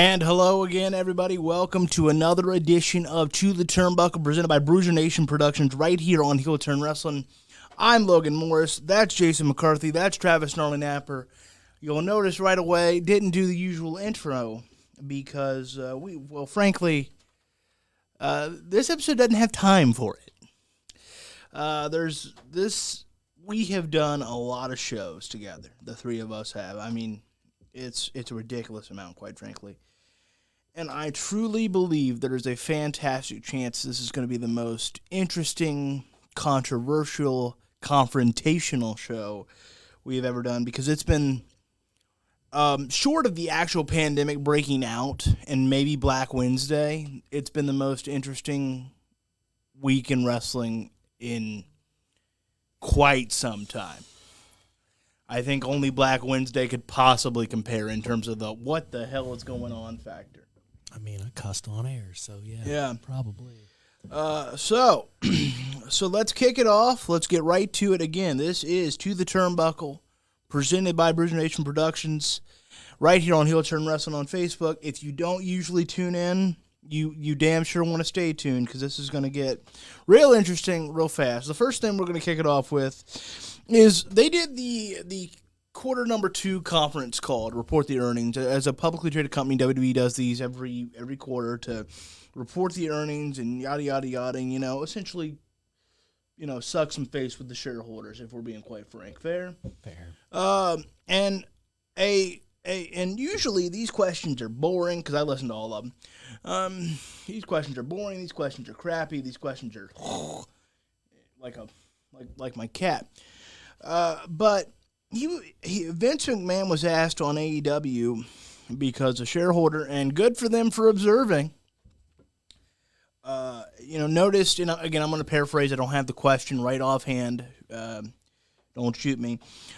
And hello again, everybody. Welcome to another edition of To the Turnbuckle, presented by Bruiser Nation Productions, right here on Heel Turn Wrestling. I'm Logan Morris. That's Jason McCarthy. That's Travis Gnarly Napper. You'll notice right away, didn't do the usual intro because frankly, this episode doesn't have time for it. We have done a lot of shows together. The three of us have. I mean, it's a ridiculous amount, quite frankly. And I truly believe there is a fantastic chance this is going to be the most interesting, controversial, confrontational show we've ever done, because it's been, short of the actual pandemic breaking out and maybe Black Wednesday, it's been the most interesting week in wrestling in quite some time. I think only Black Wednesday could possibly compare in terms of the what the hell is going on factor. I mean, I cussed on air, so yeah. Probably. So let's kick it off. Let's get right to it again. This is To the Turnbuckle, presented by Bruiser Nation Productions, right here on Heel Turn Wrestling on Facebook. If you don't usually tune in, you damn sure want to stay tuned, because this is going to get real interesting real fast. The first thing we're going to kick it off with is they did the quarter number 2 conference call to report the earnings. As a publicly traded company, WWE does these every quarter to report the earnings and yada, yada, yada, and, essentially, suck some face with the shareholders, if we're being quite frank. Fair? Fair. And usually these questions are boring, because I listen to all of them. These questions are boring. These questions are crappy. These questions are like my cat. But Vince McMahon was asked on AEW, because a shareholder, and good for them for observing, noticed, and again, I'm going to paraphrase, I don't have the question right offhand, don't shoot me,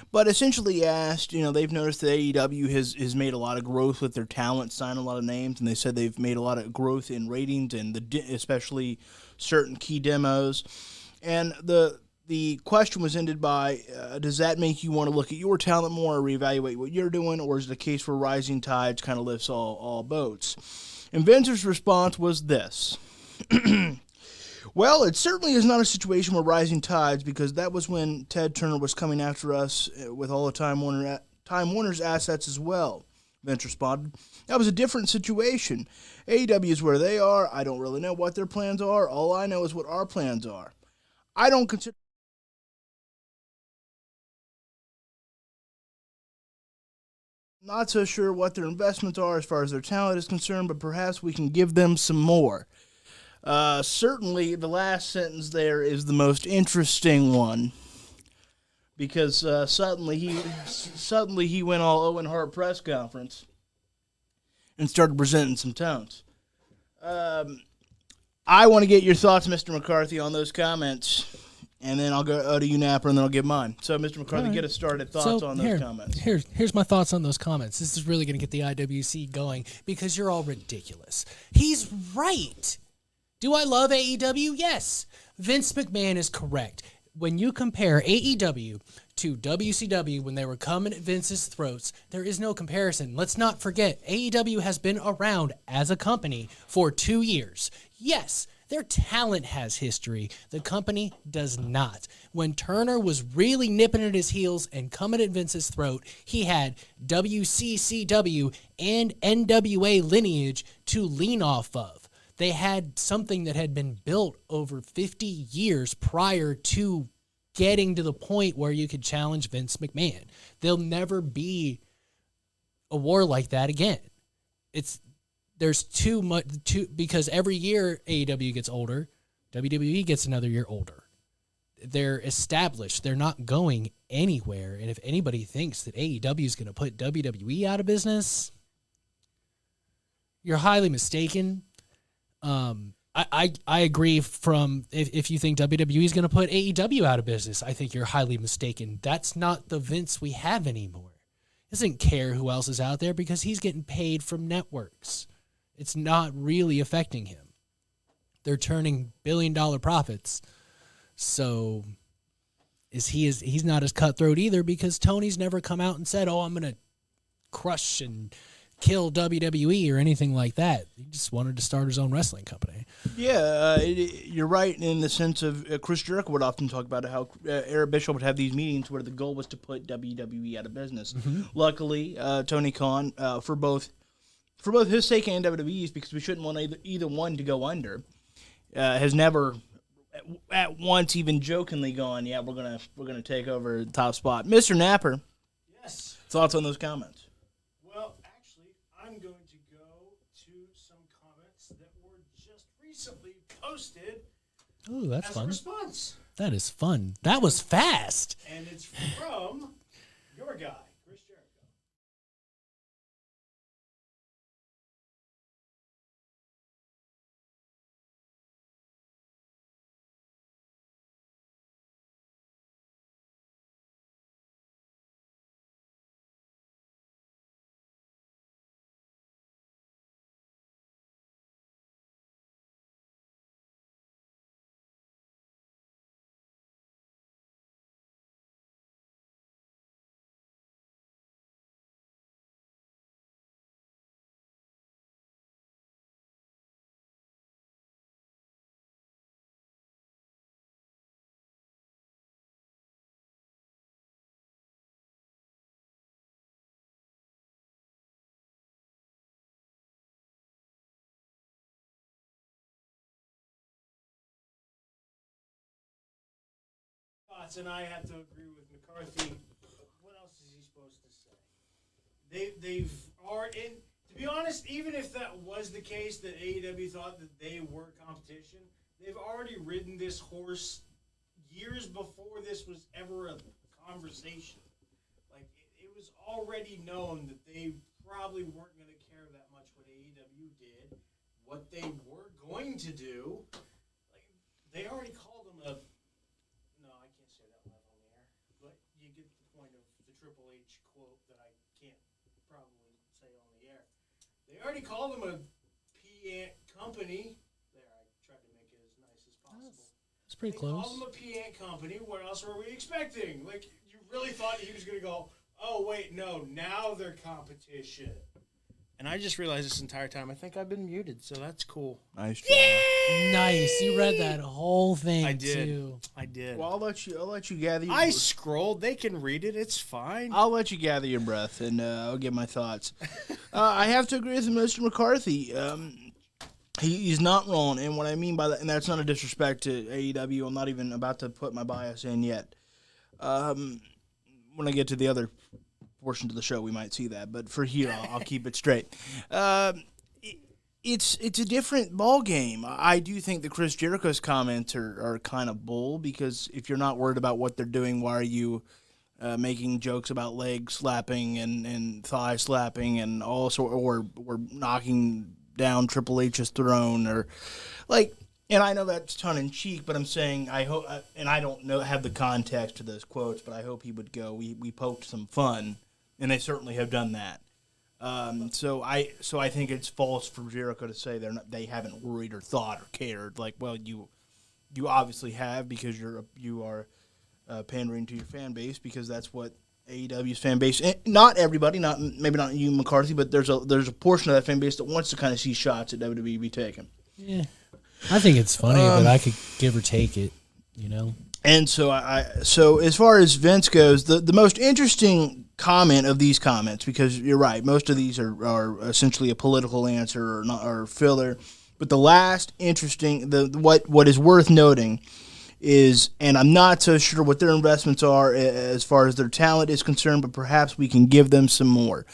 but essentially asked, they've noticed that AEW has made a lot of growth with their talent, signed a lot of names, and they said they've made a lot of growth in ratings and especially certain key demos, and the question was ended by, does that make you want to look at your talent more or reevaluate what you're doing, or is it a case where rising tides kind of lifts all boats? And Vince's response was this. Well, it certainly is not a situation where rising tides, because that was when Ted Turner was coming after us with all of Time Warner's assets as well. Vince responded, that was a different situation. AEW is where they are. I don't really know what their plans are. All I know is what our plans are. I don't consider... Not so sure what their investments are as far as their talent is concerned, but perhaps we can give them some more. Certainly, the last sentence there is the most interesting one, because suddenly he went all Owen Hart press conference and started presenting some tones. I want to get your thoughts, Mr. McCarthy, on those comments. And then I'll go to you, Napper, and then I'll give mine. So, Mr. McCarthy, get us started. Thoughts on those comments. Here's my thoughts on those comments. This is really going to get the IWC going, because you're all ridiculous. He's right. Do I love AEW? Yes. Vince McMahon is correct. When you compare AEW to WCW when they were coming at Vince's throats, there is no comparison. Let's not forget, AEW has been around as a company for 2 years. Yes, their talent has history. The company does not. When Turner was really nipping at his heels and coming at Vince's throat, he had WCCW and NWA lineage to lean off of. They had something that had been built over 50 years prior to getting to the point where you could challenge Vince McMahon. There'll never be a war like that again. There's too much, because every year AEW gets older, WWE gets another year older. They're established. They're not going anywhere. And if anybody thinks that AEW is going to put WWE out of business, you're highly mistaken. I agree if you think WWE is going to put AEW out of business, I think you're highly mistaken. That's not the Vince we have anymore. He doesn't care who else is out there, because he's getting paid from networks. It's not really affecting him. They're turning billion-dollar profits. So he's not as cutthroat either, because Tony's never come out and said, oh, I'm going to crush and kill WWE or anything like that. He just wanted to start his own wrestling company. Yeah, you're right in the sense of Chris Jericho would often talk about how Eric Bischoff would have these meetings where the goal was to put WWE out of business. Luckily, Tony Khan, for both his sake and WWE's, because we shouldn't want either one to go under, has never at once even jokingly gone, yeah, we're gonna take over the top spot. Mr. Napper, Yes. thoughts on those comments? Well, actually, I'm going to go to some comments that were just recently posted Ooh, that's as a fun. response. That is fun. That was fast. And it's from your guy, Chris Jericho. And I have to agree with McCarthy. What else is he supposed to say? They've already, to be honest, even if that was the case, that AEW thought that they were competition, they've already ridden this horse years before this was ever a conversation. Like, it was already known that they probably weren't going to care that much what AEW did. What they were going to do, like, they already called them a... No, I can't say that live on the air. But you get the point of the Triple H quote that I can't probably say on the air. They already called them a P-Ant company. There, I tried to make it as nice as possible. It's pretty They close. called them a P-Ant company. What else were we expecting? Like, you really thought he was going to go, oh, wait, no, now they're competition. And I just realized this entire time, I think I've been muted, so that's cool. Nice. Nice. You read that whole thing I did. too. I did. Well, I'll let you gather. I scrolled. They can read it. It's fine. I'll let you gather your breath, and I'll give my thoughts. I have to agree with Mr. McCarthy. He's not wrong, and what I mean by that, and that's not a disrespect to AEW. I'm not even about to put my bias in yet. When I get to the other portion of the show, we might see that, but for here, I'll keep it straight. It's a different ball game. I do think that Chris Jericho's comments are kind of bull, because if you're not worried about what they're doing, why are you making jokes about leg slapping and thigh slapping and also or knocking down Triple H's throne, or like? And I know that's tongue in cheek, but I'm saying I hope, and I don't have the context to those quotes, but I hope he would go, we poked some fun, and they certainly have done that. So I think it's false for Jericho to say they haven't worried or thought or cared. Like, well, you obviously have, because you are pandering to your fan base, because that's what AEW's fan base. Not everybody, maybe not you, McCarthy, but there's a portion of that fan base that wants to kind of see shots at WWE be taken. Yeah, I think it's funny, but I could give or take it, And so as far as Vince goes, the most interesting comment of these comments, because you're right, most of these are essentially a political answer or filler, but the last interesting, what is worth noting is, and I'm not so sure what their investments are as far as their talent is concerned, but perhaps we can give them some more.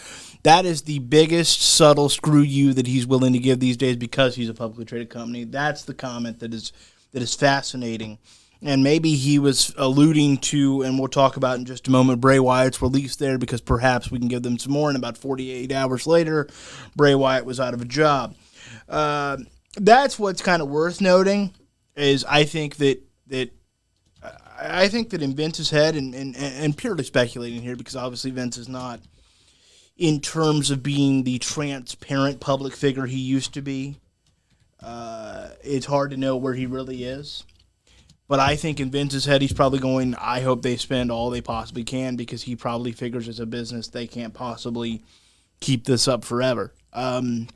That is the biggest subtle screw you that he's willing to give these days, because he's a publicly traded company. That's the comment that is fascinating. And maybe he was alluding to, and we'll talk about in just a moment, Bray Wyatt's release there, because perhaps we can give them some more. And about 48 hours later, Bray Wyatt was out of a job. That's what's kind of worth noting, is I think that in Vince's head, and purely speculating here, because obviously Vince is not, in terms of being the transparent public figure he used to be, it's hard to know where he really is. But I think in Vince's head, he's probably going, I hope they spend all they possibly can, because he probably figures as a business they can't possibly keep this up forever. And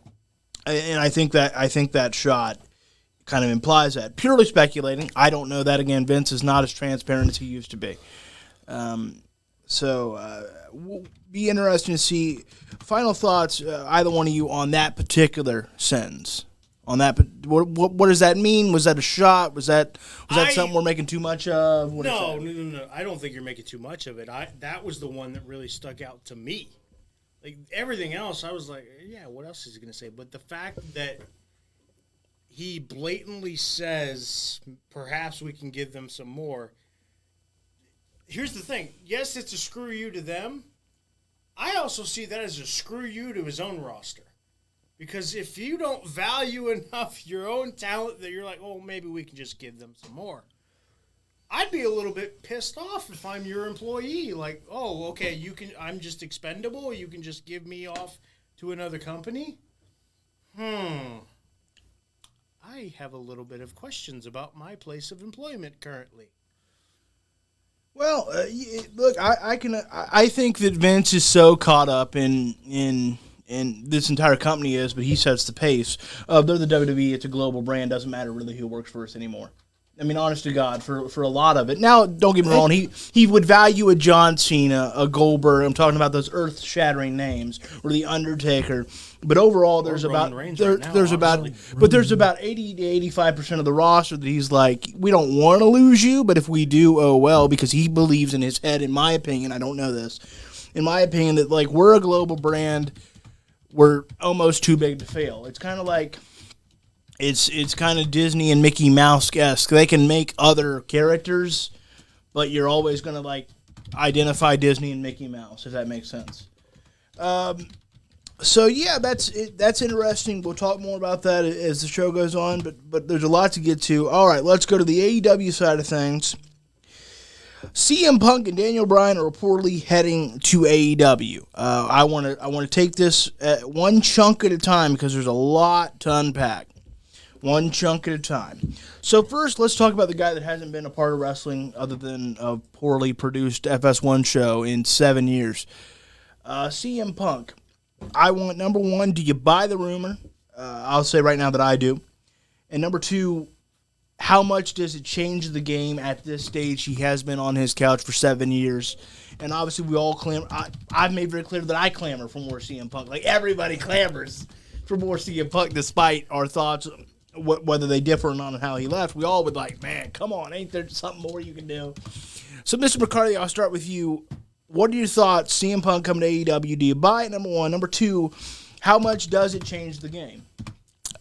I think that shot kind of implies that. Purely speculating. I don't know that. Again, Vince is not as transparent as he used to be. So will be interesting to see. Final thoughts, either one of you, on that particular sentence. On that, what does that mean? Was that a shot? Was that something we're making too much of? No. I don't think you're making too much of it. That was the one that really stuck out to me. Like everything else, I was like, yeah, what else is he going to say? But the fact that he blatantly says, perhaps we can give them some more. Here's the thing. Yes, it's a screw you to them. I also see that as a screw you to his own roster. Because if you don't value enough your own talent that you're like, oh, maybe we can just give them some more. I'd be a little bit pissed off if I'm your employee. Like, oh, okay, I'm just expendable. You can just give me off to another company. I have a little bit of questions about my place of employment currently. Well, look, I think that Vince is so caught up in this entire company is, but he sets the pace. They're the WWE. It's a global brand. Doesn't matter really who works for us anymore. I mean, honest to God, for a lot of it. Now, don't get me wrong. He would value a John Cena, a Goldberg. I'm talking about those earth-shattering names, or the Undertaker. But overall, there's about 80 to 85% of the roster that he's like, we don't want to lose you, but if we do, oh well, because he believes in his head. In my opinion, I don't know this. In my opinion, that like we're a global brand, we're almost too big to fail. It's kind of like. It's kind of Disney and Mickey Mouse-esque. They can make other characters, but you're always going to like identify Disney and Mickey Mouse, if that makes sense. So yeah, that's interesting. We'll talk more about that as the show goes on, but there's a lot to get to. All right, let's go to the AEW side of things. CM Punk and Daniel Bryan are reportedly heading to AEW. I want to take this one chunk at a time because there's a lot to unpack. One chunk at a time. So first, let's talk about the guy that hasn't been a part of wrestling other than a poorly produced FS1 show in 7 years. CM Punk. I want, number one, do you buy the rumor? I'll say right now that I do. And number two, how much does it change the game at this stage? He has been on his couch for 7 years. And obviously we all clamor. I've made very clear that I clamor for more CM Punk. Like everybody clamors for more CM Punk despite our thoughts whether they differ or not on how he left. We all would like, man, come on, ain't there something more you can do? So, Mr. McCarthy, I'll start with you. What are your thoughts? CM Punk coming to AEW. Do you buy it, number one? Number two, how much does it change the game?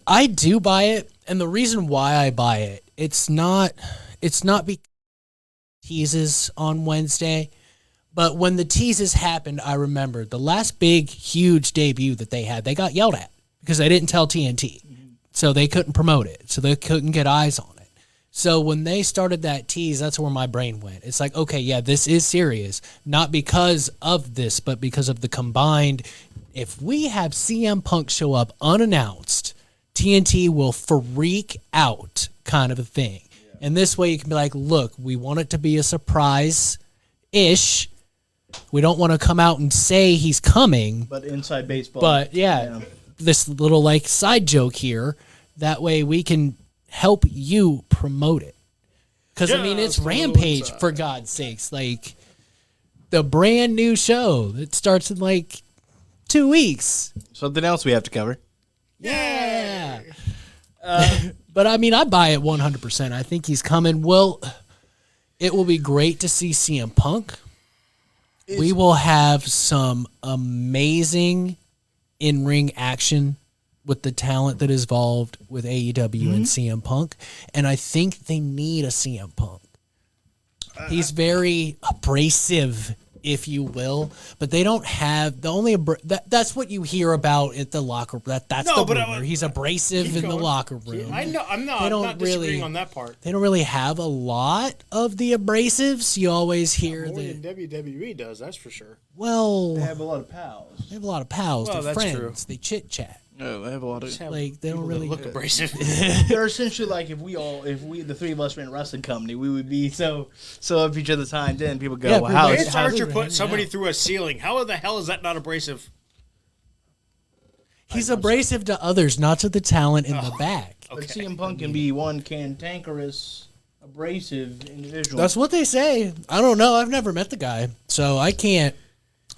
I do buy it, and the reason why I buy it, it's not because teases on Wednesday, but when the teases happened, I remember the last big, huge debut that they had, they got yelled at because they didn't tell TNT. So they couldn't promote it. So they couldn't get eyes on it. So when they started that tease, that's where my brain went. It's like, okay, yeah, this is serious. Not because of this, but because of the combined. If we have CM Punk show up unannounced, TNT will freak out kind of a thing. Yeah. And this way you can be like, look, we want it to be a surprise-ish. We don't want to come out and say he's coming. But inside baseball. But, yeah. This little like side joke here. That way we can help you promote it. Because, I mean, it's Rampage, for God's sakes. Like, the brand new show that starts in like 2 weeks. Something else we have to cover. Yeah. But, I mean, I buy it 100%. I think he's coming. Well, it will be great to see CM Punk. We will have some amazing in-ring action with the talent that is involved with AEW and CM Punk. And I think they need a CM Punk. He's very abrasive, if you will, but they don't have the only that's what you hear about at the locker room. That's the rumor. He's abrasive in the locker room. I know. I'm not disagreeing on that part. They don't really have a lot of the abrasives. You always hear more than WWE does. That's for sure. Well, they have a lot of pals. Well, they're friends. True. They chit chat. No, they have a lot of like they don't really look abrasive. They're essentially like if we the three of us ran a wrestling company, we would be so of each other's time. Then people go, Lance Archer put somebody through a ceiling. How the hell is that not abrasive? He's abrasive to others, not to the talent in the back. But CM Punk can be one cantankerous, abrasive individual. That's what they say. I don't know. I've never met the guy, so I can't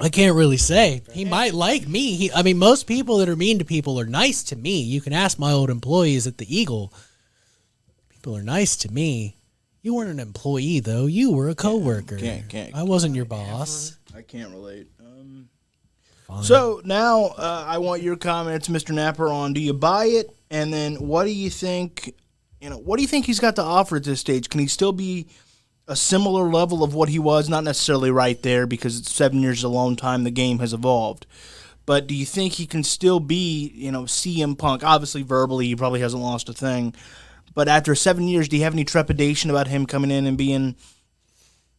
really say. He might like me. I mean, most people that are mean to people are nice to me. You can ask my old employees at the Eagle. People are nice to me. You weren't an employee, though. You were a coworker. I wasn't your boss. I can't relate. Fine. So now I want your comments, Mr. Napper, on do you buy it? And then what do you think, what do you think he's got to offer at this stage? Can he still be a similar level of what he was? Not necessarily right there because 7 years is a long time. The game has evolved. But do you think he can still be, CM Punk? Obviously, verbally, he probably hasn't lost a thing. But after 7 years, do you have any trepidation about him coming in and being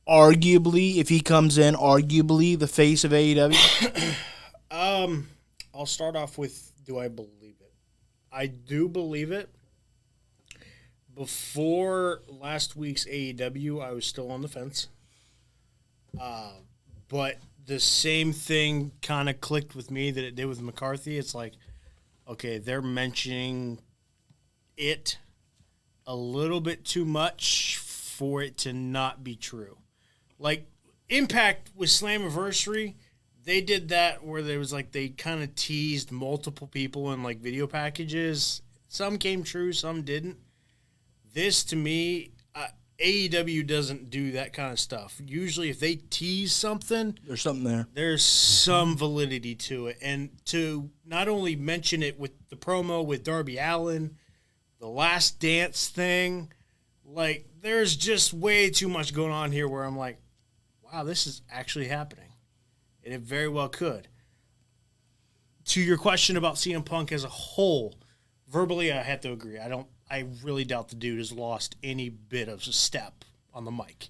arguably, if he comes in, arguably the face of AEW? I'll start off with, do I believe it? I do believe it. Before last week's AEW, I was still on the fence. But the same thing kind of clicked with me that it did with McCarthy. It's like, okay, they're mentioning it a little bit too much for it to not be true. Like, Impact with Slammiversary, they did that where there was like they kind of teased multiple people in like video packages. Some came true, some didn't. This to me, AEW doesn't do that kind of stuff. Usually, if they tease something, There's something there. there's some validity to it. And to not only mention it with the promo with Darby Allin, the Last Dance thing, like there's just way too much going on here where I'm like, wow, this is actually happening. And it very well could. To your question about CM Punk as a whole, verbally I have to agree. I really doubt the dude has lost any bit of a step on the mic.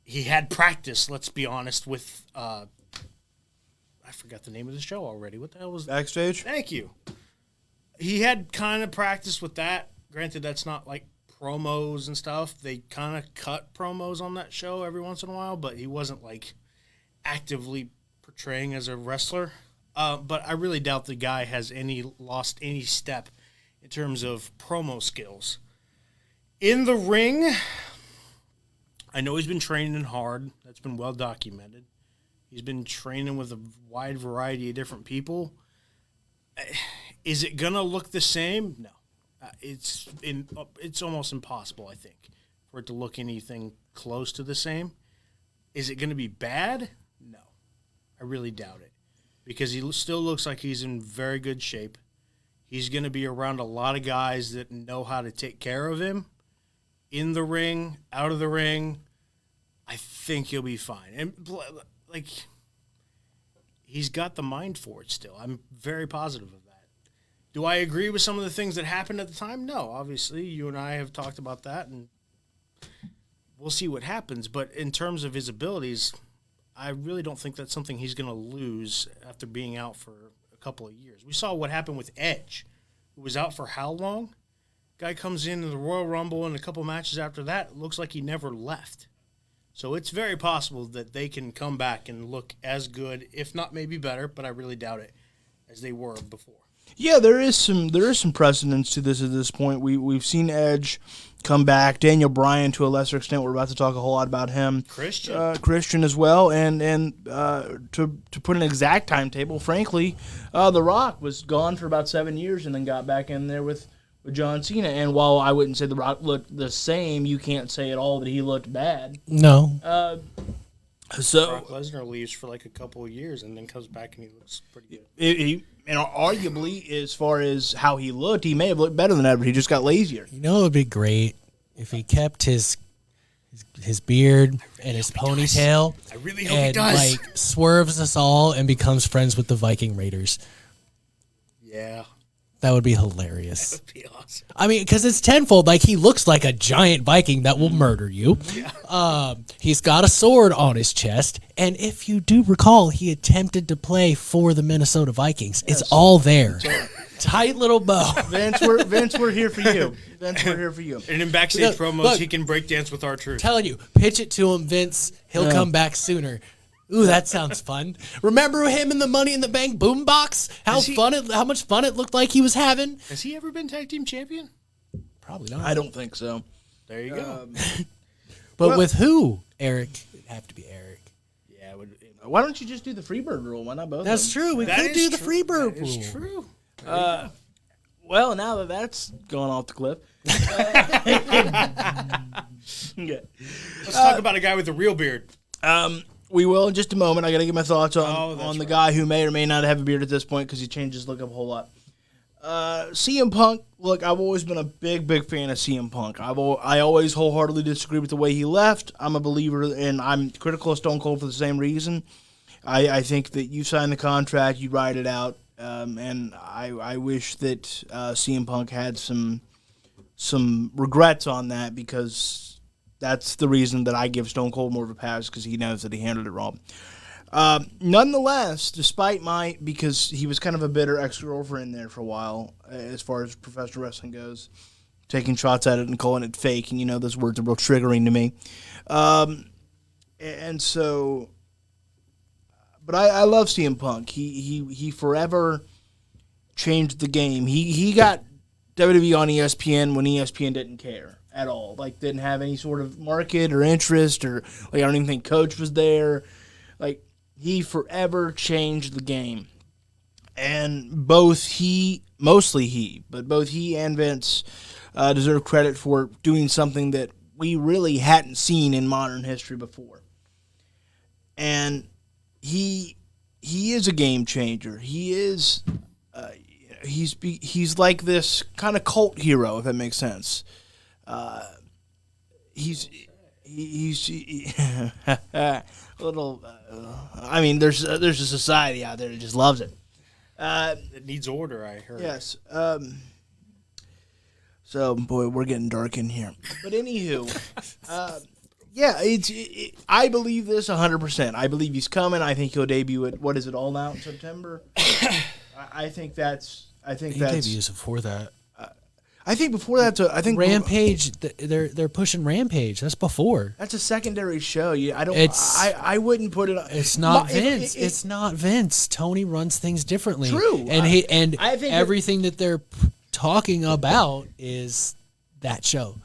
He had practice, let's be honest, with I forgot the name of the show already. What the hell was that? Backstage? Thank you. He had kind of practice with that. Granted, that's not like promos and stuff. They kind of cut promos on that show every once in a while, but he wasn't like actively portraying as a wrestler. But I really doubt the guy has lost any step in terms of promo skills. In the ring, I know he's been training hard. That's been well documented. He's been training with a wide variety of different people. Is it going to look the same? No. It's almost impossible, I think, for it to look anything close to the same. Is it going to be bad? No. I really doubt it. Because he still looks like he's in very good shape. He's going to be around a lot of guys that know how to take care of him. In the ring, out of the ring, I think he'll be fine. And, like, he's got the mind for it still. I'm very positive of that. Do I agree with some of the things that happened at the time? No. Obviously, you and I have talked about that, and we'll see what happens. But in terms of his abilities, I really don't think that's something he's going to lose after being out for a couple of years. We saw what happened with Edge, who was out for how long? Guy comes in the Royal Rumble, and a couple matches after that, it looks like he never left. So it's very possible that they can come back and look as good, if not maybe better, but I really doubt it, as they were before. Yeah, there is some precedence to this at this point. We've seen Edge come back, Daniel Bryan to a lesser extent. We're about to talk a whole lot about him. Christian as well, and to put an exact timetable, frankly, The Rock was gone for about 7 years and then got back in there with John Cena. And while I wouldn't say The Rock looked the same, you can't say at all that he looked bad. No. So Brock Lesnar leaves for like a couple of years and then comes back and he looks pretty good. And arguably, as far as how he looked, he may have looked better than ever. He just got lazier. You know, it would be great if he kept his beard and his ponytail. I really hope he does. Like swerves us all and becomes friends with the Viking Raiders. Yeah. That would be hilarious. That would be awesome. I mean, because it's tenfold. Like, he looks like a giant Viking that will murder you. Yeah. He's got a sword on his chest. And if you do recall, he attempted to play for the Minnesota Vikings. Yes. It's all there. Tight little bow. Vince, we're here for you. Vince, we're here for you. And in backstage promos, he can break dance with R-Truth. Telling you, pitch it to him, Vince. He'll come back sooner. Ooh, that sounds fun. Remember him in the Money in the Bank boombox? How much fun it looked like he was having? Has he ever been tag team champion? Probably not. I don't think so. There you go. But with who? Eric. It'd have to be Eric. Yeah. Why don't you just do the Freebird rule? Why not both? That's true. We That could is do the true. Freebird That rule. is true. Well, now that that's gone off the cliff. Yeah. Let's talk about a guy with a real beard. We will in just a moment. I got to get my thoughts that's on the right. guy who may or may not have a beard at this point because he changed his look up a whole lot. CM Punk, look, I've always been a big fan of CM Punk. I always wholeheartedly disagree with the way he left. I'm a believer, and I'm critical of Stone Cold for the same reason. I think that you sign the contract, you ride it out, and I wish that CM Punk had some regrets on that because that's the reason that I give Stone Cold more of a pass because he knows that he handled it wrong. Nonetheless, despite because he was kind of a bitter ex-girlfriend there for a while, as far as professional wrestling goes, taking shots at it and calling it fake, and those words are real triggering to me. And so, but I love CM Punk. He forever changed the game. He got WWE on ESPN when ESPN didn't care at all, like didn't have any sort of market or interest, or like I don't even think Coach was there. Like he forever changed the game, and both he and Vince deserve credit for doing something that we really hadn't seen in modern history before. And he is a game changer. He is he's like this kind of cult hero, if that makes sense. He's a little. I mean, there's a society out there that just loves it. It needs order, I heard. Yes. So, boy, we're getting dark in here. But anywho, yeah, I believe this 100%. I believe he's coming. I think he'll debut at what is it all out in September? I think that's. He debuts before that. I think before that, I think Rampage. They're pushing Rampage. That's before. That's a secondary show. I don't. It's- I wouldn't put it. It's not Vince. It's not Vince. Tony runs things differently. True. And I think everything that they're talking about is that show.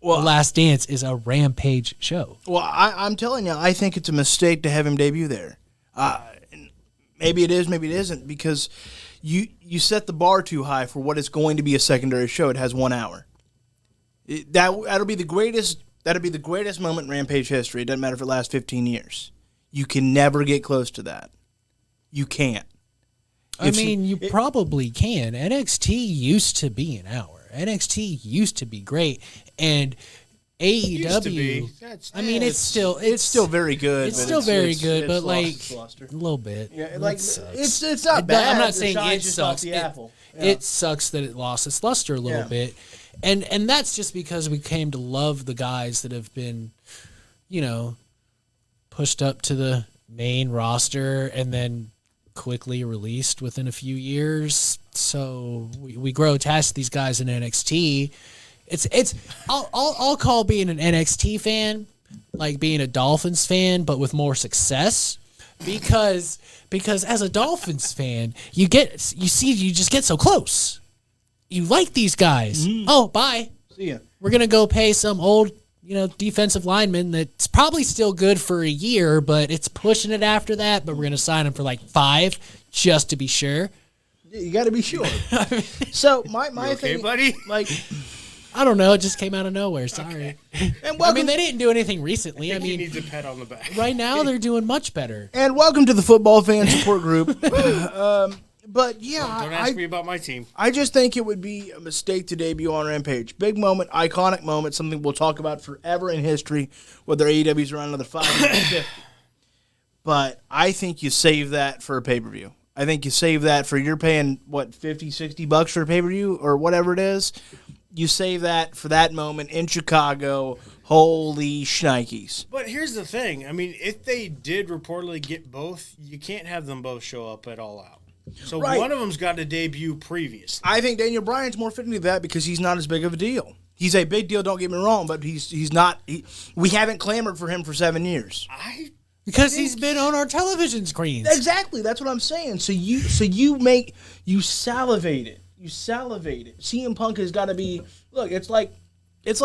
Well, The Last Dance is a Rampage show. Well, I'm telling you, I think it's a mistake to have him debut there. Maybe it is, maybe it isn't, because you set the bar too high for what is going to be a secondary show. It has 1 hour. That'll be the greatest. That'll be the greatest moment in Rampage history. It doesn't matter if it lasts 15 years. You can never get close to that. You can't. You probably can. NXT used to be an hour. NXT used to be great, and Used to be. AEW. That's- I mean, it's still very good. It's but still very good, it's but lost like its luster. a little bit. Yeah, like It sucks. it's not bad. I'm not The saying shine's it just off sucks. the It, apple. Yeah. it sucks that it lost its luster a little Yeah. bit, and that's just because we came to love the guys that have been, pushed up to the main roster and then quickly released within a few years. So we grow attached to these guys in NXT. I'll call being an NXT fan like being a Dolphins fan, but with more success, because as a Dolphins fan, you just get so close. You like these guys. Oh, bye. See ya. We're gonna go pay some old defensive lineman that's probably still good for a year, but it's pushing it after that. But we're gonna sign him for like 5 just to be sure. You got to be sure. So my You okay, thing, buddy? like, I don't know. It just came out of nowhere. Sorry. and I welcome, mean, they didn't do anything recently. I He mean, needs a pat on the back. right now they're doing much better. and welcome to the football fan support group. But yeah, Don't ask me about my team. I just think it would be a mistake to debut on Rampage. Big moment, iconic moment, something we'll talk about forever in history, whether AEW's around another 5 or 50. But I think you save that for a pay-per-view. I think you save that for, you're paying, what, $50, $60 for a pay-per-view or whatever it is. You save that for that moment in Chicago. Holy shnikes. But here's the thing. I mean, if they did reportedly get both, you can't have them both show up at All Out. So Right. one of them's got to debut previously. I think Daniel Bryan's more fitting to that because he's not as big of a deal. He's a big deal, don't get me wrong, but he's not. We haven't clamored for him for 7 years. Because he's been on our television screens. Exactly. That's what I'm saying. So you salivate it. You salivate it. CM Punk has got to be. Look, it's like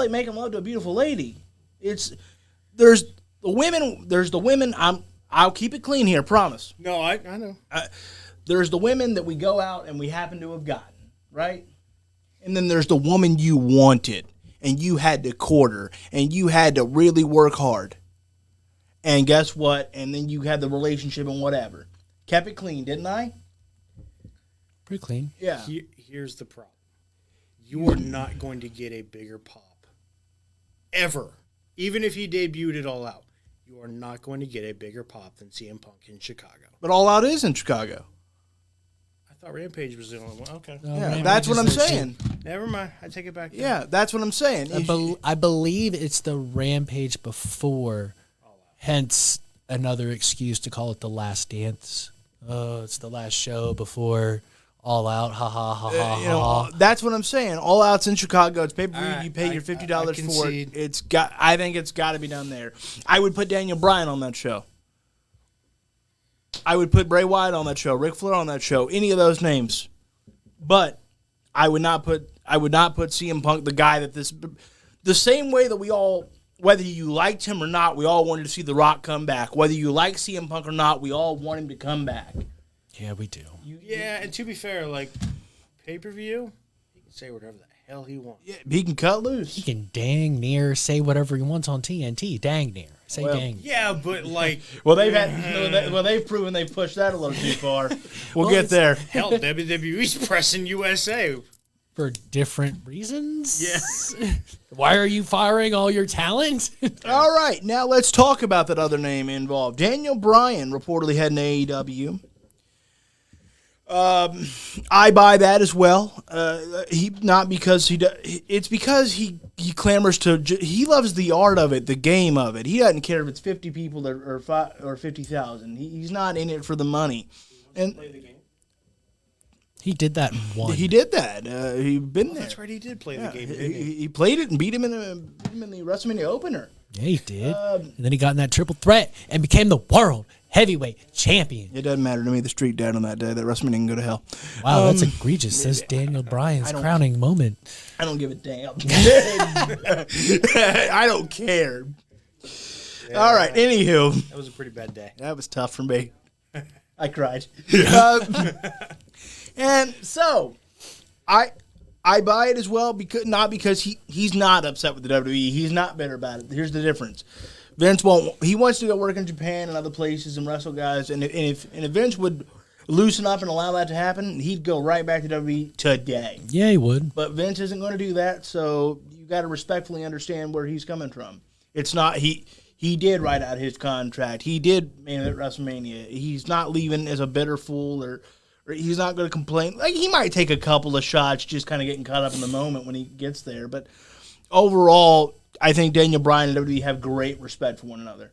making love to a beautiful lady. There's the women. I'll keep it clean here. Promise. No, I know. There's the women that we go out and we happen to have gotten, right? And then there's the woman you wanted and you had to court her and you had to really work hard. And guess what? And then you had the relationship and whatever. Kept it clean, didn't I? Pretty clean. Yeah. Here's the problem. You are not going to get a bigger pop. Ever. Even if he debuted it All Out. You are not going to get a bigger pop than CM Punk in Chicago. But All Out is in Chicago. I thought Rampage was the only one. Okay. No, Yeah, Rampage that's what is I'm there, too. saying. Never mind. I take it back. Then. Yeah, that's what I'm saying. I believe it's the Rampage before, hence another excuse to call it the Last Dance. Oh, it's the last show before All Out. Ha ha ha ha You know, ha. that's what I'm saying. All Out's in Chicago. It's pay-per-view. All right, You pay your $50 for it. concede. I think it's got to be done there. I would put Daniel Bryan on that show. I would put Bray Wyatt on that show. Ric Flair on that show. Any of those names. But I would not put CM Punk, the guy that the same way that we all, whether you liked him or not, we all wanted to see The Rock come back. Whether you like CM Punk or not, we all want him to come back. Yeah, we do. Yeah, and to be fair, like, pay-per-view, he can say whatever the hell he wants. Yeah, he can cut loose. He can dang near say whatever he wants on TNT. Dang near. Say Well, dang. Yeah, but, like... Well, they've proven they've pushed that a little too far. We'll get there. Hell, WWE's pressing USA. For different reasons? Yes. Why are you firing all your talent? All right, now let's talk about that other name involved. Daniel Bryan reportedly heading to AEW. I buy that as well. It's because he clamors to. He loves the art of it, the game of it. He doesn't care if it's 50 people or 50,000. He's not in it for the money. And He did that one. he did that. He'd been there. That's right, he did play Yeah, the game, didn't he? he played it and beat him in the WrestleMania opener. Yeah, he did. And then he got in that triple threat and became the world heavyweight champion. It doesn't matter to me. The streak died on that day. That WrestleMania can go to hell. Wow, that's egregious. Says Daniel Bryan's crowning moment. I don't give a damn. I don't care. All right. Anywho, That was a pretty bad day. that was tough for me. I cried. And so, I buy it as well because he's not upset with the WWE. He's not bitter about it. Here's the difference. Vince won't. He wants to go work in Japan and other places and wrestle guys. And if Vince would loosen up and allow that to happen, he'd go right back to WWE today. Yeah, he would. But Vince isn't going to do that. So you got to respectfully understand where he's coming from. It's not he did write out his contract. He did main event WrestleMania. He's not leaving as a bitter fool or he's not going to complain. Like, he might take a couple of shots just kind of getting caught up in the moment when he gets there. But overall, I think Daniel Bryan and WWE have great respect for one another.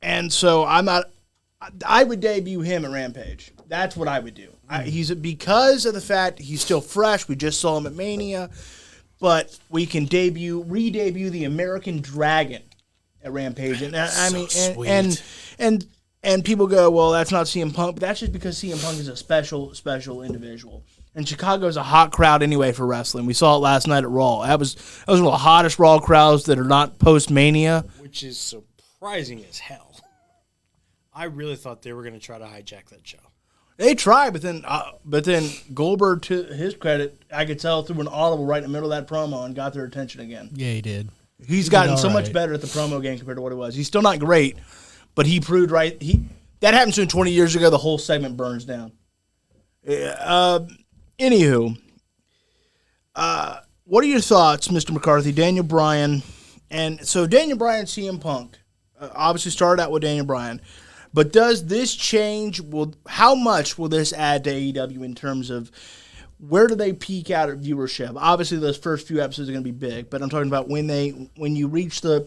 And so I would debut him at Rampage. That's what I would do. He's because of the fact he's still fresh. We just saw him at Mania. But we can re-debut the American Dragon at Rampage. And and people go, well, that's not CM Punk. But that's just because CM Punk is a special individual. And Chicago's a hot crowd anyway for wrestling. We saw it last night at Raw. That was one of the hottest Raw crowds that are not post-Mania. Which is surprising as hell. I really thought they were going to try to hijack that show. They tried, but then Goldberg, to his credit, I could tell through an audible right in the middle of that promo and got their attention again. Yeah, he did. He's gotten all so much right. better at the promo game compared to what it was. He's still not great, but he proved right. That happened to him 20 years ago. The whole segment burns down. Anywho, what are your thoughts, Mr. McCarthy? Daniel Bryan, and so Daniel Bryan, CM Punk, obviously started out with Daniel Bryan, but does this change? How much will this add to AEW in terms of where do they peak out at viewership? Obviously, those first few episodes are going to be big, but I'm talking about when you reach a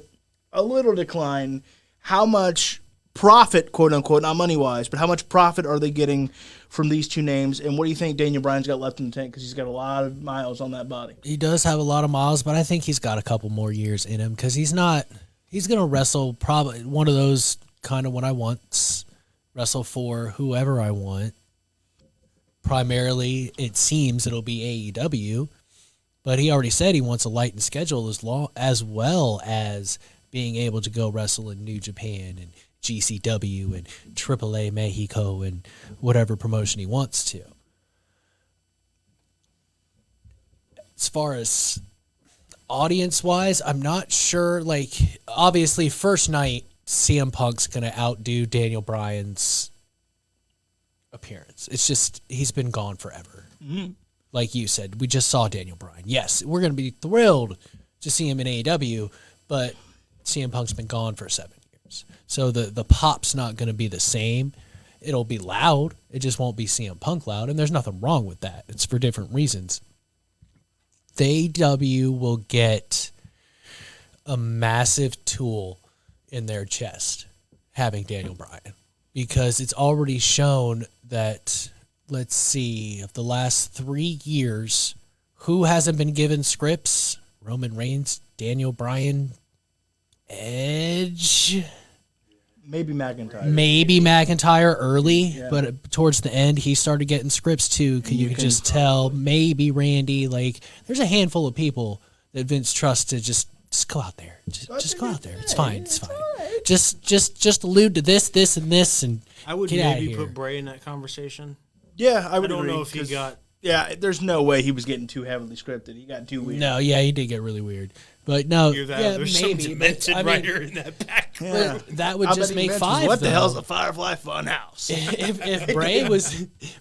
little decline, how much profit, quote unquote, not money wise, but how much profit are they getting from these two names? And what do you think Daniel Bryan's got left in the tank? Because he's got a lot of miles on that body. He does have a lot of miles, but I think he's got a couple more years in him because he's not He's going to wrestle probably one of those kind of when I want, wrestle for whoever I want. Primarily, it seems it'll be AEW, but he already said he wants a lightened schedule as well as being able to go wrestle in New Japan and GCW and AAA Mexico and whatever promotion he wants to. As far as audience-wise, I'm not sure. Like, obviously, first night, CM Punk's going to outdo Daniel Bryan's appearance. It's just, he's been gone forever. Mm-hmm. Like you said, we just saw Daniel Bryan. Yes, we're going to be thrilled to see him in AEW, but CM Punk's been gone for 7 years. So the pop's not going to be the same. It'll be loud. It just won't be CM Punk loud, and there's nothing wrong with that. It's for different reasons. The AEW will get a massive tool in their chest having Daniel Bryan, because it's already shown that, let's see, of the last 3 years, who hasn't been given scripts? Roman Reigns, Daniel Bryan, Edge, Maybe McIntyre. maybe McIntyre early, but towards the end he started getting scripts too. You could just tell. Maybe Randy. Like, there's a handful of people that Vince trusts to just go out there. Just go out there. It's fine. It's fine. Just allude to this, and this, and I would get outta maybe here. put Bray in that conversation. Yeah, I I would don't agree, know if he 'cause, got. Yeah, there's no way he was getting too heavily scripted. He got too weird. No, yeah, he did get really weird. But no, Hear that? yeah, There's maybe. some But, demented I mean, writer in that back. Yeah. but that would I just bet he make mentions, 5. What the though. hell's a Firefly Funhouse? if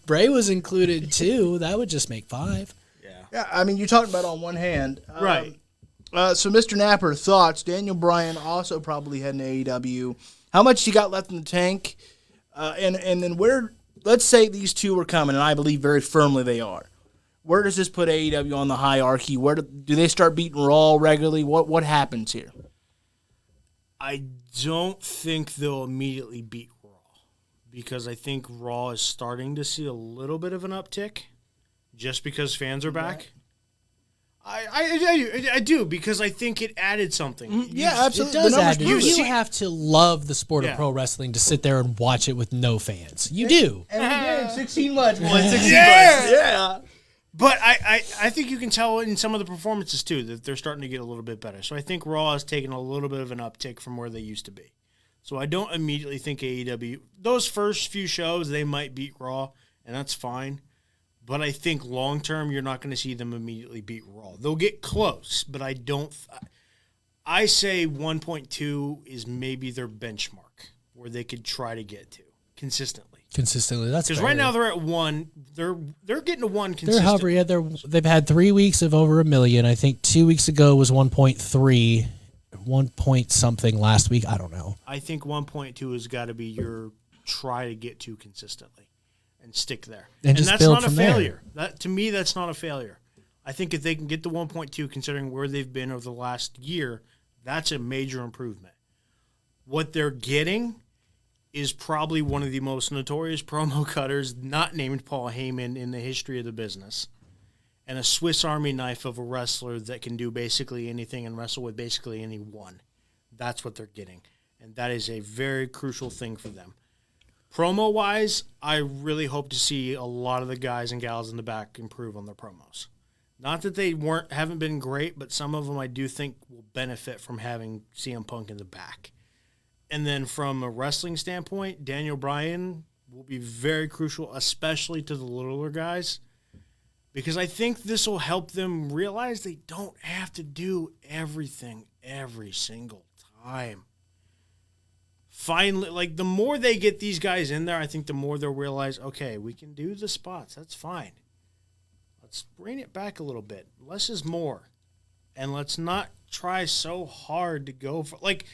Bray was included too, that would just make 5. Yeah, I mean, you talked about on one hand. Right. So, Mr. Napper, thoughts? Daniel Bryan also probably had an AEW. How much you got left in the tank? And then where, let's say these two are coming, and I believe very firmly they are. Where does this put AEW on the hierarchy? Where do they start beating Raw regularly? What happens here? I don't think they'll immediately beat Raw, because I think Raw is starting to see a little bit of an uptick just because fans are back. I do, because I think it added something. Yeah, It absolutely. does The numbers add to prove it. it. You have to love the sport Yeah. of pro wrestling to sit there and watch it with no fans. You do. And we did 16 months, boy. 16 Yeah. months. Yeah. But I think you can tell in some of the performances, too, that they're starting to get a little bit better. So I think Raw has taken a little bit of an uptick from where they used to be. So I don't immediately think AEW, those first few shows, they might beat Raw, and that's fine. But I think long-term, you're not going to see them immediately beat Raw. They'll get close, but I don't. I say 1.2 is maybe their benchmark where they could try to get to consistently. Consistently, that's Because fair. right now they're at 1. They're getting to 1 They're consistently. hovering. Yeah, they've had 3 weeks of over 1 million. I think 2 weeks ago was 1.3, 1 point something last week. I don't know. I think 1.2 has got to be your try to get to consistently and stick there. And just that's build not a from there. failure. That, to me, that's not a failure. I think if they can get to 1.2, considering where they've been over the last year, that's a major improvement. What they're getting is probably one of the most notorious promo cutters not named Paul Heyman in the history of the business, and a Swiss Army knife of a wrestler that can do basically anything and wrestle with basically anyone. That's what they're getting, and that is a very crucial thing for them. Promo-wise, I really hope to see a lot of the guys and gals in the back improve on their promos. Not that they haven't been great, but some of them I do think will benefit from having CM Punk in the back. And then from a wrestling standpoint, Daniel Bryan will be very crucial, especially to the littler guys, because I think this will help them realize they don't have to do everything every single time. Finally, like, the more they get these guys in there, I think the more they'll realize, okay, we can do the spots. That's fine. Let's bring it back a little bit. Less is more. And let's not try so hard to go for, like,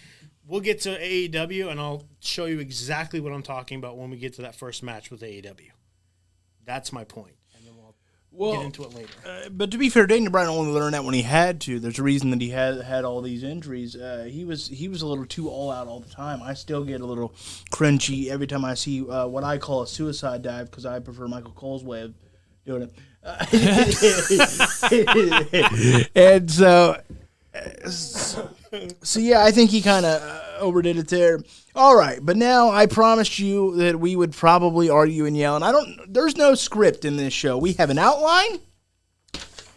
we'll get to AEW, and I'll show you exactly what I'm talking about when we get to that first match with AEW. That's my point. And then we'll get into it later. But to be fair, Daniel Bryan only learned that when he had to. There's a reason that he had all these injuries. He was a little too all out all the time. I still get a little cringy every time I see what I call a suicide dive, because I prefer Michael Cole's way of doing it. And so So yeah, I think he kind of overdid it there. All right, but now I promised you that we would probably argue and yell, and there's no script in this show. We have an outline,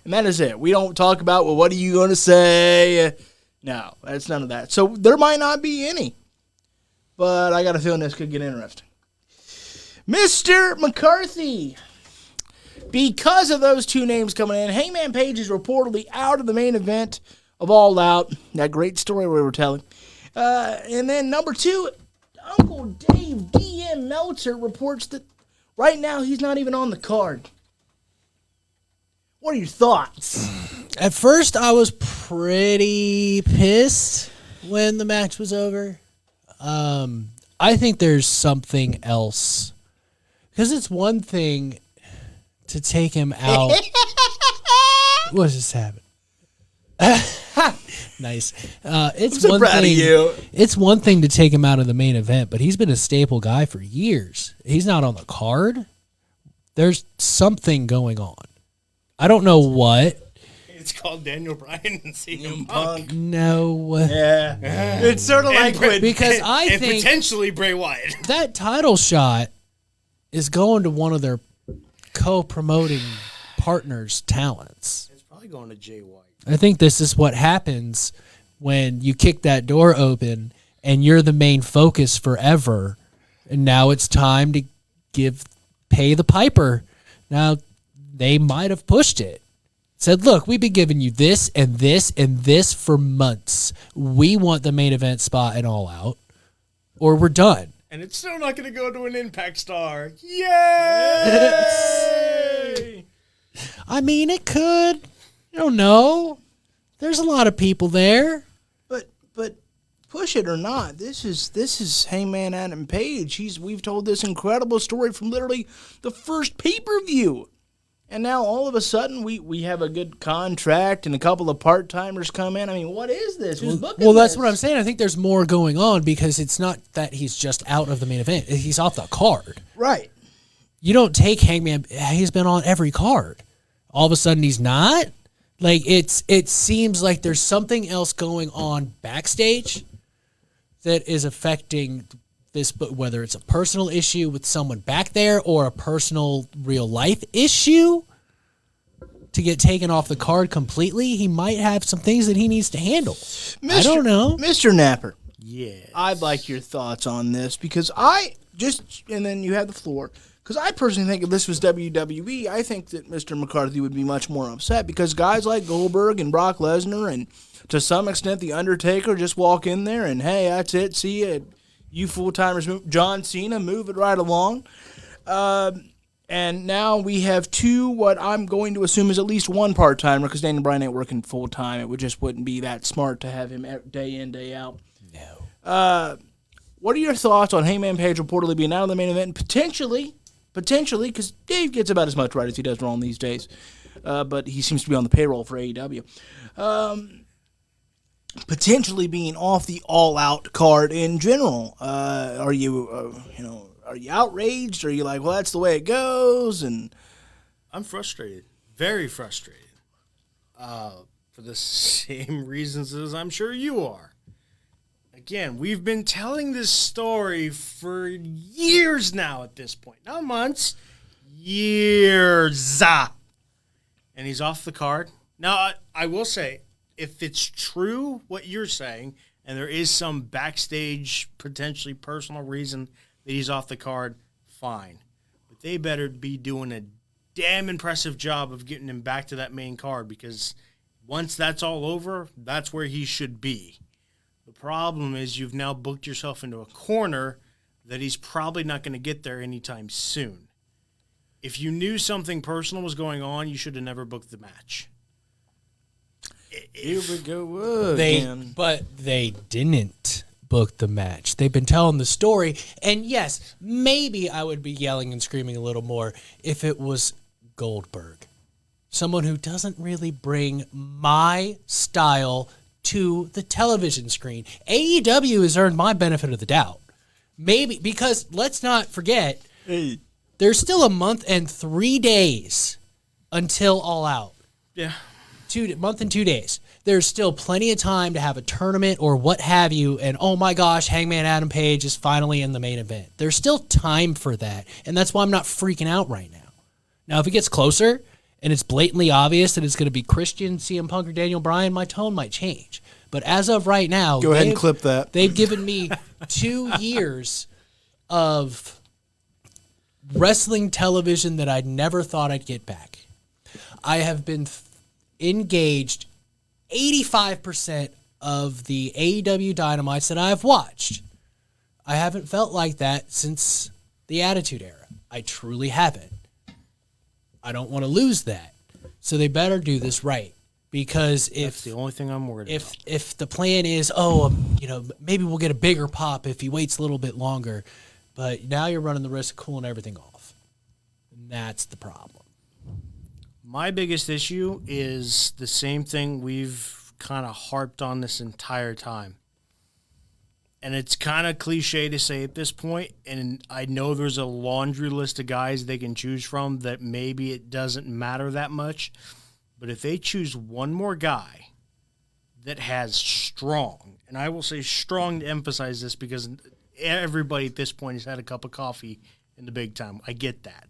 and that is it. We don't talk about, well, what are you going to say? No, that's none of that. So there might not be any, but I got a feeling this could get interesting. Mr. McCarthy. Because of those two names coming in, Hangman Page is reportedly out of the main event of All Out. That great story we were telling. And then number two, Uncle Dave DM Meltzer reports that right now he's not even on the card. What are your thoughts? At first, I was pretty pissed when the match was over. I think there's something else. Because it's one thing to take him out. What just happened? Nice. It's I'm so one proud thing. of you. It's one thing to take him out of the main event, but he's been a staple guy for years. He's not on the card. There's something going on. I don't know what. It's called Daniel Bryan and CM Punk. Punk. No. Yeah. It's sort of like when... Because I And think potentially Bray Wyatt. that title shot is going to one of their co-promoting partners' talents. It's probably going to Jay White. I think this is what happens when you kick that door open and you're the main focus forever, and now it's time to pay the piper. Now, they might have pushed it. Said, look, we've been giving you this and this and this for months. We want the main event spot and All Out, or we're done. And it's still not going to go to an Impact star. Yay! I mean, it could. I don't know. There's a lot of people there. But push it or not, this is Hangman Adam Page. We've told this incredible story from literally the first pay-per-view. And now all of a sudden we have a good contract and a couple of part-timers come in. I mean, what is this? Who's booking Well, that's this? what I'm saying. I think there's more going on because it's not that he's just out of the main event. He's off the card. Right. You don't take Hangman. He's been on every card. All of a sudden he's not. Like it seems like there's something else going on backstage that is affecting this, but whether it's a personal issue with someone back there or a personal real life issue to get taken off the card completely, he might have some things that he needs to handle. I don't know. Mr. Napper. Yeah. I'd like your thoughts on this because and then you have the floor. Because I personally think if this was WWE, I think that Mr. McCarthy would be much more upset because guys like Goldberg and Brock Lesnar and to some extent The Undertaker just walk in there and, hey, that's it, see you. You full-timers, John Cena, move it right along. And now we have two, what I'm going to assume is at least one part-timer because Daniel Bryan ain't working full-time. It just wouldn't be that smart to have him day in, day out. No. What are your thoughts on Hangman Page reportedly being out of the main event and potentially, because Dave gets about as much right as he does wrong these days, but he seems to be on the payroll for AEW. Potentially being off the all-out card in general. Are you outraged? Are you like, well, that's the way it goes? And I'm frustrated, very frustrated, for the same reasons as I'm sure you are. Again, we've been telling this story for years now at this point. Not months, years. And he's off the card. Now, I will say, if it's true what you're saying, and there is some backstage, potentially personal reason that he's off the card, fine. But they better be doing a damn impressive job of getting him back to that main card because once that's all over, that's where he should be. The problem is you've now booked yourself into a corner that he's probably not going to get there anytime soon. If you knew something personal was going on, you should have never booked the match. here we go But they didn't book the match. They've been telling the story. And yes, maybe I would be yelling and screaming a little more if it was Goldberg. Someone who doesn't really bring my style to the television screen. AEW has earned my benefit of the doubt. Maybe, because let's not forget, there's still a month and 3 days until All Out. Yeah. Month and 2 days. there's still plenty of time to have a tournament or what have you, and oh my gosh, Hangman Adam Page is finally in the main event. There's still time for that, and that's why I'm not freaking out right now. Now, if it gets closer and it's blatantly obvious that it's going to be Christian, CM Punk, or Daniel Bryan, my tone might change. But as of right now, Go ahead and clip that. They've given me 2 years of wrestling television that I never thought I'd get back. I have been engaged 85% of the AEW Dynamites that I've watched. I haven't felt like that since the Attitude Era. I truly haven't. I don't want to lose that. So they better do this right. Because That's the only thing I'm worried about. If the plan is, maybe we'll get a bigger pop if he waits a little bit longer, but now you're running the risk of cooling everything off. And that's the problem. My biggest issue is the same thing we've kind of harped on this entire time. And it's kind of cliche to say at this point, and I know there's a laundry list of guys they can choose from that maybe it doesn't matter that much. But if they choose one more guy that has strong, and I will say strong to emphasize this because everybody at this point has had a cup of coffee in the big time. I get that.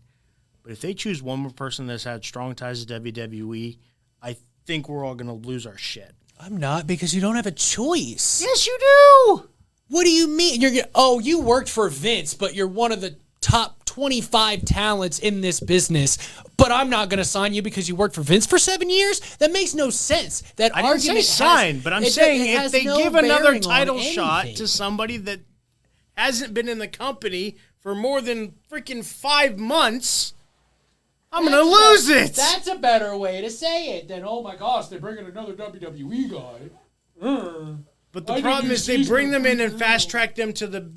But if they choose one more person that's had strong ties to WWE, I think we're all going to lose our shit. I'm not, because you don't have a choice. Yes, you do. What do you mean? You worked for Vince, but you're one of the top 25 talents in this business, but I'm not going to sign you because you worked for Vince for 7 years? That makes no sense. That I didn't say sign, but I'm saying if they give another title shot to somebody that hasn't been in the company for more than freaking 5 months, I'm going to lose it. That's a better way to say it than, oh my gosh, they're bringing another WWE guy. But the problem is they bring them in and fast track them to the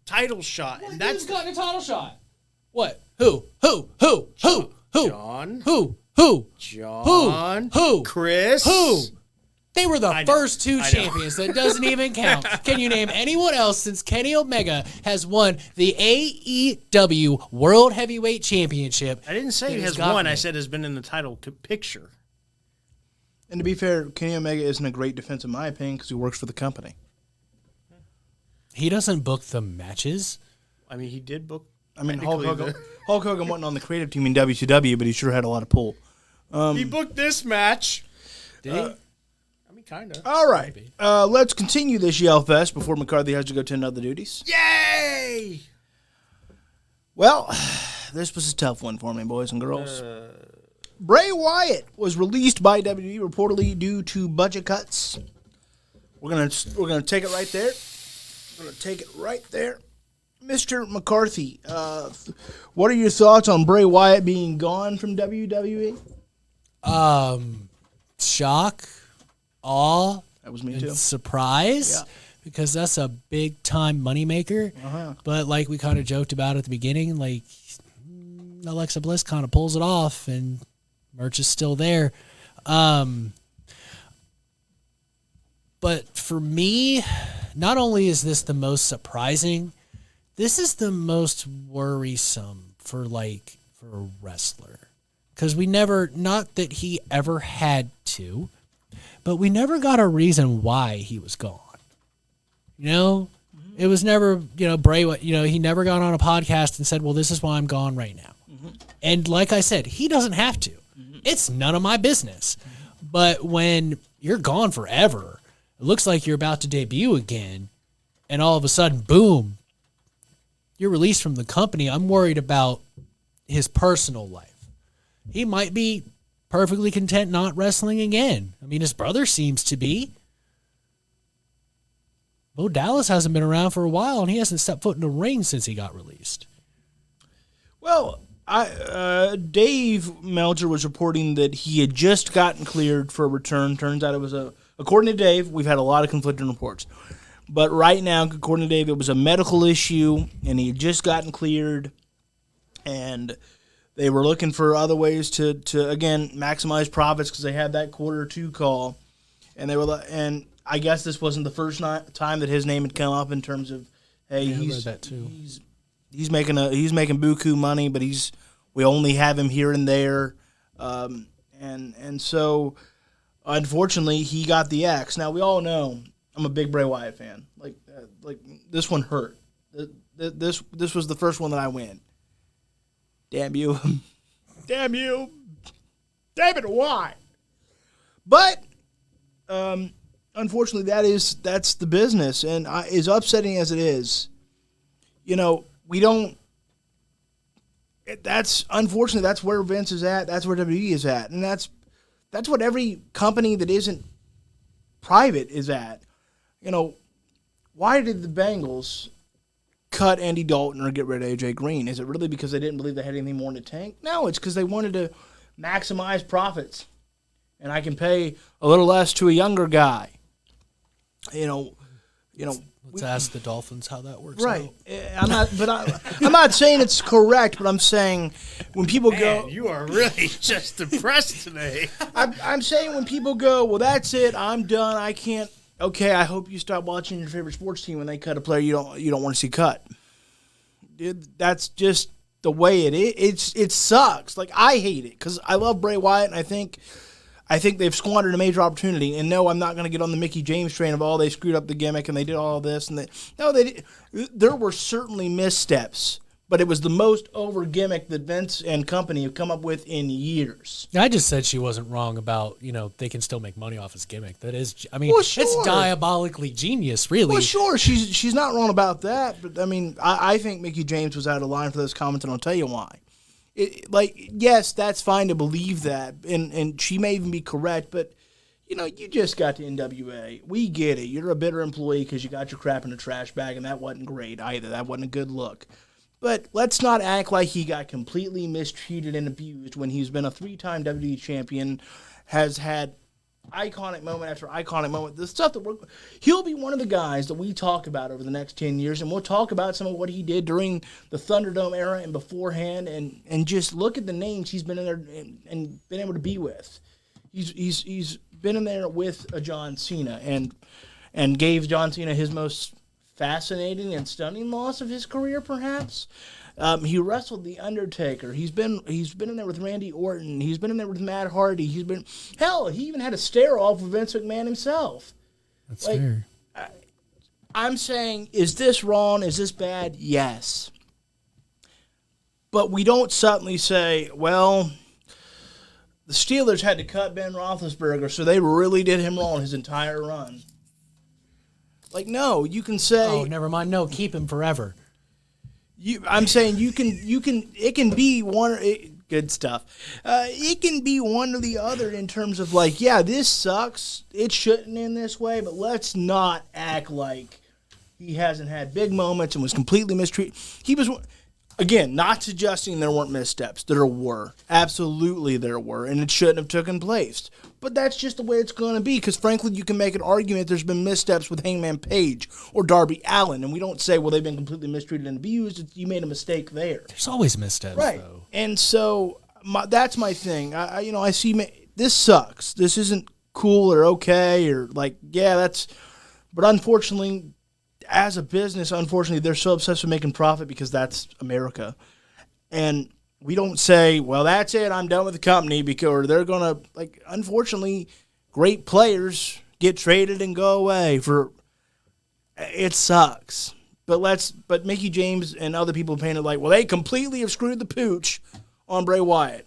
title shot. And Who's that's gotten a title shot? What? Who? John. Who? John. Who? Chris. Who? They were the I know. first 2 champions. That doesn't even count. Can you name anyone else since Kenny Omega has won the AEW World Heavyweight Championship? I didn't say he has won. I said has been in the title picture. And to be fair, Kenny Omega isn't a great defense in my opinion because he works for the company. He doesn't book the matches. I mean, he did book. I mean, Hulk Hogan wasn't on the creative team in WCW, but he sure had a lot of pull. He booked this match. Did he? I mean, kind of. All right. Let's continue this Yell Fest before McCarthy has to go tend to other duties. Yay! Well, this was a tough one for me, boys and girls. Bray Wyatt was released by WWE reportedly due to budget cuts. We're gonna take it right there. We're gonna take it right there. Mr. McCarthy, what are your thoughts on Bray Wyatt being gone from WWE? Shock, awe, That was me and too. surprise, Yeah. because that's a big time moneymaker. But like we kind of joked about at the beginning, like Alexa Bliss kind of pulls it off, and merch is still there. But for me, not only is this the most surprising, this is the most worrisome for a wrestler. Because we never, not that he ever had to, but we never got a reason why he was gone. It was never, Bray, he never got on a podcast and said, well, this is why I'm gone right now. And like I said, he doesn't have to. It's none of my business. But when you're gone forever, it looks like you're about to debut again, and all of a sudden, boom, you're released from the company. I'm worried about his personal life. He might be perfectly content not wrestling again. I mean, his brother seems to be. Bo Dallas hasn't been around for a while, and he hasn't stepped foot in the ring since he got released. Well, Dave Meltzer was reporting that he had just gotten cleared for a return. Turns out it was according to Dave, we've had a lot of conflicting reports. But right now, according to Dave, it was a medical issue, and he had just gotten cleared, and they were looking for other ways to again, maximize profits because they had that Q2 call. And and I guess this wasn't the first time that his name had come up in terms of, hey, I read that too. He's making buku money, but we only have him here and there, and so Unfortunately, he got the X. Now, we all know I'm a big Bray Wyatt fan. Like this one hurt. This was the first one that I win. Damn you. Damn you. Damn it, why? But, unfortunately, that's the business. And as upsetting as it is, we don't. Unfortunately, that's where Vince is at. That's where WWE is at. And that's what every company that isn't private is at. Why did the Bengals cut Andy Dalton or get rid of AJ Green? Is it really because they didn't believe they had anything more in the tank? No, it's because they wanted to maximize profits. And I can pay a little less to a younger guy. Let's ask the Dolphins how that works right. out. I'm not saying it's correct, but I'm saying when people go, you are really just depressed today. I'm saying when people go, well, that's it, I'm done, I can't. Okay, I hope you stop watching your favorite sports team when they cut a player you don't want to see cut. That's just the way it is. It sucks. Like, I hate it because I love Bray Wyatt, and I think they've squandered a major opportunity. And no, I'm not going to get on the Mickey James train of, they screwed up the gimmick and they did all this. There were certainly missteps, but it was the most over gimmick that Vince and company have come up with in years. I just said she wasn't wrong about, they can still make money off his gimmick. That is, Well, sure. It's diabolically genius, really. Well, sure, she's not wrong about that, but I think Mickey James was out of line for those comments, and I'll tell you why. Yes, that's fine to believe that, and she may even be correct, but you just got to NWA. We get it. You're a bitter employee because you got your crap in a trash bag, and that wasn't great either. That wasn't a good look. But let's not act like he got completely mistreated and abused when he's been a 3-time WWE champion, has had iconic moment after iconic moment. The stuff that he'll be one of the guys that we talk about over the next 10 years, and we'll talk about some of what he did during the Thunderdome era and beforehand, and just look at the names he's been in there and been able to be with. He's been in there with a John Cena and gave John Cena his most fascinating and stunning loss of his career, perhaps. He wrestled The Undertaker. He's been in there with Randy Orton. He's been in there with Matt Hardy. He even had a stare-off with Vince McMahon himself. That's fair. I'm saying, is this wrong? Is this bad? Yes. But we don't suddenly say, well, the Steelers had to cut Ben Roethlisberger, so they really did him wrong his entire run. No, you can say... Oh, never mind. No, keep him forever. I'm saying you can. It can be one. Good stuff. It can be one or the other in terms of this sucks. It shouldn't end this way, but let's not act like he hasn't had big moments and was completely mistreated. He was, again, not suggesting there weren't missteps. There were. Absolutely there were, and it shouldn't have taken place. But that's just the way it's going to be, because frankly, you can make an argument there's been missteps with Hangman Page or Darby Allin, and we don't say, well, they've been completely mistreated and abused. You made a mistake there. There's always missteps, right? Though. And so that's my thing. I see this sucks. This isn't cool or okay or that's. But unfortunately, as a business, they're so obsessed with making profit because that's America, and we don't say, well, that's it, I'm done with the company, because they're going to, unfortunately, great players get traded and go away it sucks. But Mickey James and other people painted they completely have screwed the pooch on Bray Wyatt.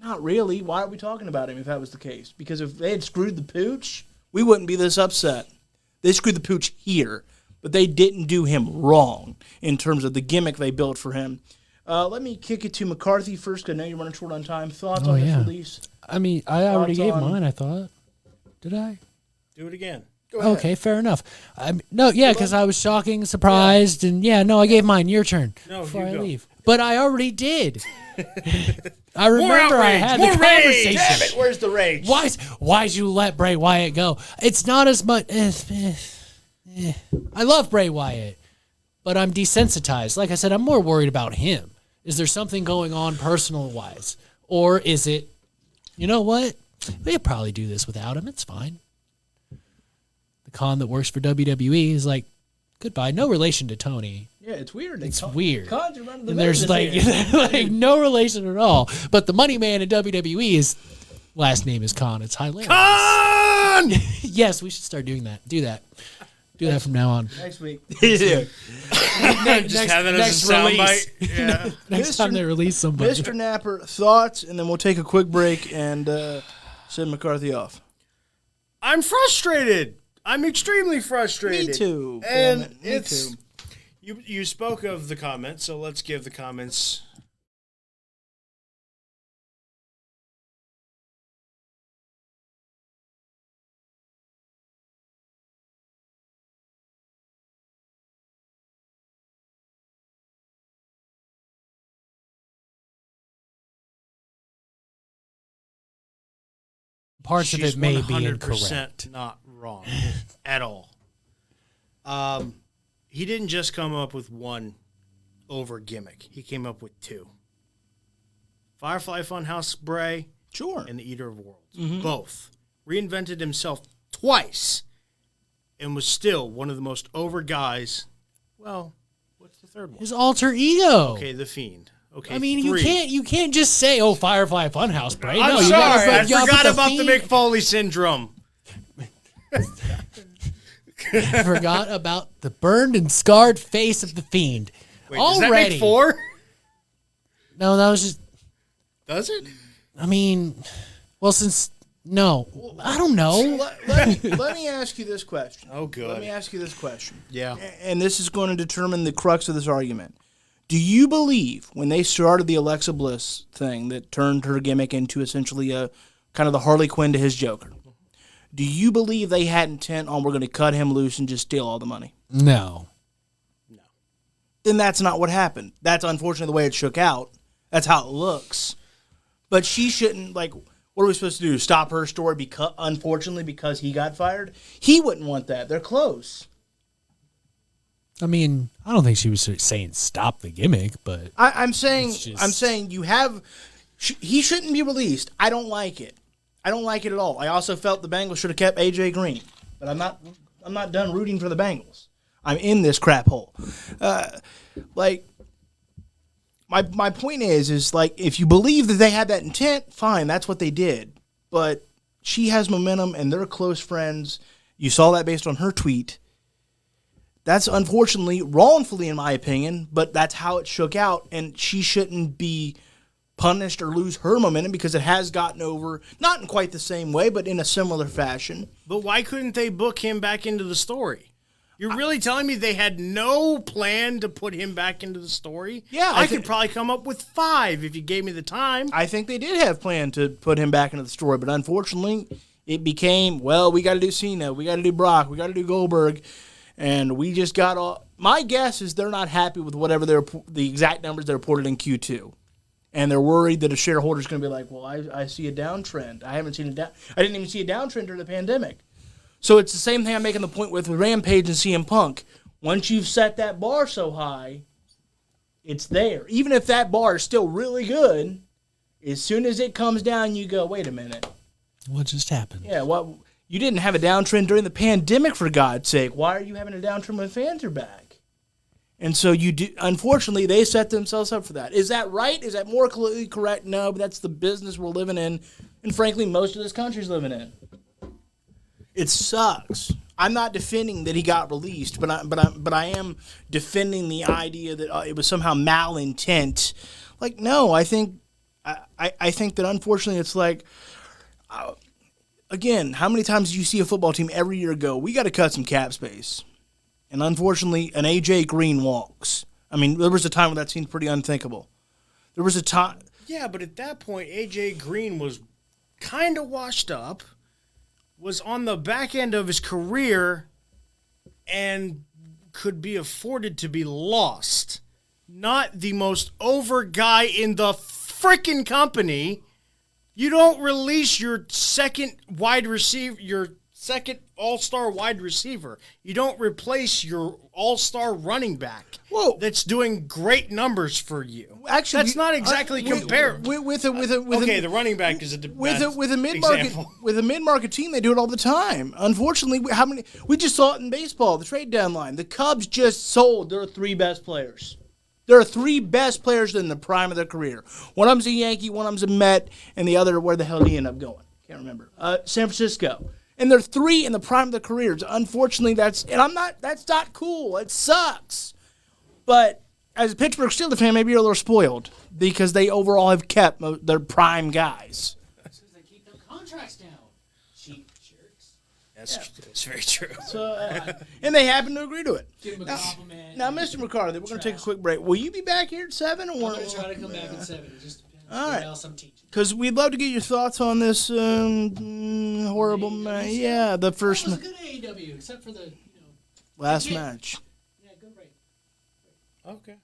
Not really. Why are we talking about him if that was the case? Because if they had screwed the pooch, we wouldn't be this upset. They screwed the pooch here, but they didn't do him wrong in terms of the gimmick they built for him. Let me kick it to McCarthy first, because I know you're running short on time. Thoughts on this release? I already gave mine, I thought. Did I? Do it again. Go ahead. Okay, fair enough. Because I was shocking, surprised, and I gave mine. Your turn before I leave. But I already did. I remember I had the conversation. Damn it, where's the rage? Why'd you let Bray Wyatt go? It's not as much... I love Bray Wyatt, but I'm desensitized. Like I said, I'm more worried about him. Is there something going on personal-wise? Or is it, you know what? We'll probably do this without him. It's fine. The con that works for WWE is goodbye. No relation to Tony. Yeah, it's weird. It's weird. Cons are running the and there's business here. no relation at all. But the money man in WWE is last name is Khan. It's hilarious. Khan! Yes, we should start doing that. Do that. Do that from now on. Next week. Just have it as a soundbite. Yeah. Next time they release somebody. Mr. Napper, thoughts, and then we'll take a quick break and send McCarthy off. I'm frustrated. I'm extremely frustrated. Me too. And damn it. Me it's too. you spoke of the comments, so let's give the comments. Parts of She's it may be 100% incorrect. not wrong at all. He didn't just come up with one over gimmick. He came up with two. Firefly Funhouse Bray Sure. and the Eater of Worlds. Both. Reinvented himself twice and was still one of the most over guys. Well, what's the third one? His alter ego. Okay, the Fiend. Okay, I mean, three. you can't just say, "Oh, Firefly Funhouse, Bray." I'm No, you sorry, gotta I put- you gotta forgot put about the Fiend- McFoley syndrome. I forgot about the burned and scarred face of the Fiend. Wait, does that Already. make four? No, that was just. Does it? I mean, well, since no, I don't know. Let me ask you this question. Oh, good. Let me ask you this question. Yeah. And this is going to determine the crux of this argument. Do you believe when they started the Alexa Bliss thing that turned her gimmick into essentially a kind of the Harley Quinn to his Joker? Do you believe they had intent on we're going to cut him loose and just steal all the money? No. Then that's not what happened. That's unfortunately the way it shook out. That's how it looks. But she shouldn't, like, what are we supposed to do? Stop her story because, unfortunately, because he got fired? He wouldn't want that. They're close. I mean, I don't think she was saying stop the gimmick, but I'm saying, It's just- I'm saying you have. He shouldn't be released. I don't like it. I don't like it at all. I also felt the Bengals should have kept AJ Green, but I'm not done rooting for the Bengals. I'm in this crap hole. My point is like if you believe that they had that intent, fine, that's what they did. But she has momentum, and they're close friends. You saw that based on her tweet. That's unfortunately wrongfully, in my opinion, but that's how it shook out, and she shouldn't be punished or lose her momentum because it has gotten over, not in quite the same way, but in a similar fashion. But why couldn't they book him back into the story? You're really telling me they had no plan to put him back into the story? Yeah, I could probably come up with 5 if you gave me the time. I think they did have planned to put him back into the story, but unfortunately, it became, well, we got to do Cena, we got to do Brock, we got to do Goldberg, and we just got all. My guess is they're not happy with whatever the exact numbers they reported in Q2. And they're worried that a shareholder's going to be like, well, I see a downtrend. I didn't even see a downtrend during the pandemic. So it's the same thing I'm making the point with Rampage and CM Punk. Once you've set that bar so high, it's there. Even if that bar is still really good, as soon as it comes down, you go, wait a minute. what just happened? Yeah, you didn't have a downtrend during the pandemic, for God's sake. Why are you having a downtrend when fans are back? And so unfortunately, they set themselves up for that. Is that right? Is that morally correct? No, but that's the business we're living in, and frankly, most of this country's living in. It sucks. I'm not defending that he got released, but I am defending the idea that it was somehow malintent. Like, no, I think that unfortunately, it's like. Again, how many times do you see a football team every year go, we got to cut some cap space? And unfortunately, an A.J. Green walks. I mean, there was a time when that seemed pretty unthinkable. There was a time. Yeah, but at that point, A.J. Green was kind of washed up, was on the back end of his career, and could be afforded to be lost. Not the most over guy in the frickin' company. You don't release your second wide receiver, your second all-star wide receiver. You don't replace your all-star running back. Whoa. That's doing great numbers for you. Actually, that's not exactly comparable. Okay, the running back is a with a mid-market example. with a mid-market team, they do it all the time. Unfortunately, we just saw it in baseball, the trade deadline. The Cubs just sold their 3 best players. There are 3 best players in the prime of their career. One of them's a Yankee, one of them's a Met, and the other, where the hell did he end up going? can't remember. San Francisco. And they're 3 in the prime of their careers. Unfortunately, that's not cool. It sucks. But as a Pittsburgh Steelers fan, maybe you're a little spoiled because they overall have kept their prime guys. Because they keep their contracts down. Cheap jerks. That's very true. So, and they happen to agree to it. Give them a compliment. Now, Mr. McCarthy, we're going to take a quick break. Will you be back here at 7? Or I'm going to try to come back at 7. It just depends All what right. else I'm teaching. Because we'd love to get your thoughts on this horrible match. Yeah, the first That was a good AEW, except for the last match. Yeah, good break. Okay.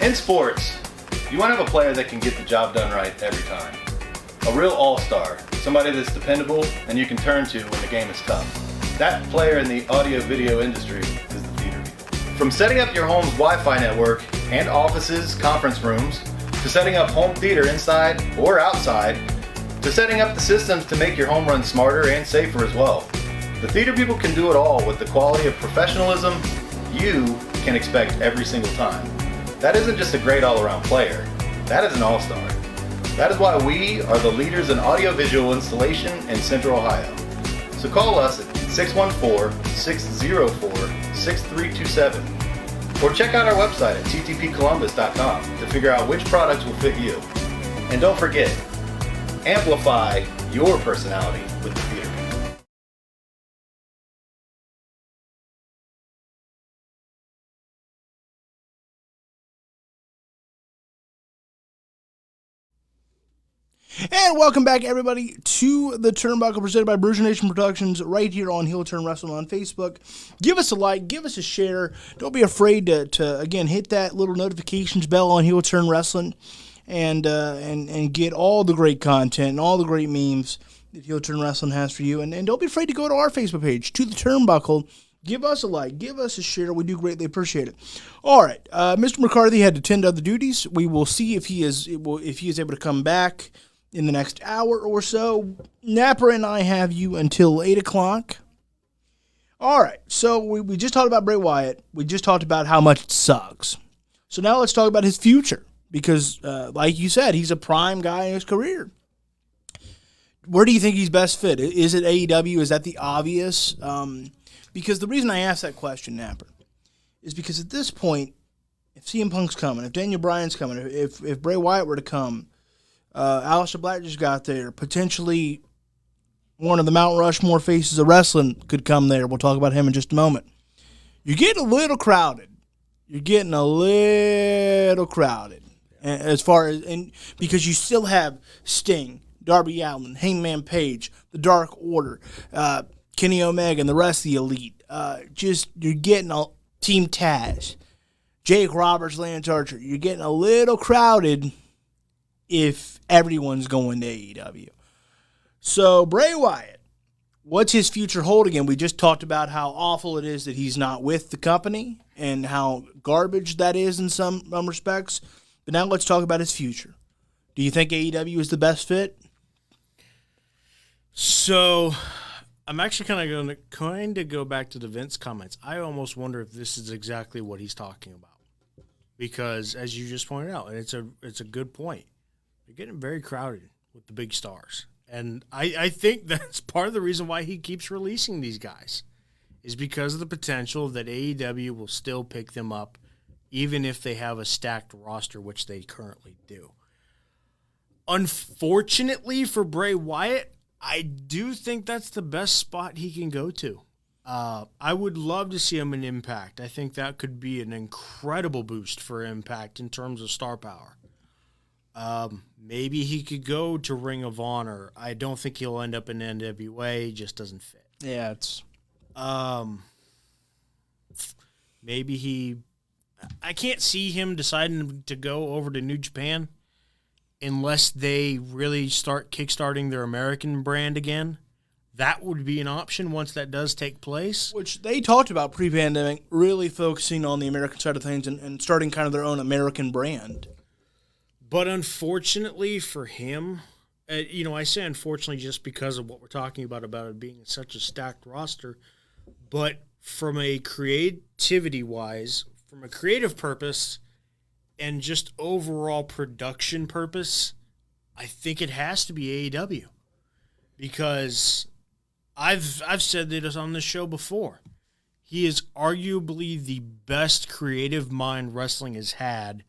In sports, you want to have a player that can get the job done right every time. A real all-star, somebody that's dependable and you can turn to when the game is tough. That player in the audio-video industry is the theater people. From setting up your home's Wi-Fi network and offices, conference rooms, to setting up home theater inside or outside, to setting up the systems to make your home run smarter and safer as well. The theater people can do it all with the quality of professionalism you can expect every single time. That isn't just a great all-around player, that is an all-star. That is why we are the leaders in audiovisual installation in Central Ohio. So call us at 614-604-6327 or check out our website at ttpcolumbus.com to figure out which products will fit you. And don't forget, amplify your personality with the theater people. And welcome back, everybody, to the Turnbuckle presented by Bruiser Nation Productions right here on Heel Turn Wrestling on Facebook. Give us a like, give us a share. Don't be afraid to again, hit that little notifications bell on Heel Turn Wrestling and get all the great content and all the great memes that Heel Turn Wrestling has for you. And don't be afraid to go to our Facebook page, To the Turnbuckle. Give us a like, give us a share. We do greatly appreciate it. All right, Mr. McCarthy had to tend to other duties. We will see if he is able to come back in the next hour or so. Napper and I have you until 8 o'clock. All right, so we just talked about Bray Wyatt. We just talked about how much it sucks. So now let's talk about his future because, like you said, he's a prime guy in his career. Where do you think he's best fit? Is it AEW? Is that the obvious? Because the reason I asked that question, Napper, is because at this point, if CM Punk's coming, if Daniel Bryan's coming, if Bray Wyatt were to come, Aleister Black just got there. Potentially one of the Mount Rushmore faces of wrestling could come there. We'll talk about him in just a moment. You're getting a little crowded. As far as because you still have Sting, Darby Allin, Hangman Page, the Dark Order, Kenny Omega, and the rest of the Elite. You're getting a Team Taz, Jake Roberts, Lance Archer. You're getting a little crowded if everyone's going to AEW. So Bray Wyatt, what's his future hold again? We just talked about how awful it is that he's not with the company and how garbage that is in some respects. But now let's talk about his future. Do you think AEW is the best fit? So I'm actually going to go back to the Vince comments. I almost wonder if this is exactly what he's talking about. Because as you just pointed out, and it's a good point, they're getting very crowded with the big stars. And I think that's part of the reason why he keeps releasing these guys is because of the potential that AEW will still pick them up even if they have a stacked roster, which they currently do. Unfortunately for Bray Wyatt, I do think that's the best spot he can go to. I would love to see him in Impact. I think that could be an incredible boost for Impact in terms of star power. Maybe he could go to Ring of Honor. I don't think he'll end up in NWA. He just doesn't fit. Yeah, it's maybe I can't see him deciding to go over to New Japan unless they really start kickstarting their American brand again. That would be an option once that does take place. which they talked about pre-pandemic, really focusing on the American side of things and starting kind of their own American brand. But unfortunately for him, I say unfortunately just because of what we're talking about it being such a stacked roster, but from a creativity-wise, from a creative purpose, and just overall production purpose, I think it has to be AEW. Because I've said this on this show before. He is arguably the best creative mind wrestling has had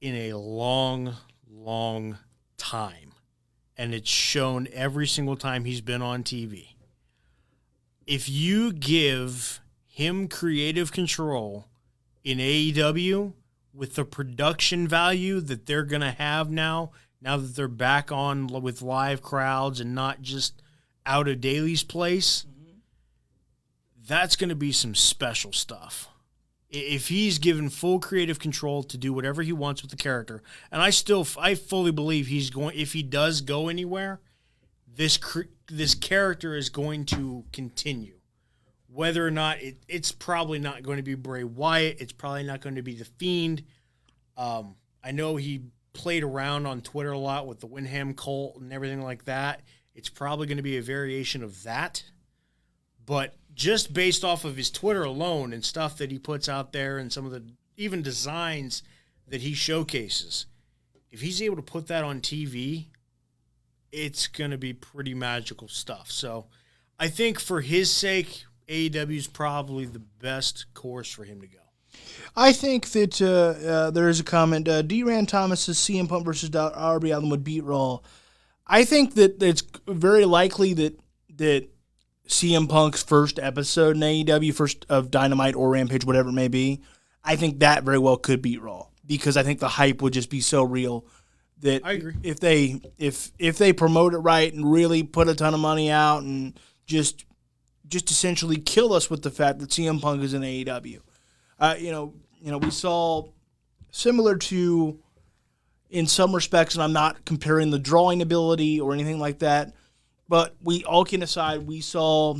in a long, long time. And it's shown every single time he's been on TV. If you give him creative control in AEW with the production value that they're going to have now that they're back on with live crowds and not just out of Daly's place, that's going to be some special stuff. If he's given full creative control to do whatever he wants with the character, and I fully believe he's going, if he does go anywhere, this character is going to continue. Whether or not it's probably not going to be Bray Wyatt, it's probably not going to be The Fiend. I know he played around on Twitter a lot with the Windham cult and everything like that. It's probably going to be a variation of that. But just based off of his Twitter alone and stuff that he puts out there and some of the even designs that he showcases, if he's able to put that on TV, it's going to be pretty magical stuff. So I think for his sake, AEW is probably the best course for him to go. I think that there is a comment. D. Rand Thomas says CM Punk versus Darby Allin would beat Raw. I think that it's very likely that CM Punk's first episode in AEW, first of Dynamite or Rampage, whatever it may be, I think that very well could beat Raw because I think the hype would just be so real that I agree. if they promote it right and really put a ton of money out and just essentially kill us with the fact that CM Punk is in AEW. We saw similar to, in some respects, and I'm not comparing the drawing ability or anything like that, but all kidding aside, we saw,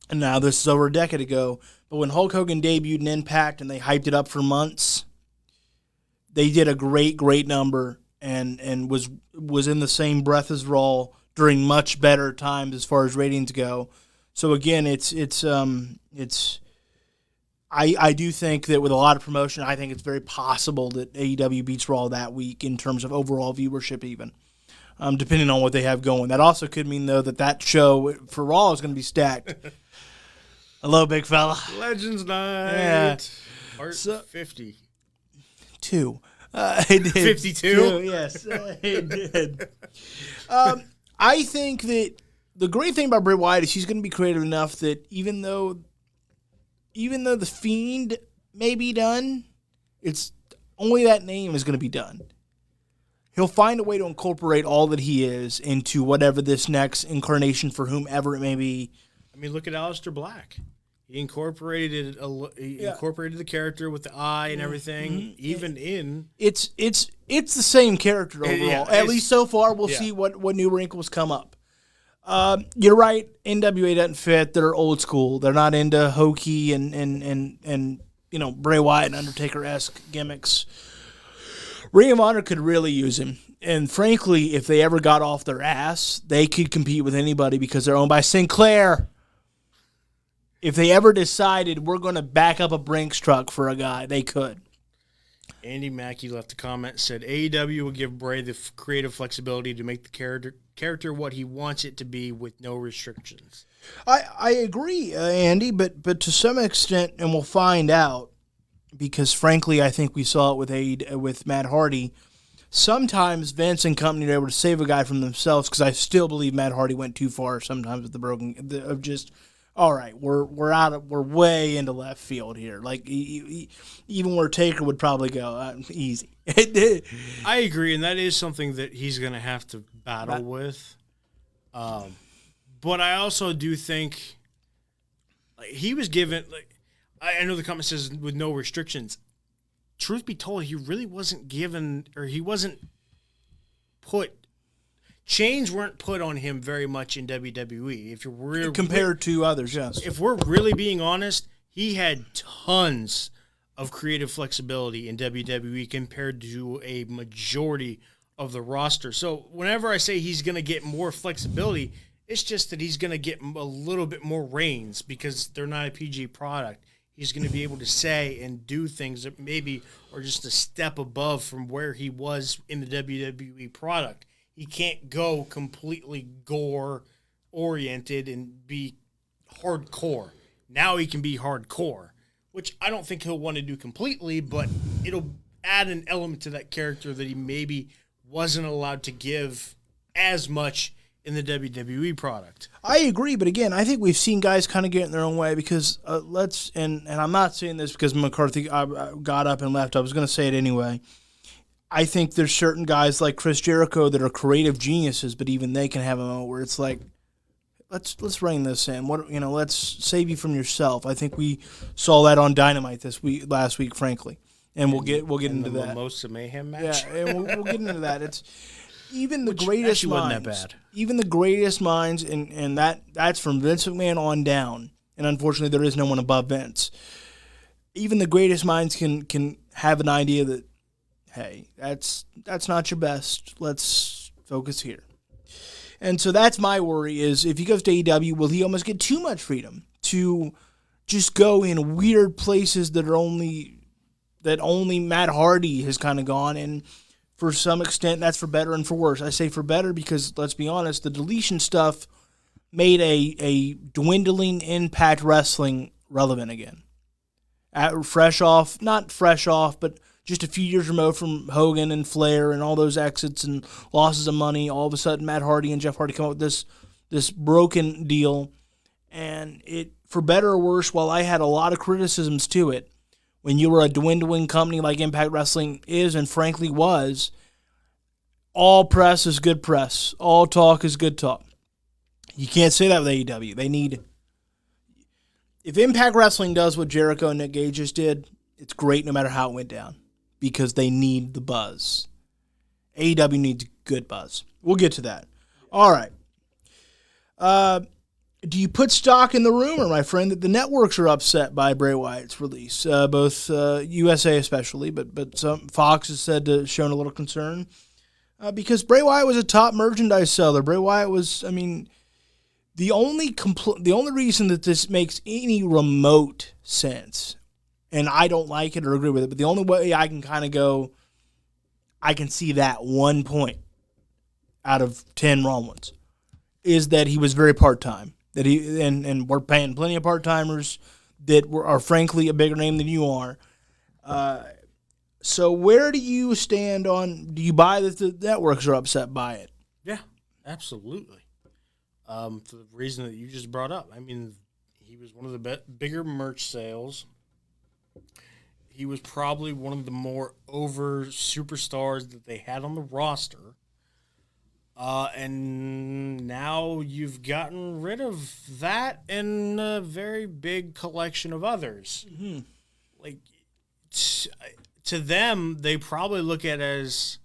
and now this is over a decade ago, but when Hulk Hogan debuted in Impact and they hyped it up for months, they did a great number and was in the same breath as Raw during much better times as far as ratings go. So again, I do think that with a lot of promotion, I think it's very possible that AEW beats Raw that week in terms of overall viewership even, depending on what they have going. That also could mean, though, that show for Raw is going to be stacked. Hello, big fella. Legends Night. Yeah. Part 50. 2. It did. 52? Yes, it did. I think that the great thing about Bray Wyatt is he's going to be creative enough that even though The Fiend may be done, it's only that name is going to be done. He'll find a way to incorporate all that he is into whatever this next incarnation for whomever it may be. I mean, look at Aleister Black. He incorporated the character with the eye and everything, even in... It's the same character overall. Yeah, At least so far, we'll see what new wrinkles come up. You're right. NWA doesn't fit. They're old school. They're not into hokey and Bray Wyatt and Undertaker-esque gimmicks. Ring of Honor could really use him. And frankly, if they ever got off their ass, they could compete with anybody because they're owned by Sinclair. If they ever decided we're going to back up a Brinks truck for a guy, they could. Andy Mackey left a comment, said AEW will give Bray the creative flexibility to make the character what he wants it to be with no restrictions. I agree, Andy, but to some extent, and we'll find out, because frankly, I think we saw it with Matt Hardy. Sometimes Vince and company are able to save a guy from themselves because I still believe Matt Hardy went too far sometimes with All right, we're way into left field here. Like even where Taker would probably go, easy. I agree, and that is something that he's going to have to battle with. But I also do think he was given. I know the comment says with no restrictions. Truth be told, he really wasn't given, or he wasn't put. Chains weren't put on him very much in WWE. If you're compared to others, yes. If we're really being honest, he had tons of creative flexibility in WWE compared to a majority of the roster. So whenever I say he's going to get more flexibility, it's just that he's going to get a little bit more reins because they're not a PG product. He's going to be able to say and do things that maybe are just a step above from where he was in the WWE product. He can't go completely gore-oriented and be hardcore. Now he can be hardcore, which I don't think he'll want to do completely, but it'll add an element to that character that he maybe wasn't allowed to give as much in the WWE product. I agree, but again, I think we've seen guys kind of get in their own way because and I'm not saying this because McCarthy got up and left. I was going to say it anyway. I think there's certain guys like Chris Jericho that are creative geniuses, but even they can have a moment where it's like, let's rein this in. Let's save you from yourself. I think we saw that on Dynamite last week, frankly, and we'll get into that. Mimosa Mayhem match. Yeah, and we'll get into that. It's even the greatest minds. Wasn't that bad. Even the greatest minds, and that's from Vince McMahon on down. And unfortunately, there is no one above Vince. Even the greatest minds can have an idea that, hey, that's not your best. Let's focus here. And so that's my worry is if he goes to AEW, will he almost get too much freedom to just go in weird places that only Matt Hardy has kind of gone in? For some extent, that's for better and for worse. I say for better because, let's be honest, the deletion stuff made a dwindling Impact Wrestling relevant again. Not fresh off, but just a few years removed from Hogan and Flair and all those exits and losses of money, all of a sudden Matt Hardy and Jeff Hardy come up with this broken deal. And it, for better or worse, while I had a lot of criticisms to it, when you were a dwindling company like Impact Wrestling is and frankly was, all press is good press. All talk is good talk. You can't say that with AEW. If Impact Wrestling does what Jericho and Nick Gage just did, it's great no matter how it went down because they need the buzz. AEW needs good buzz. We'll get to that. All right. Do you put stock in the rumor, my friend, that the networks are upset by Bray Wyatt's release? Both USA especially, but some Fox has said shown a little concern because Bray Wyatt was a top merchandise seller. Bray Wyatt was, the only reason that this makes any remote sense, and I don't like it or agree with it, but the only way I can kind of go, I can see that one point out of 10 wrong ones, is that he was very part-time. That he and we're paying plenty of part-timers that are frankly a bigger name than you are. So where do you stand on, do you buy that the networks are upset by it? Yeah, absolutely. For the reason that you just brought up. He was one of the bigger merch sales. He was probably one of the more over superstars that they had on the roster. And now you've gotten rid of that and a very big collection of others. Mm-hmm. To them, they probably look at it as,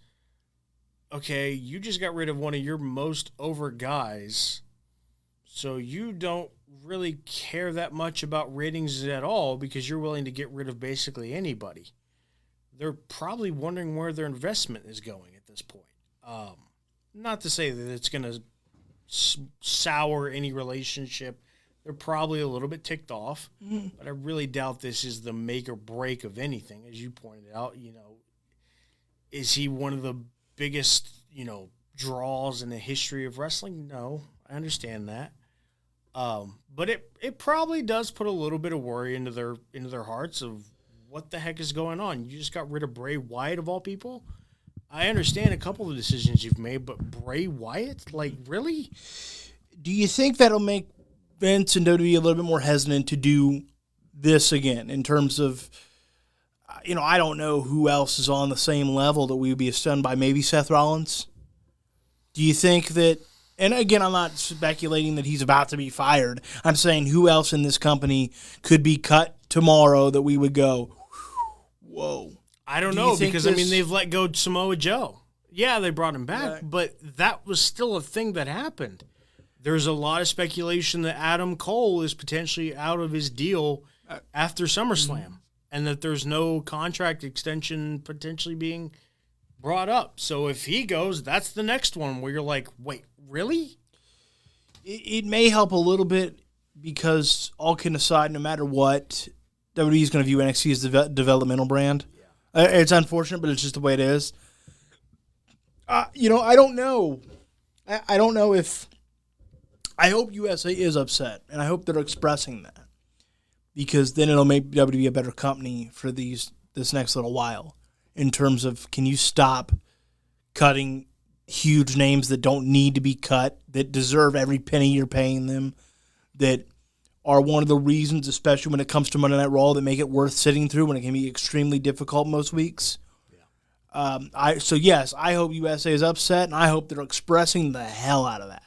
okay, you just got rid of one of your most over guys, so you don't really care that much about ratings at all because you're willing to get rid of basically anybody. They're probably wondering where their investment is going at this point. Not to say that it's going to sour any relationship. They're probably a little bit ticked off, but I really doubt this is the make or break of anything. As you pointed out, is he one of the biggest, draws in the history of wrestling? No, I understand that. But it probably does put a little bit of worry into their hearts of what the heck is going on. You just got rid of Bray Wyatt of all people. I understand a couple of the decisions you've made, but Bray Wyatt? Really? Do you think that'll make Vince and WWE a little bit more hesitant to do this again in terms of, I don't know who else is on the same level that we would be stunned by. Maybe Seth Rollins? Do you think that, and again, I'm not speculating that he's about to be fired. I'm saying who else in this company could be cut tomorrow that we would go, whoa. I don't Do know you think because, they've let go Samoa Joe. Yeah, they brought him back, Right. but that was still a thing that happened. There's a lot of speculation that Adam Cole is potentially out of his deal after SummerSlam and that there's no contract extension potentially being brought up. So if he goes, that's the next one where you're like, wait, really? It may help a little bit because, all kidding aside, no matter what, WWE is going to view NXT as the developmental brand. Yeah. It's unfortunate, but it's just the way it is. I don't know. I don't know if... I hope USA is upset, and I hope they're expressing that because then it'll make WWE a better company for this next little while in terms of, can you stop cutting huge names that don't need to be cut, that deserve every penny you're paying them, that are one of the reasons, especially when it comes to Monday Night Raw, that make it worth sitting through when it can be extremely difficult most weeks. Yes, I hope USA is upset, and I hope they're expressing the hell out of that.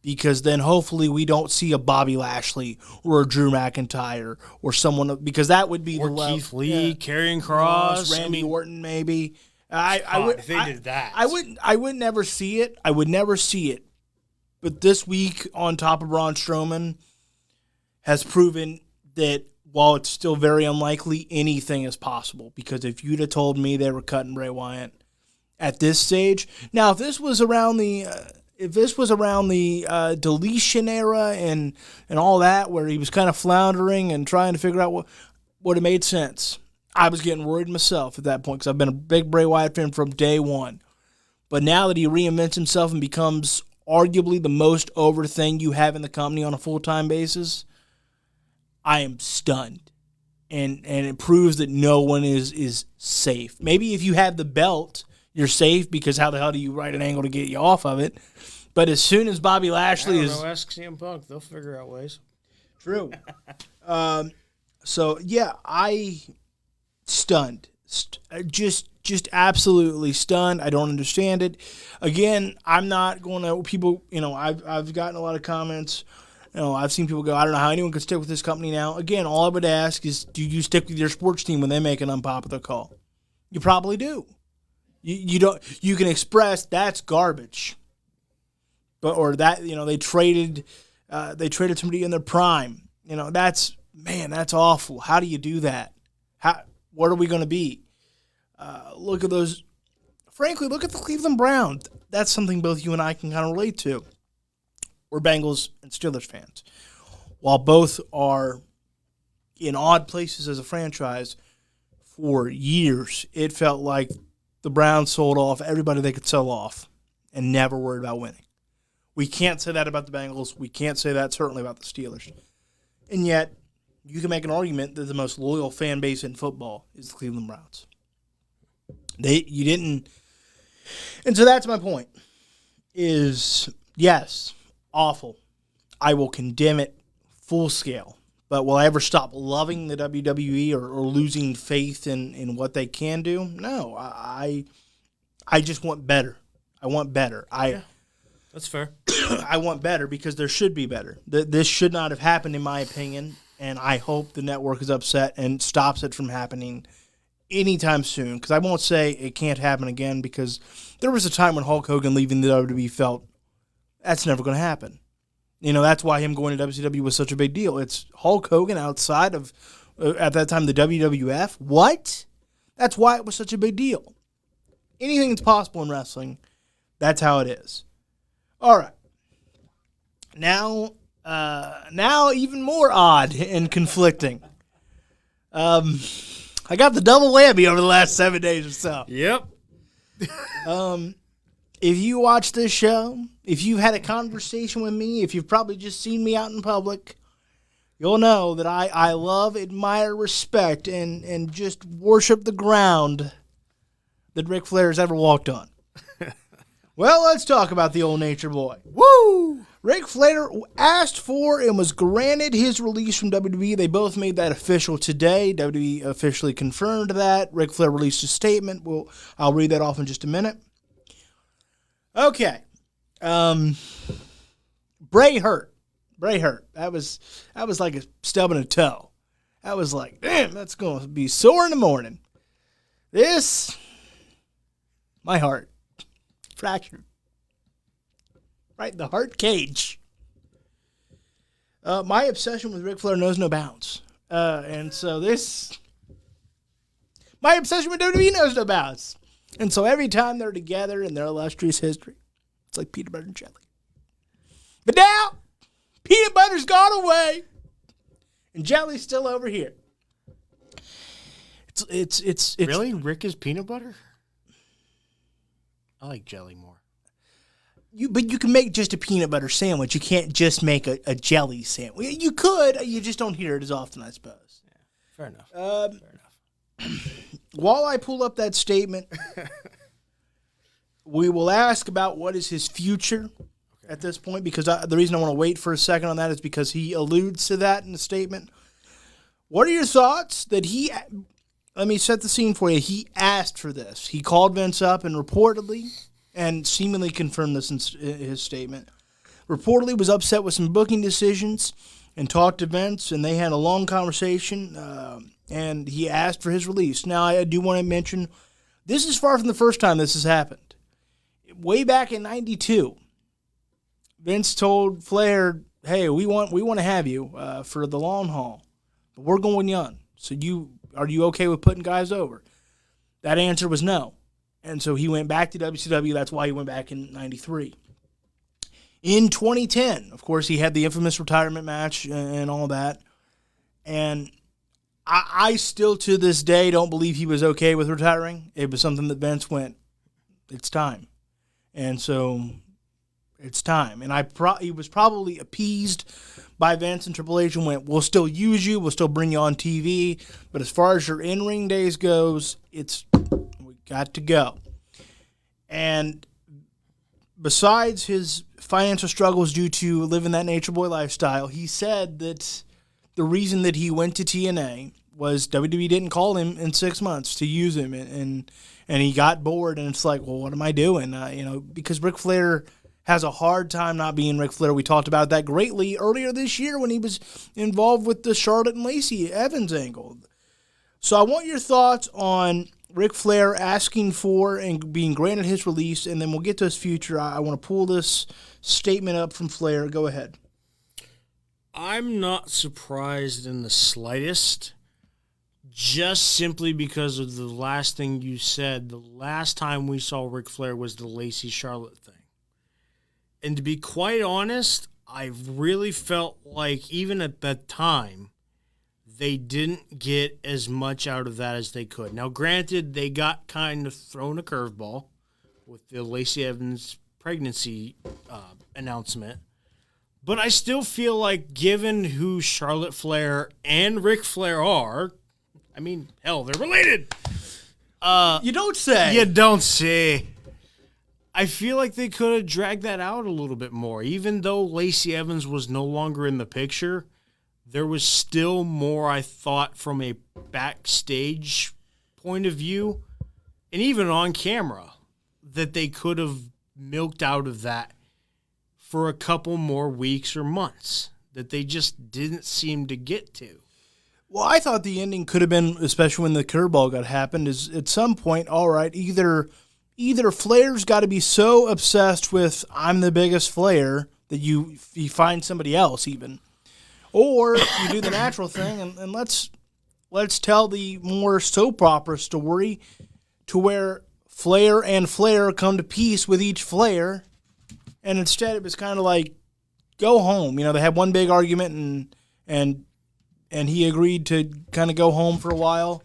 Because then hopefully we don't see a Bobby Lashley or a Drew McIntyre or someone, because that would be Or the Keith Lee, Karrion Kross, Randy Orton, maybe. If they did that. I would never see it. I would never see it. But this week, on top of Braun Strowman, has proven that while it's still very unlikely, anything is possible. Because if you'd have told me they were cutting Bray Wyatt at this stage, now if this was around the deletion era and all that, where he was kind of floundering and trying to figure out what would have made sense, I was getting worried myself at that point because I've been a big Bray Wyatt fan from day one. But now that he reinvents himself and becomes arguably the most over thing you have in the company on a full-time basis, I am stunned. And it proves that no one is safe. Maybe if you have the belt, you're safe, because how the hell do you write an angle to get you off of it? But as soon as Bobby Lashley ask CM Punk. They'll figure out ways. True. I stunned. Just absolutely stunned. I don't understand it. Again, I'm not going to, people, I've gotten a lot of comments. I've seen people go, I don't know how anyone could stick with this company now. Again, all I would ask is, do you stick with your sports team when they make an unpopular call? You probably do. You don't. You can express that's garbage, or that they traded somebody in their prime. That's awful. How do you do that? What are we going to be? Look at those. Frankly, look at the Cleveland Browns. That's something both you and I can kind of relate to. We're Bengals and Steelers fans. While both are in odd places as a franchise, for years it felt like the Browns sold off everybody they could sell off and never worried about winning. We can't say that about the Bengals. We can't say that certainly about the Steelers. And yet, you can make an argument that the most loyal fan base in football is the Cleveland Browns. You didn't. And so that's my point. Is, yes, awful. I will condemn it full scale. But will I ever stop loving the WWE or losing faith in what they can do? No. I just want better. I want better. That's fair. I want better because there should be better. This should not have happened, in my opinion, and I hope the network is upset and stops it from happening anytime soon, because I won't say it can't happen again, because there was a time when Hulk Hogan leaving the WWE felt that's never going to happen. That's why him going to WCW was such a big deal. It's Hulk Hogan outside of, at that time, the WWF. What? That's why it was such a big deal. Anything that's possible in wrestling, that's how it is. All right. Now even more odd and conflicting. I got the double whammy over the last 7 days or so. Yep. If you watch this show, if you've had a conversation with me, if you've probably just seen me out in public, you'll know that I love, admire, respect, and just worship the ground that Ric Flair has ever walked on. Well, let's talk about the old Nature Boy. Woo! Ric Flair asked for and was granted his release from WWE. They both made that official today. WWE officially confirmed that. Ric Flair released a statement. I'll read that off in just a minute. Okay. Bray hurt. That was like a stub in a toe. That was like, damn, that's going to be sore in the morning. My heart, fractured. Right in the heart cage. My obsession with Ric Flair knows no bounds. And so my obsession with WWE knows no bounds. And so every time they're together in their illustrious history, it's like peanut butter and jelly. But now, peanut butter's gone away, and jelly's still over here. It's really? Rick is peanut butter? I like jelly more. But you can make just a peanut butter sandwich. You can't just make a jelly sandwich. You could. You just don't hear it as often, I suppose. Yeah, fair enough. Fair enough. While I pull up that statement, we will ask about what is his future at this point, because the reason I want to wait for a second on that is because he alludes to that in the statement. What are your thoughts that let me set the scene for you. He asked for this. He called Vince up and reportedly, and seemingly confirmed this in his statement, reportedly was upset with some booking decisions and talked to Vince, and they had a long conversation, and he asked for his release. Now, I do want to mention, this is far from the first time this has happened. Way back in 92, Vince told Flair, hey, we want to have you for the long haul, but we're going young. So are you okay with putting guys over? That answer was no. And so he went back to WCW. That's why he went back in 93. In 2010, of course, he had the infamous retirement match and all that. And I still, to this day, don't believe he was okay with retiring. It was something that Vince went, it's time. And so it's time. And he was probably appeased by Vince and Triple H and went, we'll still use you. We'll still bring you on TV. But as far as your in-ring days goes, we got to go. And besides his financial struggles due to living that nature boy lifestyle, he said that the reason that he went to TNA was WWE didn't call him in 6 months to use him. And he got bored, and it's like, well, what am I doing? Because Ric Flair has a hard time not being Ric Flair. We talked about that greatly earlier this year when he was involved with the Charlotte and Lacey Evans angle. So I want your thoughts on Ric Flair asking for and being granted his release, and then we'll get to his future. I want to pull this statement up from Flair. Go ahead. I'm not surprised in the slightest, just simply because of the last thing you said. The last time we saw Ric Flair was the Lacey Charlotte thing. And to be quite honest, I really felt like even at that time, they didn't get as much out of that as they could. Now, granted, they got kind of thrown a curveball with the Lacey Evans pregnancy announcement. But I still feel like, given who Charlotte Flair and Ric Flair are, I mean, hell, they're related. You don't say. You don't say. I feel like they could have dragged that out a little bit more. Even though Lacey Evans was no longer in the picture, there was still more, I thought, from a backstage point of view, and even on camera, that they could have milked out of that for a couple more weeks or months that they just didn't seem to get to. Well, I thought the ending could have been, especially when the curveball got happened, is at some point, all right, either Flair's got to be so obsessed with I'm the biggest Flair that you find somebody else even, or you do the natural thing and let's tell the more soap opera story to where Flair and Flair come to peace with each Flair, and instead it was kind of like go home. They had one big argument and he agreed to kind of go home for a while,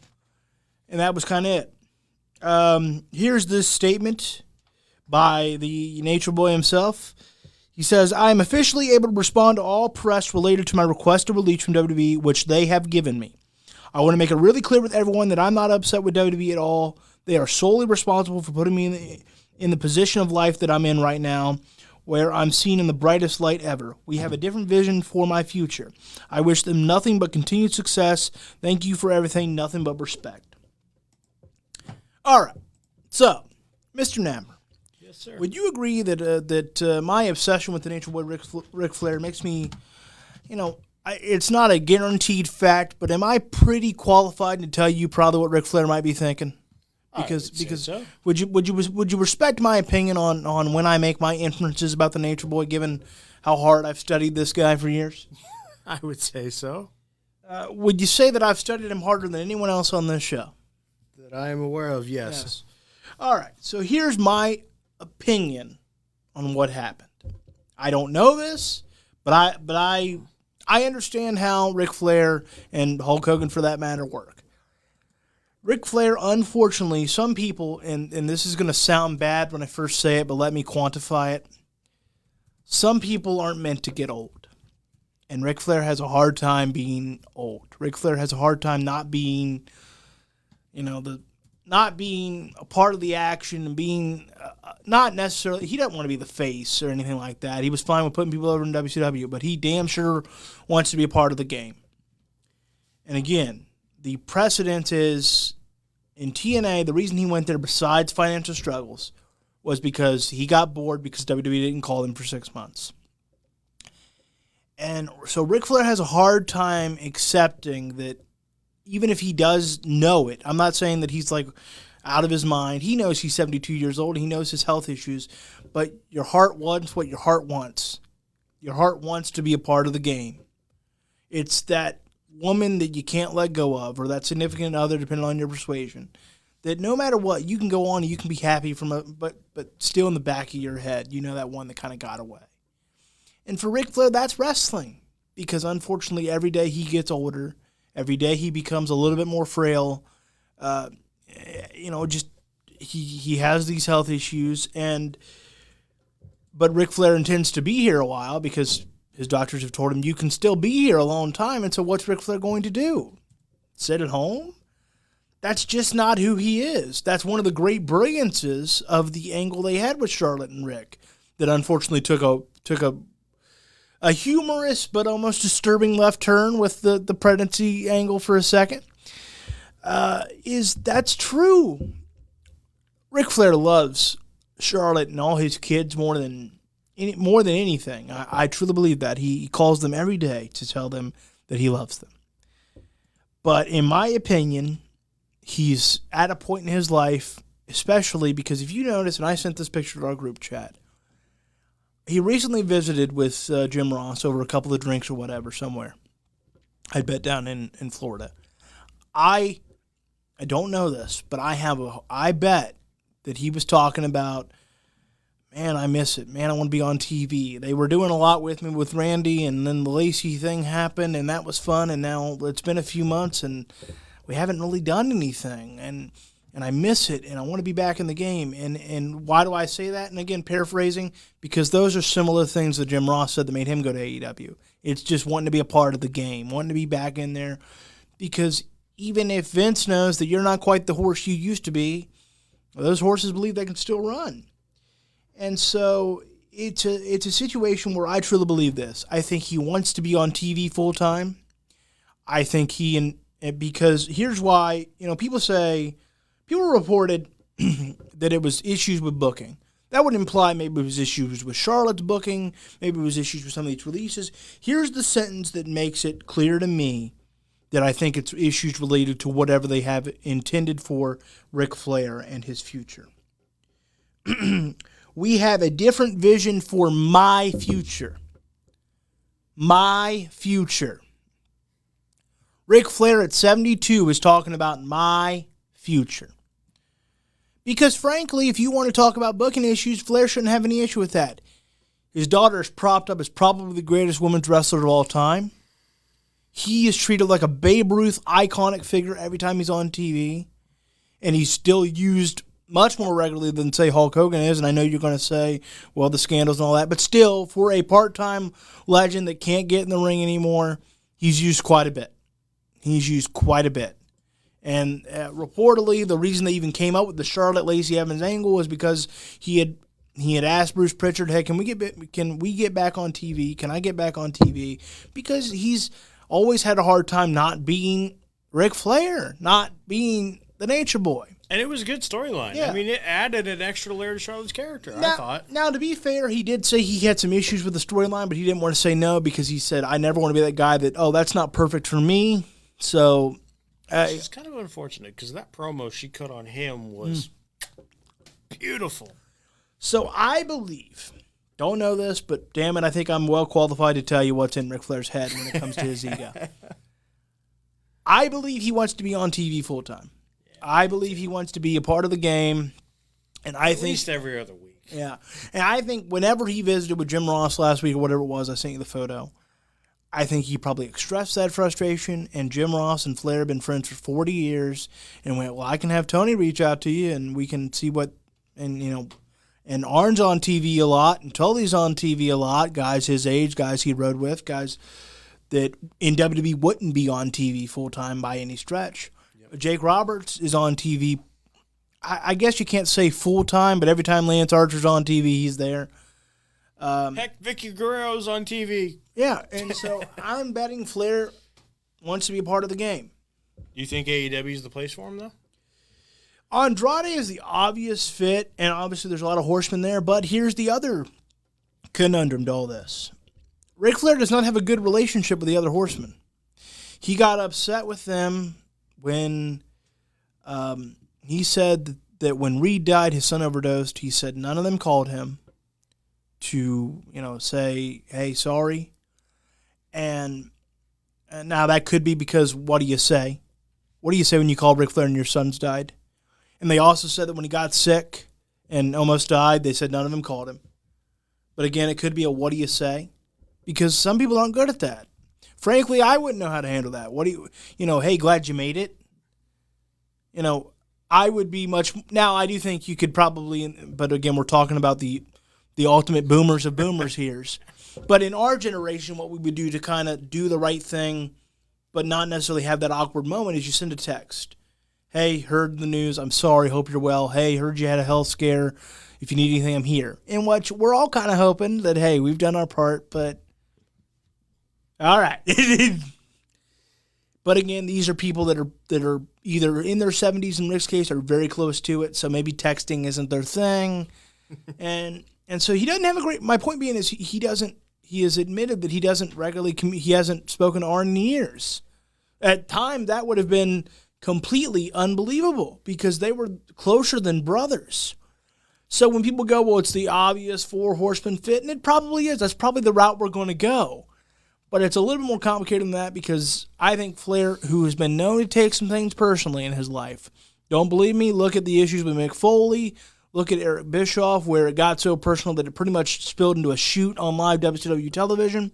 and that was kind of it. Here's this statement by the Nature Boy himself. He says, I am officially able to respond to all press related to my request to release from WWE, which they have given me. I want to make it really clear with everyone that I'm not upset with WWE at all. They are solely responsible for putting me in the position of life that I'm in right now. where I'm seen in the brightest light ever. We have a different vision for my future. I wish them nothing but continued success. Thank you for everything, nothing but respect. All right. So, Mr. Nammer. Yes, sir. Would you agree that my obsession with the Nature Boy Ric Flair makes me, it's not a guaranteed fact, but am I pretty qualified to tell you probably what Ric Flair might be thinking? Because so. would you respect my opinion on when I make my inferences about the Nature Boy, given how hard I've studied this guy for years? I would say so. Would you say that I've studied him harder than anyone else on this show? That I am aware of, yes. All right. So here's my opinion on what happened. I don't know this, but I understand how Ric Flair and Hulk Hogan, for that matter, work. Ric Flair, unfortunately, some people, and this is going to sound bad when I first say it, but let me quantify it. Some people aren't meant to get old. And Ric Flair has a hard time being old. Ric Flair has a hard time not being, not being a part of the action and being, not necessarily, he doesn't want to be the face or anything like that. He was fine with putting people over in WCW, but he damn sure wants to be a part of the game. And again, the precedent is in TNA, the reason he went there besides financial struggles was because he got bored because WWE didn't call him for 6 months. And so Ric Flair has a hard time accepting that even if he does know it, I'm not saying that he's like out of his mind. He knows he's 72 years old. He knows his health issues. But your heart wants what your heart wants. Your heart wants to be a part of the game. It's that woman that you can't let go of, or that significant other, depending on your persuasion, that no matter what, you can go on and you can be happy but still in the back of your head, that one that kind of got away. And for Ric Flair, that's wrestling, because unfortunately every day he gets older, every day he becomes a little bit more frail. He has these health issues, but Ric Flair intends to be here a while because his doctors have told him you can still be here a long time. And so what's Ric Flair going to do? Sit at home? That's just not who he is. That's one of the great brilliances of the angle they had with Charlotte and Rick that unfortunately took a humorous but almost disturbing left turn with the pregnancy angle for a second. That's true. Ric Flair loves Charlotte and all his kids more than anything. I truly believe that. He calls them every day to tell them that he loves them. But in my opinion, he's at a point in his life, especially because if you notice, and I sent this picture to our group chat, he recently visited with Jim Ross over a couple of drinks or whatever somewhere. I bet down in Florida. I don't know this, but I bet that he was talking about, man, I miss it. Man, I want to be on TV. They were doing a lot with me with Randy, and then the Lacey thing happened, and that was fun, and now it's been a few months, and we haven't really done anything, and I miss it, and I want to be back in the game. And why do I say that? And again, paraphrasing, because those are similar things that Jim Ross said that made him go to AEW. It's just wanting to be a part of the game, wanting to be back in there, because even if Vince knows that you're not quite the horse you used to be, those horses believe they can still run. And so it's a situation where I truly believe this. I think he wants to be on TV full time. I think because here's why, people reported that it was issues with booking. That would imply maybe it was issues with Charlotte's booking, maybe it was issues with some of these releases. Here's the sentence that makes it clear to me that I think it's issues related to whatever they have intended for Ric Flair and his future. We have a different vision for my future. My future. Ric Flair at 72 is talking about my future. Because frankly, if you want to talk about booking issues, Flair shouldn't have any issue with that. His daughter is propped up as probably the greatest women's wrestler of all time. He is treated like a Babe Ruth iconic figure every time he's on TV. And he's still used much more regularly than, say, Hulk Hogan is. And I know you're going to say, well, the scandals and all that. But still, for a part-time legend that can't get in the ring anymore, he's used quite a bit. And reportedly, the reason they even came up with the Charlotte Lacey Evans angle was because he had he had asked Bruce Pritchard, "Hey, can we get back on TV? Can I get back on TV?" Because he's always had a hard time not being Ric Flair, not being the Nature Boy. And it was a good storyline. Yeah. I mean, it added an extra layer to Charlotte's character, Now, I thought. Now, to be fair, he did say he had some issues with the storyline, but he didn't want to say no because he said, "I never want to be that guy that, that's not perfect for me." So, It's kind of unfortunate because that promo she cut on him was beautiful. So I believe, don't know this, but damn it, I think I'm well qualified to tell you what's in Ric Flair's head when it comes to his ego. I believe he wants to be on TV full time. I believe he wants to be a part of the game, and I At think least every other week. yeah, and I think whenever he visited with Jim Ross last week or whatever it was, I sent you the photo. I think he probably expressed that frustration, and Jim Ross and Flair have been friends for 40 years, and went, "Well, I can have Tony reach out to you, and we can see what," and Arn's on TV a lot, and Tully's on TV a lot, guys his age, guys he rode with, guys that in WWE wouldn't be on TV full-time by any stretch. Yep. Jake Roberts is on TV, I guess you can't say full-time, but every time Lance Archer's on TV, he's there. Heck, Vicky Guerrero's on TV. Yeah, and so I'm betting Flair wants to be a part of the game. Do you think AEW is the place for him, though? Andrade is the obvious fit, and obviously there's a lot of horsemen there, but here's the other conundrum to all this. Ric Flair does not have a good relationship with the other horsemen. He got upset with them when he said that when Reed died, his son overdosed. He said none of them called him to, say, "Hey, sorry." And now that could be because what do you say? What do you say when you call Ric Flair and your son's died? And they also said that when he got sick and almost died, they said none of them called him. But again, it could be a what do you say? Because some people aren't good at that. Frankly, I wouldn't know how to handle that. What do you, hey, glad you made it. I would be much, now I do think you could probably, but again, we're talking about the ultimate boomers of boomers here. But in our generation, what we would do to kind of do the right thing, but not necessarily have that awkward moment, is you send a text. "Hey, heard the news. I'm sorry. Hope you're well. Hey, heard you had a health scare. If you need anything, I'm here." In which we're all kind of hoping that, hey, we've done our part, but all right. But again, these are people that are either in their 70s in Rick's case or very close to it, so maybe texting isn't their thing. And so he doesn't have a great, my point being is he has admitted that he doesn't regularly, he hasn't spoken to Arn in years. At time, that would have been completely unbelievable because they were closer than brothers. So when people go, well, it's the obvious four horsemen fit, and it probably is. That's probably the route we're going to go. But it's a little bit more complicated than that because I think Flair, who has been known to take some things personally in his life, don't believe me? Look at the issues with Mick Foley. Look at Eric Bischoff, where it got so personal that it pretty much spilled into a shoot on live WCW television.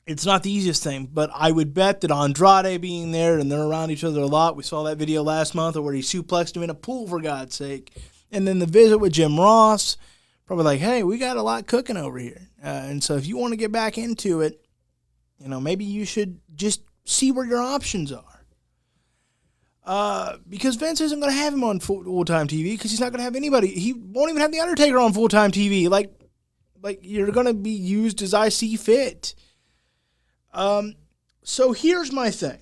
It's not the easiest thing, but I would bet that Andrade being there, and they're around each other a lot. We saw that video last month where he suplexed him in a pool, for God's sake. And then the visit with Jim Ross, probably like, hey, we got a lot cooking over here. And so if you want to get back into it, maybe you should just see where your options are. Because Vince isn't going to have him on full-time TV because he's not going to have anybody. He won't even have The Undertaker on full-time TV. Like you're going to be used as I see fit. So here's my thing.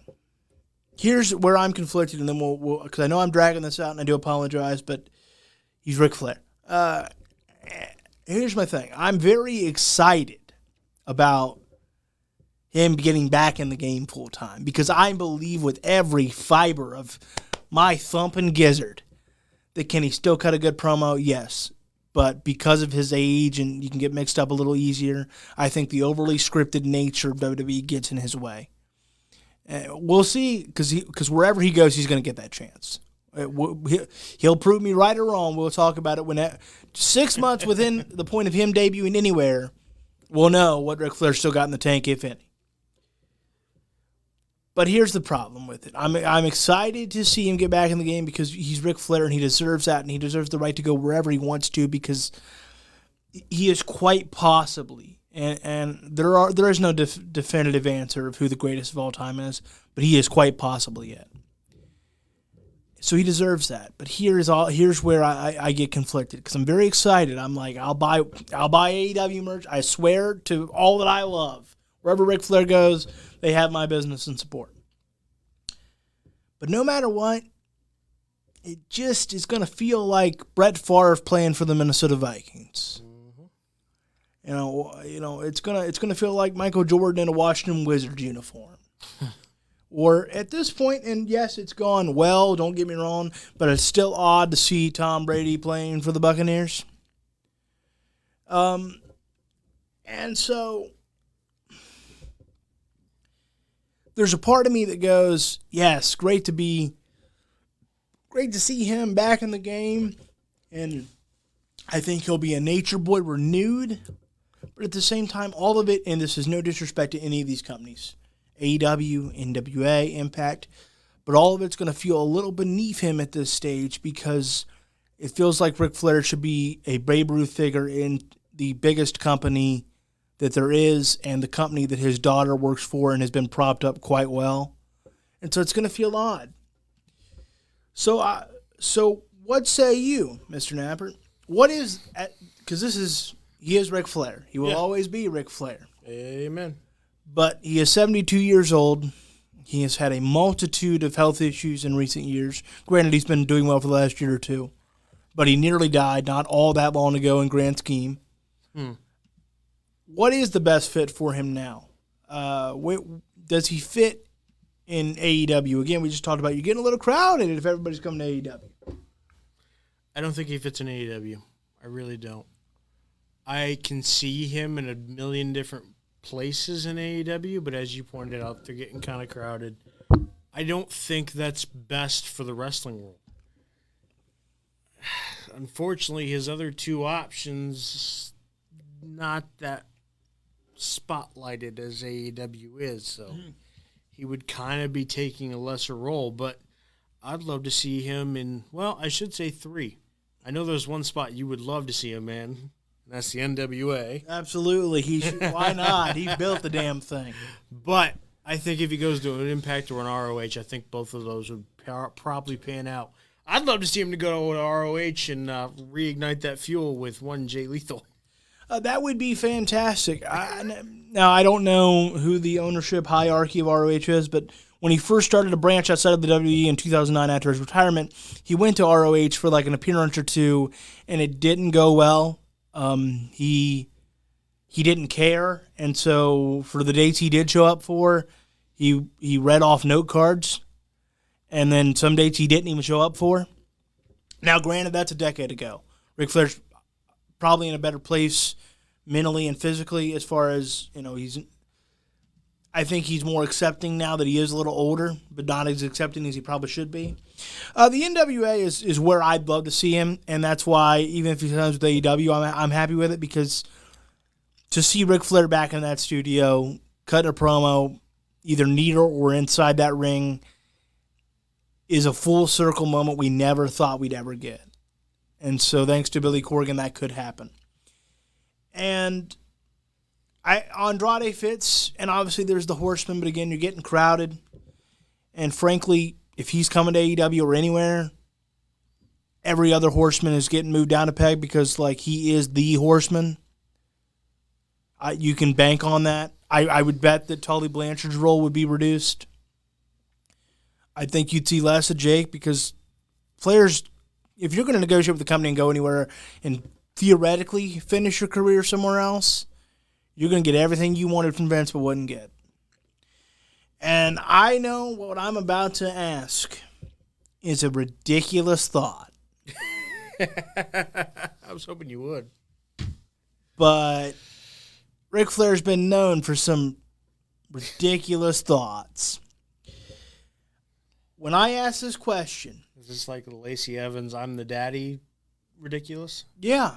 Here's where I'm conflicted, and then we'll because I know I'm dragging this out, and I do apologize, but he's Ric Flair. Here's my thing. I'm very excited about him getting back in the game full time because I believe with every fiber of my thumping gizzard that can he still cut a good promo? Yes. But because of his age and you can get mixed up a little easier, I think the overly scripted nature of WWE gets in his way. We'll see because wherever he goes, he's going to get that chance. He'll prove me right or wrong. We'll talk about it when 6 months within the point of him debuting anywhere, we'll know what Ric Flair still got in the tank, if any. But here's the problem with it. I'm excited to see him get back in the game because he's Ric Flair and he deserves that and he deserves the right to go wherever he wants to because he is quite possibly, and there is no definitive answer of who the greatest of all time is, but he is quite possibly it. So he deserves that. But here's where I get conflicted because I'm very excited. I'm like, I'll buy AEW merch. I swear to all that I love. Wherever Ric Flair goes, they have my business and support. But no matter what, it just is going to feel like Brett Favre playing for the Minnesota Vikings. It's gonna feel like Michael Jordan in a Washington Wizards uniform. Or at this point, and yes, it's gone well, don't get me wrong, but it's still odd to see Tom Brady playing for the Buccaneers. And so there's a part of me that goes, yes, great to see him back in the game, and I think he'll be a nature boy renewed. But at the same time, all of it, and this is no disrespect to any of these companies, AEW, NWA, Impact, but all of it's going to feel a little beneath him at this stage because it feels like Ric Flair should be a Babe Ruth figure in the biggest company that there is and the company that his daughter works for and has been propped up quite well. And so it's going to feel odd. So what say you, Mr. Napper? What is, because he is Ric Flair. He will always be Ric Flair. Amen. But he is 72 years old. He has had a multitude of health issues in recent years. Granted, he's been doing well for the last year or two. But he nearly died not all that long ago in grand scheme. What is the best fit for him now? Does he fit in AEW? Again, we just talked about you getting a little crowded if everybody's coming to AEW. I don't think he fits in AEW. I really don't. I can see him in a million different places in AEW, but as you pointed out, they're getting kind of crowded. I don't think that's best for the wrestling world. Unfortunately, his other two options, not that spotlighted as AEW is, so he would kind of be taking a lesser role, but I'd love to see him in, well, I should say 3. I know there's one spot you would love to see him in. That's the NWA. Absolutely. Why not? He built the damn thing. But I think if he goes to an Impact or an ROH, I think both of those would probably pan out. I'd love to see him to go to ROH and reignite that fuel with one Jay Lethal. That would be fantastic. Now, I don't know who the ownership hierarchy of ROH is, but when he first started to branch outside of the WWE in 2009 after his retirement, he went to ROH for like an appearance or two, and it didn't go well. He didn't care, and so for the dates he did show up for, he read off note cards, and then some dates he didn't even show up for. Now, granted, that's a decade ago. Ric Flair's probably in a better place mentally and physically as far as, I think he's more accepting now that he is a little older, but not as accepting as he probably should be. The NWA is where I'd love to see him, and that's why even if he comes with AEW, I'm happy with it because to see Ric Flair back in that studio, cutting a promo, either near or inside that ring, is a full circle moment we never thought we'd ever get. And so thanks to Billy Corgan, that could happen. And Andrade fits, and obviously there's the Horseman, but again, you're getting crowded. And frankly, if he's coming to AEW or anywhere, every other Horseman is getting moved down a peg because, he is the Horseman. You can bank on that. I would bet that Tully Blanchard's role would be reduced. I think you'd see less of Jake because players, if you're going to negotiate with the company and go anywhere and theoretically finish your career somewhere else, you're going to get everything you wanted from Vince but wouldn't get. And I know what I'm about to ask is a ridiculous thought. I was hoping you would. But Ric Flair's been known for some ridiculous thoughts. When I ask this question... Is this like Lacey Evans, I'm the daddy, ridiculous? Yeah.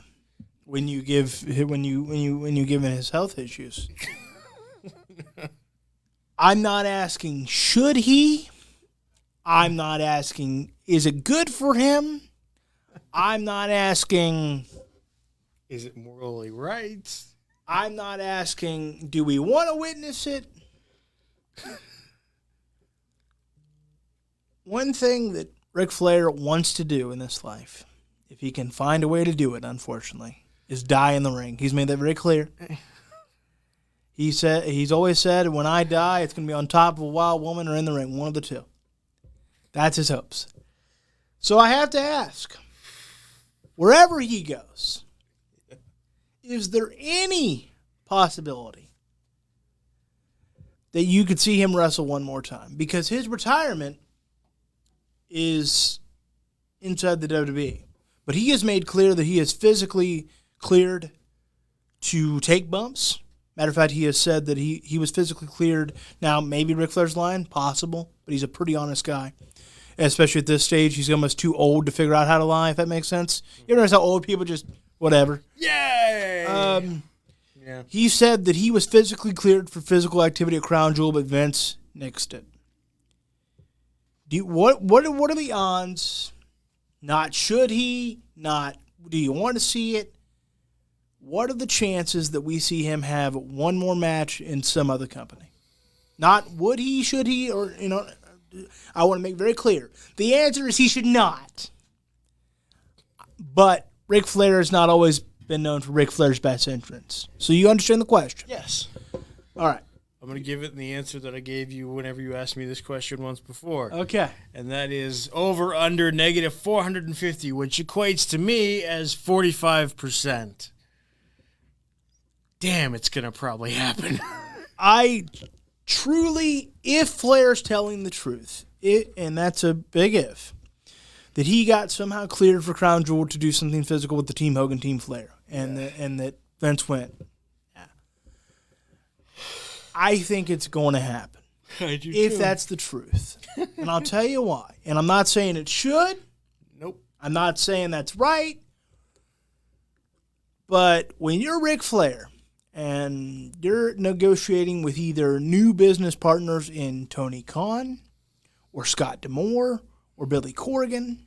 When you give him his health issues. I'm not asking should he. I'm not asking is it good for him. I'm not asking is it morally right. I'm not asking do we want to witness it. One thing that Ric Flair wants to do in this life, if he can find a way to do it, unfortunately, is die in the ring. He's made that very clear. He's always said, when I die, it's going to be on top of a wild woman or in the ring, one of the two. That's his hopes. So I have to ask, wherever he goes, is there any possibility that you could see him wrestle one more time? Because his retirement is inside the WWE. But he has made clear that he is physically cleared to take bumps. Matter of fact, he has said that he was physically cleared. Now, maybe Ric Flair's lying, possible, but he's a pretty honest guy. Especially at this stage, he's almost too old to figure out how to lie, if that makes sense. You ever notice how old people just, whatever. Yay! Yeah. He said that he was physically cleared for physical activity at Crown Jewel, but Vince nixed it. What are the odds? Not should he, not do you want to see it? What are the chances that we see him have one more match in some other company? Not would he, should he, or, I want to make very clear. The answer is he should not. But Ric Flair has not always been known for Ric Flair's best entrance. So you understand the question? Yes. All right. I'm going to give it the answer that I gave you whenever you asked me this question once before. Okay. And that is over under negative 450, which equates to me as 45%. Damn, it's going to probably happen. I truly, if Flair's telling the truth, and that's a big if, that he got somehow cleared for Crown Jewel to do something physical with the Team Hogan, Team Flair, and that Vince went, yeah. I think it's going to happen. I do if too. that's the truth. And I'll tell you why. And I'm not saying it should. Nope. I'm not saying that's right. But when you're Ric Flair and you're negotiating with either new business partners in Tony Khan or Scott D'Amore or Billy Corgan,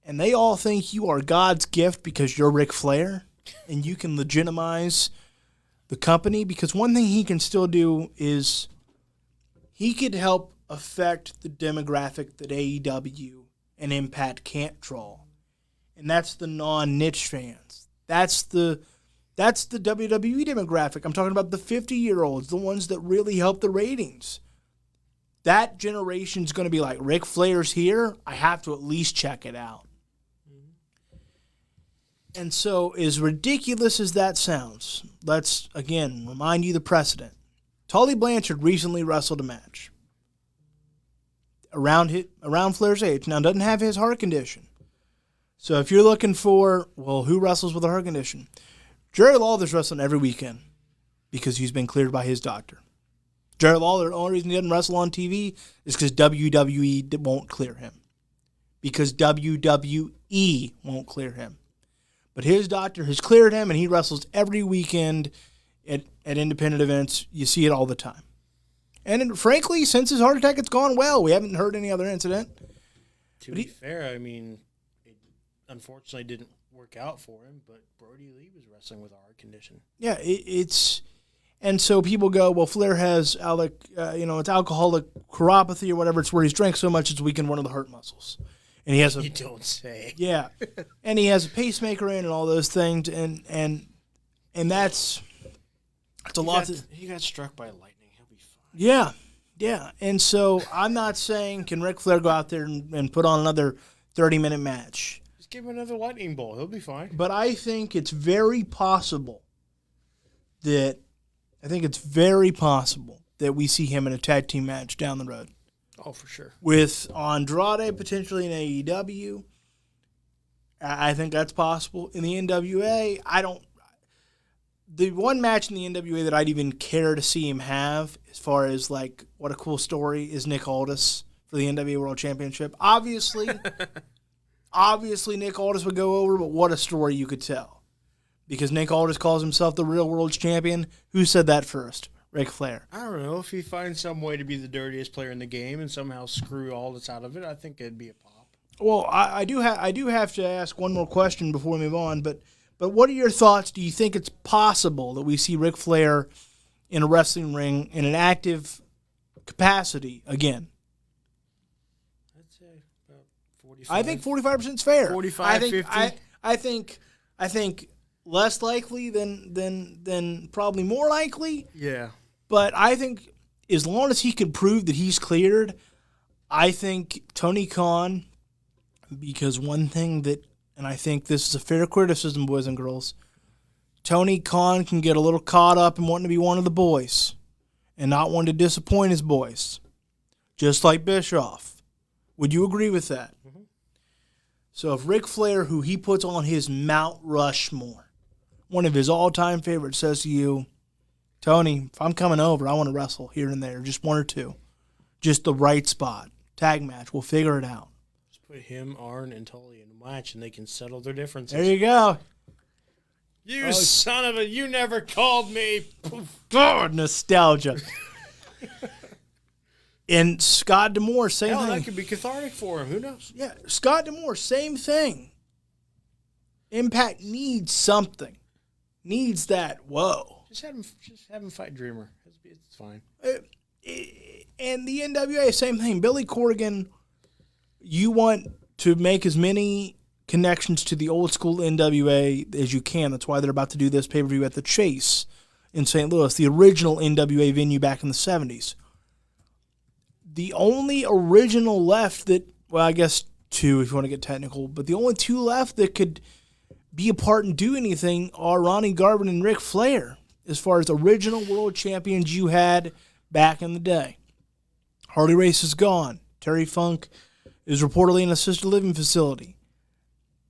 and they all think you are God's gift because you're Ric Flair and you can legitimize the company, because one thing he can still do is he could help affect the demographic that AEW and Impact can't draw. And that's the non-niche fans. That's the WWE demographic. I'm talking about the 50-year-olds, the ones that really help the ratings. That generation's going to be like, Ric Flair's here, I have to at least check it out. And so, as ridiculous as that sounds, let's, again, remind you the precedent. Tully Blanchard recently wrestled a match around Flair's age. Now, doesn't have his heart condition. So if you're looking for, well, who wrestles with a heart condition? Jerry Lawler's wrestling every weekend because he's been cleared by his doctor. Jerry Lawler, the only reason he doesn't wrestle on TV is because WWE won't clear him. Because WWE won't clear him. But his doctor has cleared him, and he wrestles every weekend at independent events. You see it all the time. And frankly, since his heart attack, it's gone well. We haven't heard any other incident. To be fair, I mean, it unfortunately didn't work out for him, but Brody Lee was wrestling with a heart condition. Yeah, it's... And so people go, well, Flair has, it's alcoholic neuropathy or whatever. It's where he's drank so much it's weakened one of the heart muscles. And he has You don't say. Yeah. And he has a pacemaker in and all those things. And that's a lot. He got struck by lightning. He'll be fine. Yeah. Yeah. And so I'm not saying can Ric Flair go out there and put on another 30-minute match. Just give him another lightning bolt. He'll be fine. But I think it's very possible that we see him in a tag team match down the road. Oh, for sure. With Andrade potentially in AEW. I think that's possible. In the NWA, the one match in the NWA that I'd even care to see him have, as far as like what a cool story, is Nick Aldis for the NWA World Championship. Obviously Nick Aldis would go over, but what a story you could tell. Because Nick Aldis calls himself the real world champion. Who said that first? Ric Flair. I don't know. If he finds some way to be the dirtiest player in the game and somehow screw all that's out of it, I think it'd be a pop. Well, I do have to ask one more question before we move on, but what are your thoughts? Do you think it's possible that we see Ric Flair in a wrestling ring in an active capacity again? I'd say about I think 45% is fair. 45, I think 50? I think less likely than probably more likely. Yeah. But I think as long as he can prove that he's cleared, I think Tony Khan, because one thing that, and I think this is a fair criticism, boys and girls, Tony Khan can get a little caught up in wanting to be one of the boys and not want to disappoint his boys, just like Bischoff. Would you agree with that? Mm-hmm. So if Ric Flair, who he puts on his Mount Rushmore, one of his all-time favorites, says to you, Tony, if I'm coming over, I want to wrestle here and there, just one or two, just the right spot, tag match, we'll figure it out. Just put him, Arn, and Tully in a match, and they can settle their differences. There you go. You son of a, you never called me. God, nostalgia. And Scott D'Amore, same Hell, thing. that could be cathartic for him. Who knows? Yeah, Scott D'Amore, same thing. Impact needs something. Needs that, whoa. Just have him fight Dreamer. It's fine. And the NWA, same thing. Billy Corgan, you want to make as many connections to the old school NWA as you can. That's why they're about to do this pay-per-view at the Chase in St. Louis, the original NWA venue back in the 70s. The only original left that, well, I guess two if you want to get technical, but the only two left that could be a part and do anything are Ronnie Garvin and Ric Flair, as far as original world champions you had back in the day. Harley Race is gone. Terry Funk is reportedly in an assisted living facility.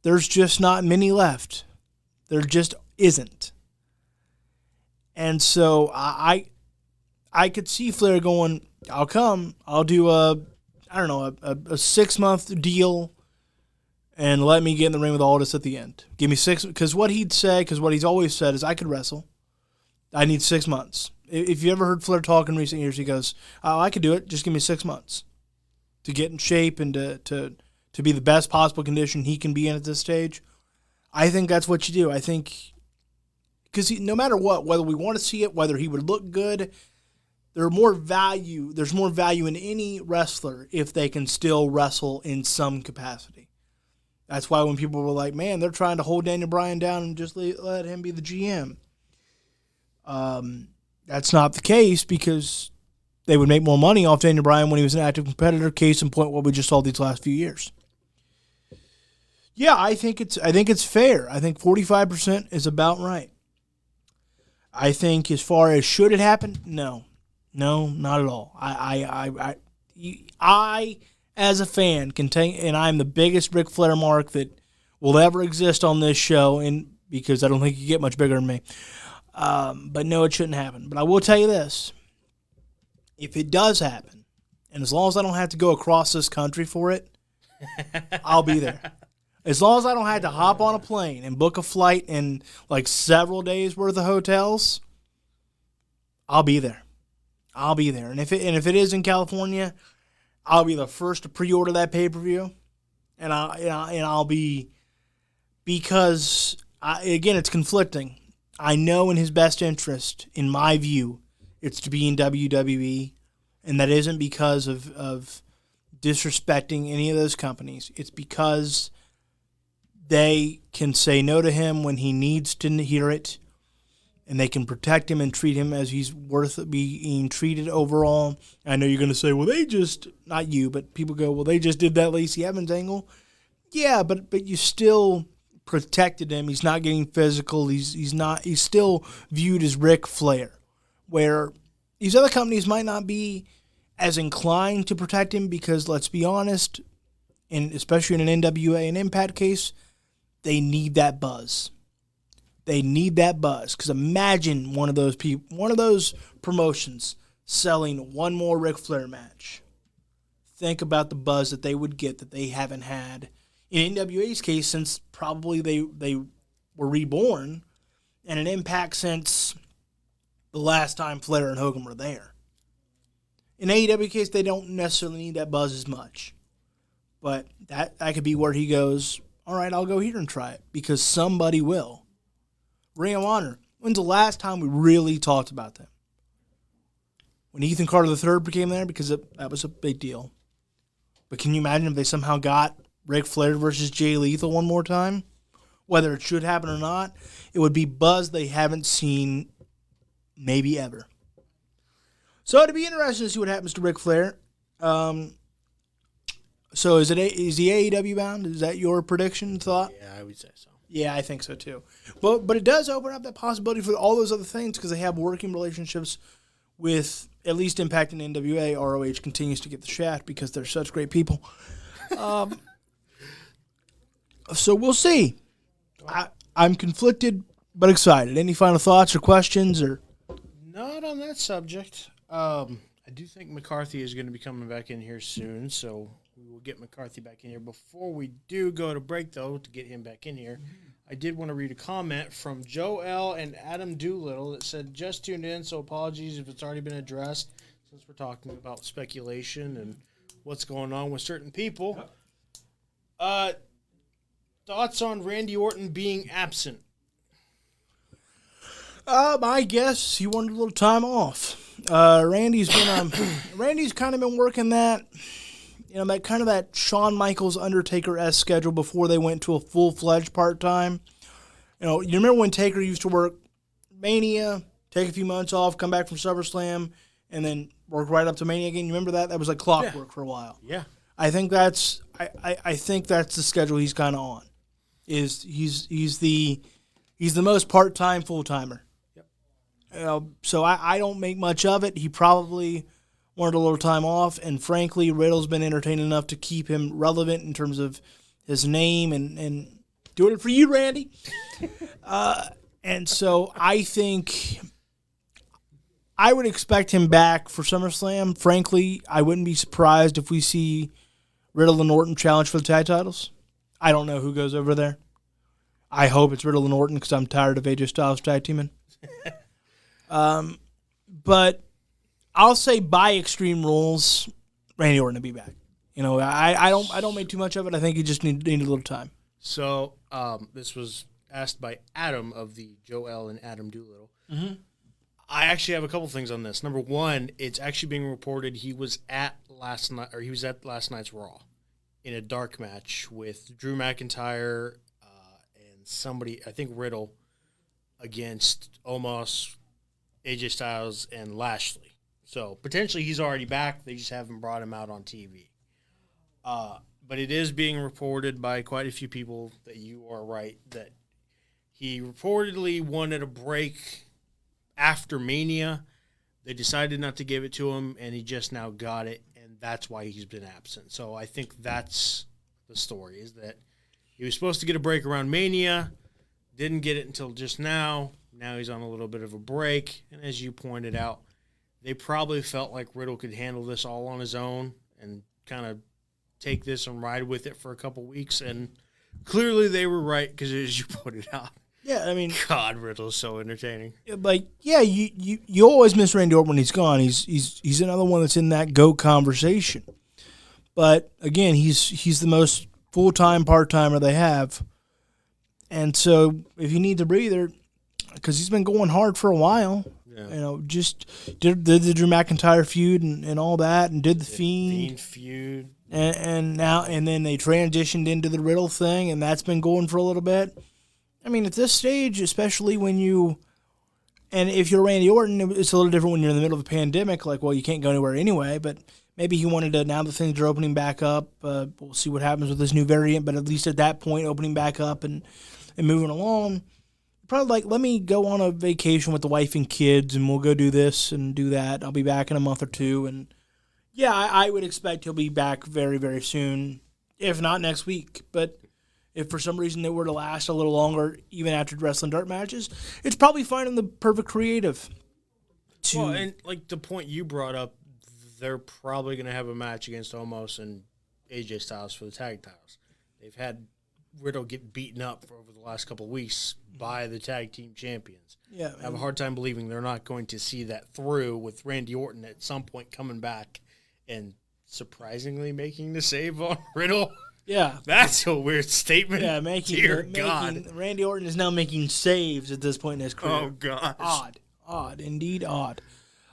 There's just not many left. There just isn't. And so I could see Flair going, I'll come. I'll do a 6-month deal and let me get in the ring with Aldis at the end. Give me 6, because what he's always said is I could wrestle. I need 6 months. If you ever heard Flair talk in recent years, he goes, oh, I could do it. Just give me 6 months to get in shape and to be the best possible condition he can be in at this stage. I think that's what you do. I think, because no matter what, whether we want to see it, whether he would look good, there's more value in any wrestler if they can still wrestle in some capacity. That's why when people were like, man, they're trying to hold Daniel Bryan down and just let him be the GM. That's not the case, because they would make more money off Daniel Bryan when he was an active competitor. Case in point, what we just saw these last few years. Yeah, I think it's fair. I think 45% is about right. I think as far as should it happen, no, not at all. I as a fan can take, and I'm the biggest Ric Flair mark that will ever exist on this show, and because I don't think you get much bigger than me. But no, it shouldn't happen. But I will tell you this: if it does happen, and as long as I don't have to go across this country for it, I'll be there. As long as I don't have to hop on a plane and book a flight in like several days worth of hotels, I'll be there. And if it is in California, I'll be the first to pre-order that pay-per-view, and I'll be, because again, it's conflicting. I know in his best interest, in my view, it's to be in WWE, and that isn't because of disrespecting any of those companies. It's because they can say no to him when he needs to hear it, and they can protect him and treat him as he's worth being treated overall. I know you're going to say, well, they just, not you, but people go, well, they just did that Lacey Evans angle. Yeah, but you still protected him. He's not getting physical. He's still viewed as Ric Flair, where these other companies might not be as inclined to protect him, because let's be honest, and especially in an NWA and Impact case, they need that buzz. They need that buzz, because imagine one of those promotions selling one more Ric Flair match. Think about the buzz that they would get that they haven't had in NWA's case since probably they were reborn, and an Impact since the last time Flair and Hogan were there. In AEW case, they don't necessarily need that buzz as much, but that could be where he goes, all right, I'll go here and try it, because somebody will. Ring of Honor. When's the last time we really talked about them? When Ethan Carter III became there, because that was a big deal. But can you imagine if they somehow got Ric Flair versus Jay Lethal one more time, whether it should happen or not, it would be buzz they haven't seen maybe ever. So it'd be interesting to see what happens to Ric Flair. So is he AEW bound? Is that your prediction thought? Yeah, I would say so. Yeah, I think so too. But it does open up that possibility for all those other things because they have working relationships with at least Impact and NWA. ROH continues to get the shaft because they're such great people. So we'll see. I'm conflicted but excited. Any final thoughts or questions or? Not on that subject. I do think McCarthy is going to be coming back in here soon, so we will get McCarthy back in here. Before we do go to break, though, to get him back in here, I did want to read a comment from Joe L. and Adam Doolittle that said, just tuned in, so apologies if it's already been addressed, since we're talking about speculation and what's going on with certain people. Thoughts on Randy Orton being absent? I guess he wanted a little time off. Randy's kind of been working that, that Shawn Michaels Undertaker-esque schedule before they went to a full-fledged part-time. You remember when Taker used to work Mania, take a few months off, come back from SummerSlam, and then work right up to Mania again? You remember that? That was like clockwork for a while. Yeah. I think that's the schedule he's kind of on. He's the most part-time full-timer. So I don't make much of it. He probably wanted a little time off, and frankly, Riddle's been entertaining enough to keep him relevant in terms of his name and doing it for you, Randy. And so I think I would expect him back for SummerSlam. Frankly, I wouldn't be surprised if we see Riddle and Orton challenge for the tag titles. I don't know who goes over there. I hope it's Riddle and Orton because I'm tired of AJ Styles tag teaming. But I'll say by Extreme Rules, Randy Orton to be back. I don't make too much of it. I think he just need a little time. So this was asked by Adam of the Joe L. and Adam Doolittle. Mm-hmm. I actually have a couple things on this. Number one, it's actually being reported he was at last night's Raw in a dark match with Drew McIntyre and somebody, I think Riddle, against Omos, AJ Styles, and Lashley. So potentially he's already back. They just haven't brought him out on TV. But it is being reported by quite a few people that you are right, that he reportedly wanted a break after Mania. They decided not to give it to him, and he just now got it, and that's why he's been absent. So I think that's the story, is that he was supposed to get a break around Mania, didn't get it until just now. Now he's on a little bit of a break, and as you pointed out, they probably felt like Riddle could handle this all on his own and kind of take this and ride with it for a couple weeks, and clearly they were right because, as you pointed out, yeah, I mean, God, Riddle's so entertaining. Like, yeah, you always miss Randy Orton when he's gone. He's another one that's in that GOAT conversation. But again, he's the most full-time part-timer they have, and so if you need a breather, because he's been going hard for a while. Yeah. Just did the Drew McIntyre feud and all that, and did the Fiend feud, and then they transitioned into the Riddle thing, and that's been going for a little bit. I mean, at this stage, especially if you're Randy Orton, it's a little different when you're in the middle of a pandemic. Like, well, you can't go anywhere anyway. But maybe he wanted to. Now that things are opening back up, we'll see what happens with this new variant. But at least at that point, opening back up and moving along. Probably like, let me go on a vacation with the wife and kids, and we'll go do this and do that. I'll be back in a month or two. And, yeah, I would expect he'll be back very, very soon, if not next week. But if for some reason it were to last a little longer, even after wrestling dark matches, it's probably finding the perfect creative. Well, and like the point you brought up, they're probably going to have a match against Omos and AJ Styles for the tag titles. They've had Riddle get beaten up for over the last couple of weeks by the tag team champions. Yeah, I have a hard time believing they're not going to see that through with Randy Orton at some point coming back and surprisingly making the save on Riddle. Yeah. That's a weird statement. Yeah, God. Randy Orton is now making saves at this point in his career. Oh, gosh. Odd. Indeed odd.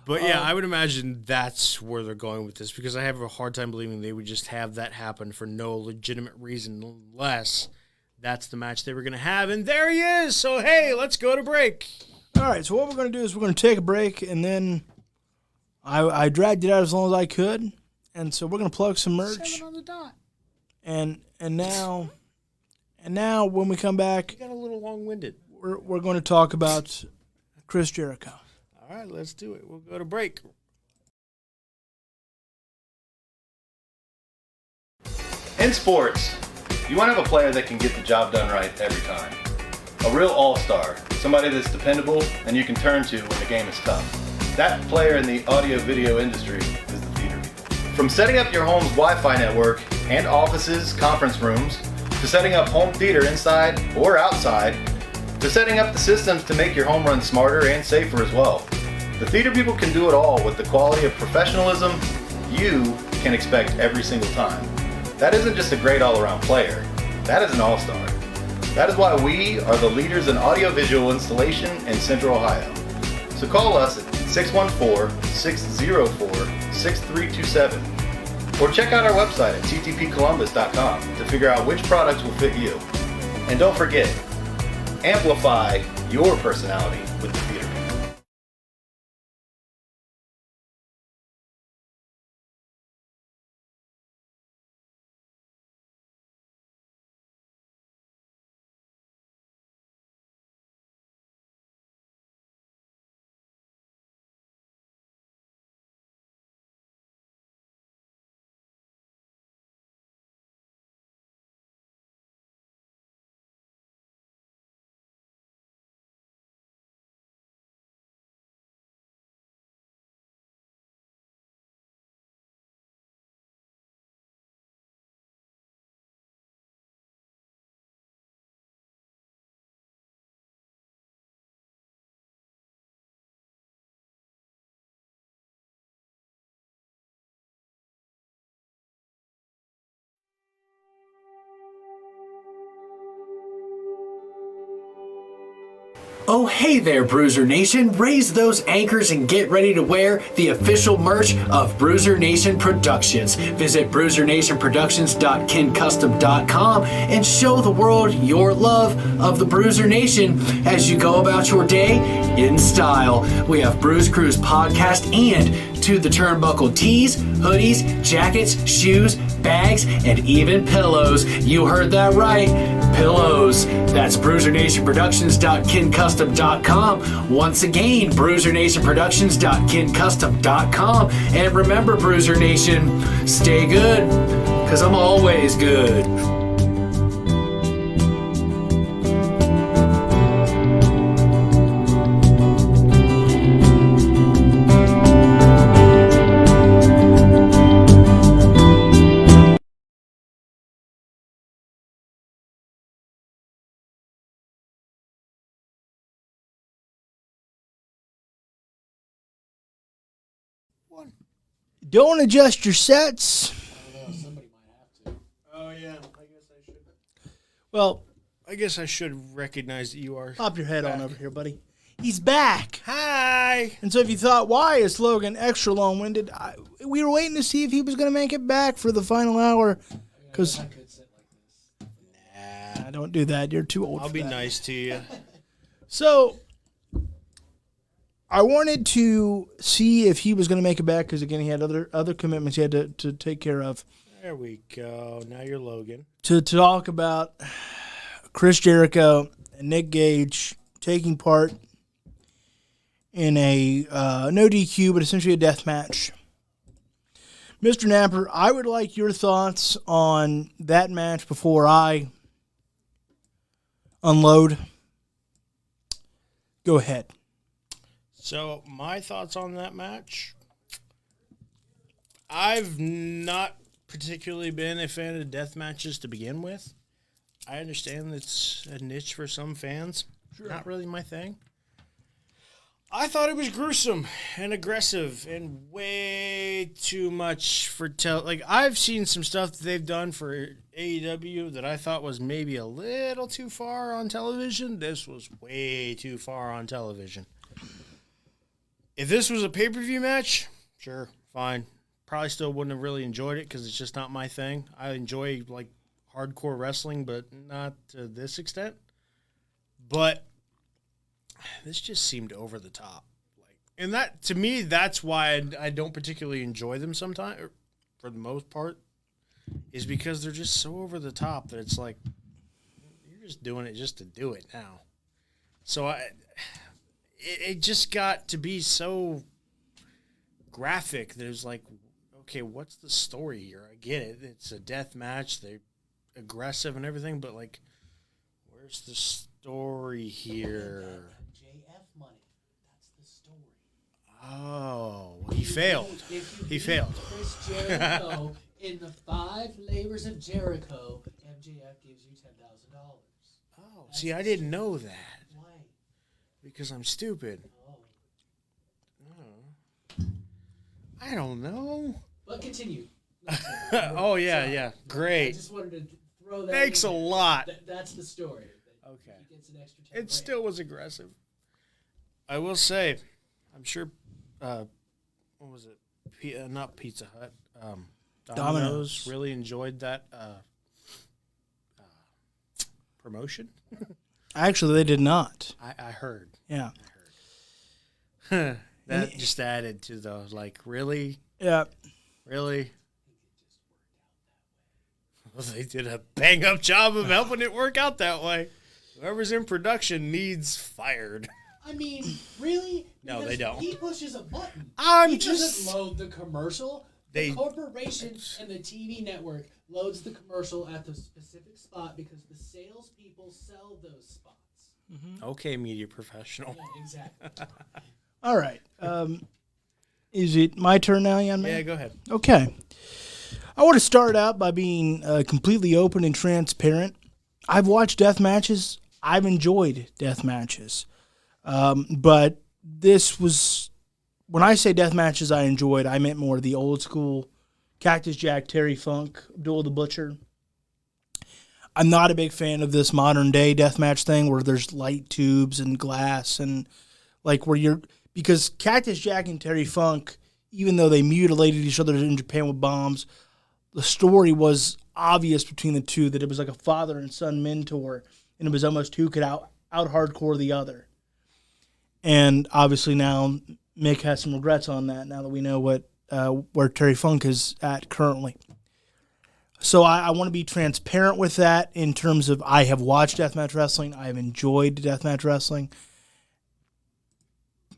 But yeah, I would imagine that's where they're going with this because I have a hard time believing they would just have that happen for no legitimate reason unless that's the match they were going to have. And there he is. So, hey, let's go to break. All right, so what we're going to do is we're going to take a break, and then I dragged it out as long as I could, and so we're going to plug some merch. 7 on the dot. And now when we come back, You got a little long-winded. we're going to talk about Chris Jericho. All right, let's do it. We'll go to break. In sports, you want to have a player that can get the job done right every time. A real all-star, somebody that's dependable and you can turn to when the game is tough. That player in the audio-video industry is the theater people. From setting up your home's Wi-Fi network and offices, conference rooms, to setting up home theater inside or outside, to setting up the systems to make your home run smarter and safer as well. The theater people can do it all with the quality of professionalism you can expect every single time. That isn't just a great all-around player, that is an all-star. That is why we are the leaders in audiovisual installation in Central Ohio. So call us at 614-604-6327 or check out our website at ttpcolumbus.com to figure out which products will fit you. And don't forget, amplify your personality with the theater people. Oh hey there, Bruiser Nation. Raise those anchors and get ready to wear the official merch of Bruiser Nation Productions. Visit bruisernationproductions.kincustom.com and show the world your love of the Bruiser Nation as you go about your day in style. We have Bruise Cruise podcast and To the Turnbuckle tees, hoodies, jackets, shoes, bags, and even pillows. You heard that right. Pillows. That's bruisernationproductions.kincustom.com. Once again, bruisernationproductions.kincustom.com. And remember, Bruiser Nation, stay good, because I'm always good. Don't adjust your sets. Oh yeah, I guess I should. Well, I guess I should recognize that you are. pop your head on over here, buddy. He's back. Hi. And so if you thought, why is Logan extra long-winded? We were waiting to see if he was going to make it back for the final hour. Because nah, don't do that. You're too old I'll for be that. nice to you. So I wanted to see if he was going to make it back because, again, he had other commitments he had to take care of. There we go. Now you're Logan. To talk about Chris Jericho and Nick Gage taking part in a no DQ, but essentially a death match. Mr. Napper, I would like your thoughts on that match before I unload. Go ahead. So, my thoughts on that match. I've not particularly been a fan of death matches to begin with. I understand it's a niche for some fans. Sure. Not really my thing. I thought it was gruesome and aggressive and way too much for like, I've seen some stuff that they've done for AEW that I thought was maybe a little too far on television. This was way too far on television. If this was a pay-per-view match, sure, fine. Probably still wouldn't have really enjoyed it because it's just not my thing. I enjoy like hardcore wrestling, but not to this extent. But this just seemed over the top. And that, to me, that's why I don't particularly enjoy them sometimes, or for the most part, is because they're just so over the top that it's like, you're just doing it just to do it now. So it just got to be so graphic. There's like, okay, what's the story here? I get it. It's a death match. They're aggressive and everything, but like, where's the story here? JF money. That's the story. Oh, he failed. He failed. Chris Jericho in the 5 Labors of Jericho, MJF gives you $10,000. Oh, see, I didn't know that. Why? Because I'm stupid. Oh. I don't know. But continue. Oh, yeah. I Great. just wanted to throw that Thanks in a there. lot. That's the story. Okay. He gets an extra 10 It still was aggressive. I will say, I'm sure, what was it? Not Pizza Hut. Domino's really enjoyed that promotion. Actually, they did not. I heard. Yeah. That just added to the, like, really? Yeah. Really? Well, they did a bang-up job of helping it work out that way. Whoever's in production needs fired. I mean, really? No, Because they don't. He pushes a button. I'm He just- doesn't load the commercial. The corporation and the TV network loads the commercial at the specific spot because the salespeople sell those spots. Okay, media professional. Yeah, exactly. All right. Is it my turn now, young man? Yeah, go ahead. Okay. I want to start out by being completely open and transparent. I've watched death matches. I've enjoyed death matches. But this was, when I say death matches I enjoyed, I meant more the old school Cactus Jack, Terry Funk, Abdullah the Butcher. I'm not a big fan of this modern day death match thing where there's light tubes and glass and like where you're, because Cactus Jack and Terry Funk, even though they mutilated each other in Japan with bombs, the story was obvious between the two that it was like a father and son mentor, and it was almost who could out hardcore the other. And obviously now Mick has some regrets on that now that we know what where Terry Funk is at currently. So I want to be transparent with that in terms of I have watched deathmatch wrestling. I have enjoyed deathmatch wrestling.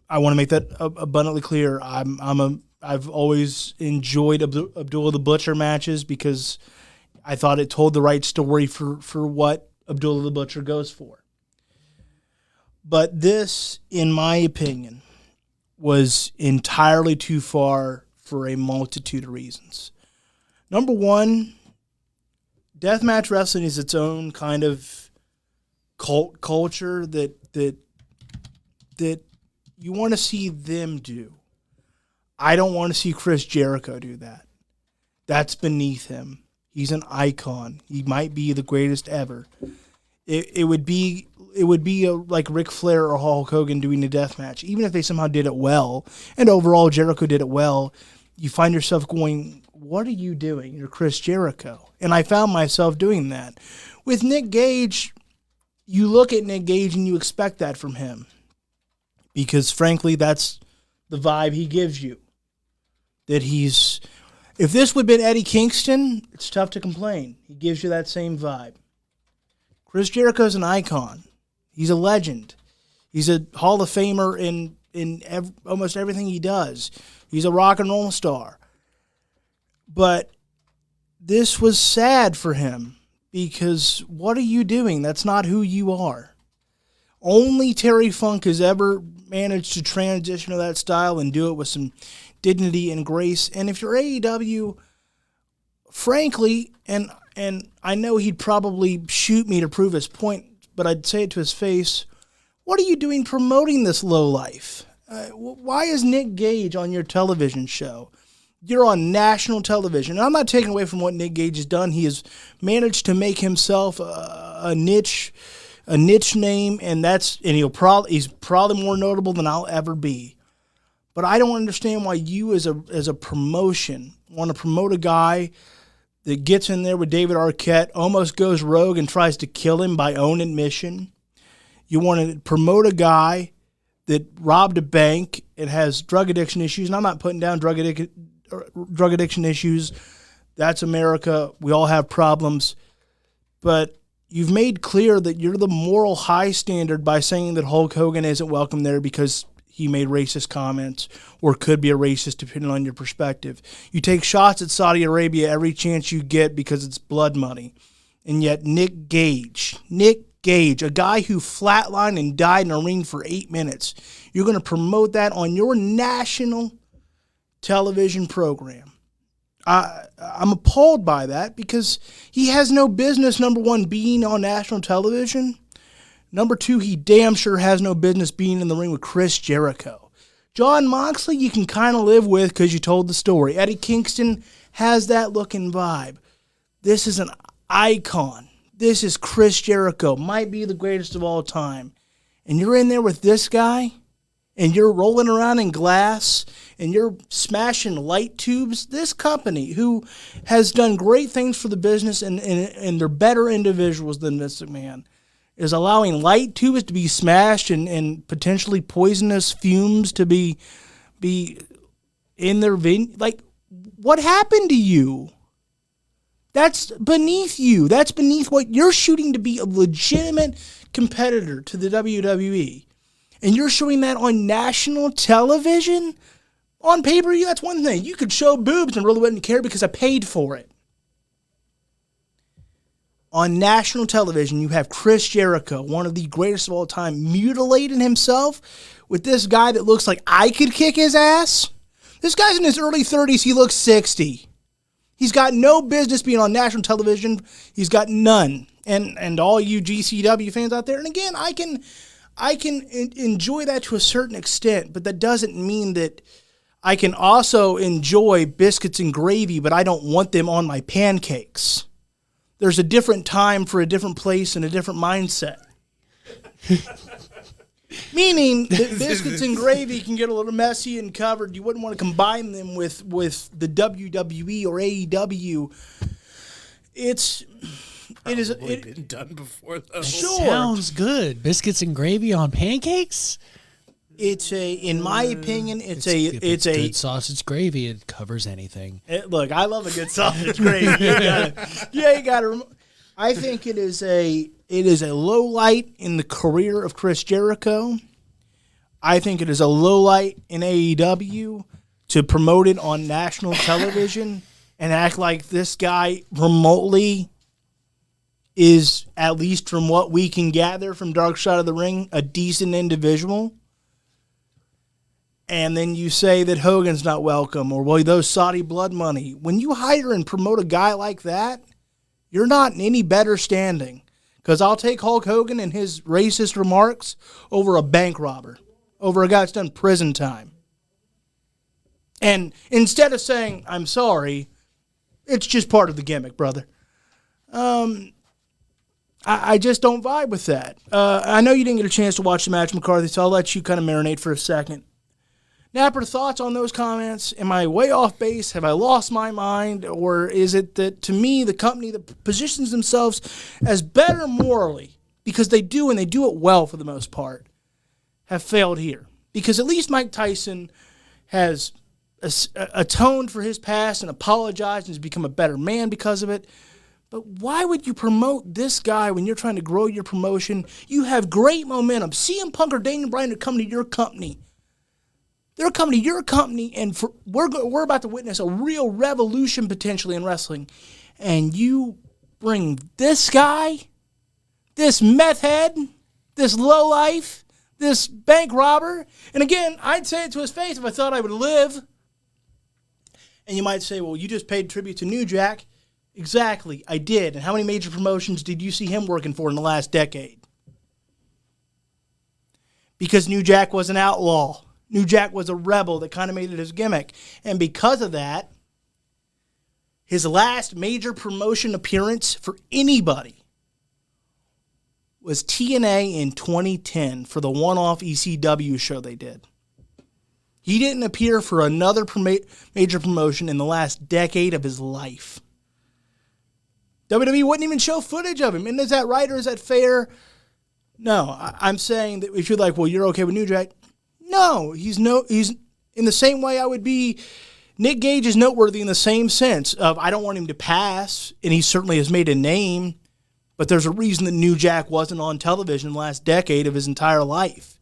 I want to make that abundantly clear. I've always enjoyed Abdullah the Butcher matches because I thought it told the right story for what Abdullah the Butcher goes for. But this, in my opinion, was entirely too far for a multitude of reasons. Number one, deathmatch wrestling is its own kind of cult culture that you want to see them do. I don't want to see Chris Jericho do that. That's beneath him. He's an icon. He might be the greatest ever. It would be like Ric Flair or Hulk Hogan doing a death match. Even if they somehow did it well, and overall Jericho did it well, you find yourself going, what are you doing? You're Chris Jericho. And I found myself doing that. With Nick Gage, you look at Nick Gage and you expect that from him. Because frankly, that's the vibe he gives you. That he's, if this would have been Eddie Kingston, it's tough to complain. He gives you that same vibe. Chris Jericho's an icon. He's a legend. He's a Hall of Famer in almost everything he does. He's a rock and roll star. But this was sad for him because what are you doing? That's not who you are. Only Terry Funk has ever managed to transition to that style and do it with some dignity and grace. And if you're AEW, frankly, and I know he'd probably shoot me to prove his point, but I'd say it to his face, what are you doing promoting this lowlife? Why is Nick Gage on your television show? You're on national television. And I'm not taking away from what Nick Gage has done. He has managed to make himself a niche name, and he's probably more notable than I'll ever be. But I don't understand why you as a promotion want to promote a guy that gets in there with David Arquette, almost goes rogue and tries to kill him by own admission. You want to promote a guy that robbed a bank and has drug addiction issues. And I'm not putting down drug addiction issues. That's America. We all have problems. But you've made clear that you're the moral high standard by saying that Hulk Hogan isn't welcome there because he made racist comments or could be a racist depending on your perspective. You take shots at Saudi Arabia every chance you get because it's blood money. And yet Nick Gage, a guy who flatlined and died in a ring for 8 minutes, you're going to promote that on your national television program. I'm appalled by that because he has no business, number one, being on national television. Number two, he damn sure has no business being in the ring with Chris Jericho. Jon Moxley, you can kind of live with because you told the story. Eddie Kingston has that look and vibe. This is an icon. This is Chris Jericho, might be the greatest of all time. And you're in there with this guy, and you're rolling around in glass, and you're smashing light tubes. This company, who has done great things for the business, and they're better individuals than Vince McMahon, is allowing light tubes to be smashed and potentially poisonous fumes to be in their venue. Like, what happened to you? That's beneath you. That's beneath what you're shooting to be a legitimate competitor to the WWE. And you're showing that on national television? On pay-per-view, that's one thing. You could show boobs and really wouldn't care because I paid for it. On national television, you have Chris Jericho, one of the greatest of all time, mutilating himself with this guy that looks like I could kick his ass. This guy's in his early 30s. He looks 60. He's got no business being on national television. He's got none. And all you GCW fans out there, and again, I can enjoy that to a certain extent, but that doesn't mean that I can also enjoy biscuits and gravy, but I don't want them on my pancakes. There's a different time for a different place and a different mindset. Meaning that biscuits and gravy can get a little messy and covered. You wouldn't want to combine them with the WWE or AEW. It is been done before though. Sure. Sounds good. Biscuits and gravy on pancakes? In my opinion, it's good sausage gravy. It covers anything. Look, I love a good sausage gravy. You gotta. I think it is a low light in the career of Chris Jericho. I think it is a low light in AEW to promote it on national television and act like this guy remotely is, at least from what we can gather from Dark Side of the Ring, a decent individual. And then you say that Hogan's not welcome, or, well, those Saudi blood money. When you hire and promote a guy like that, you're not in any better standing. Because I'll take Hulk Hogan and his racist remarks over a bank robber, over a guy that's done prison time. And instead of saying, I'm sorry, it's just part of the gimmick, brother. I just don't vibe with that. I know you didn't get a chance to watch the match, McCarthy, so I'll let you kind of marinate for a second. Napper, thoughts on those comments? Am I way off base? Have I lost my mind? Or is it that, to me, the company that positions themselves as better morally, because they do, and they do it well for the most part, have failed here? Because at least Mike Tyson has atoned for his past and apologized and has become a better man because of it. But why would you promote this guy when you're trying to grow your promotion? You have great momentum. CM Punk or Daniel Bryan are coming to your company. They're coming to your company, and we're about to witness a real revolution potentially in wrestling. And you bring this guy, this meth head, this lowlife, this bank robber. And again, I'd say it to his face if I thought I would live. And you might say, well, you just paid tribute to New Jack. Exactly, I did. And how many major promotions did you see him working for in the last decade? Because New Jack was an outlaw. New Jack was a rebel that kind of made it his gimmick. And because of that, his last major promotion appearance for anybody was TNA in 2010 for the one-off ECW show they did. He didn't appear for another major promotion in the last decade of his life. WWE wouldn't even show footage of him. And is that right or is that fair? No, I'm saying that if you're like, well, you're okay with New Jack. No, he's in the same way I would be. Nick Gage is noteworthy in the same sense of I don't want him to pass, and he certainly has made a name, but there's a reason that New Jack wasn't on television the last decade of his entire life.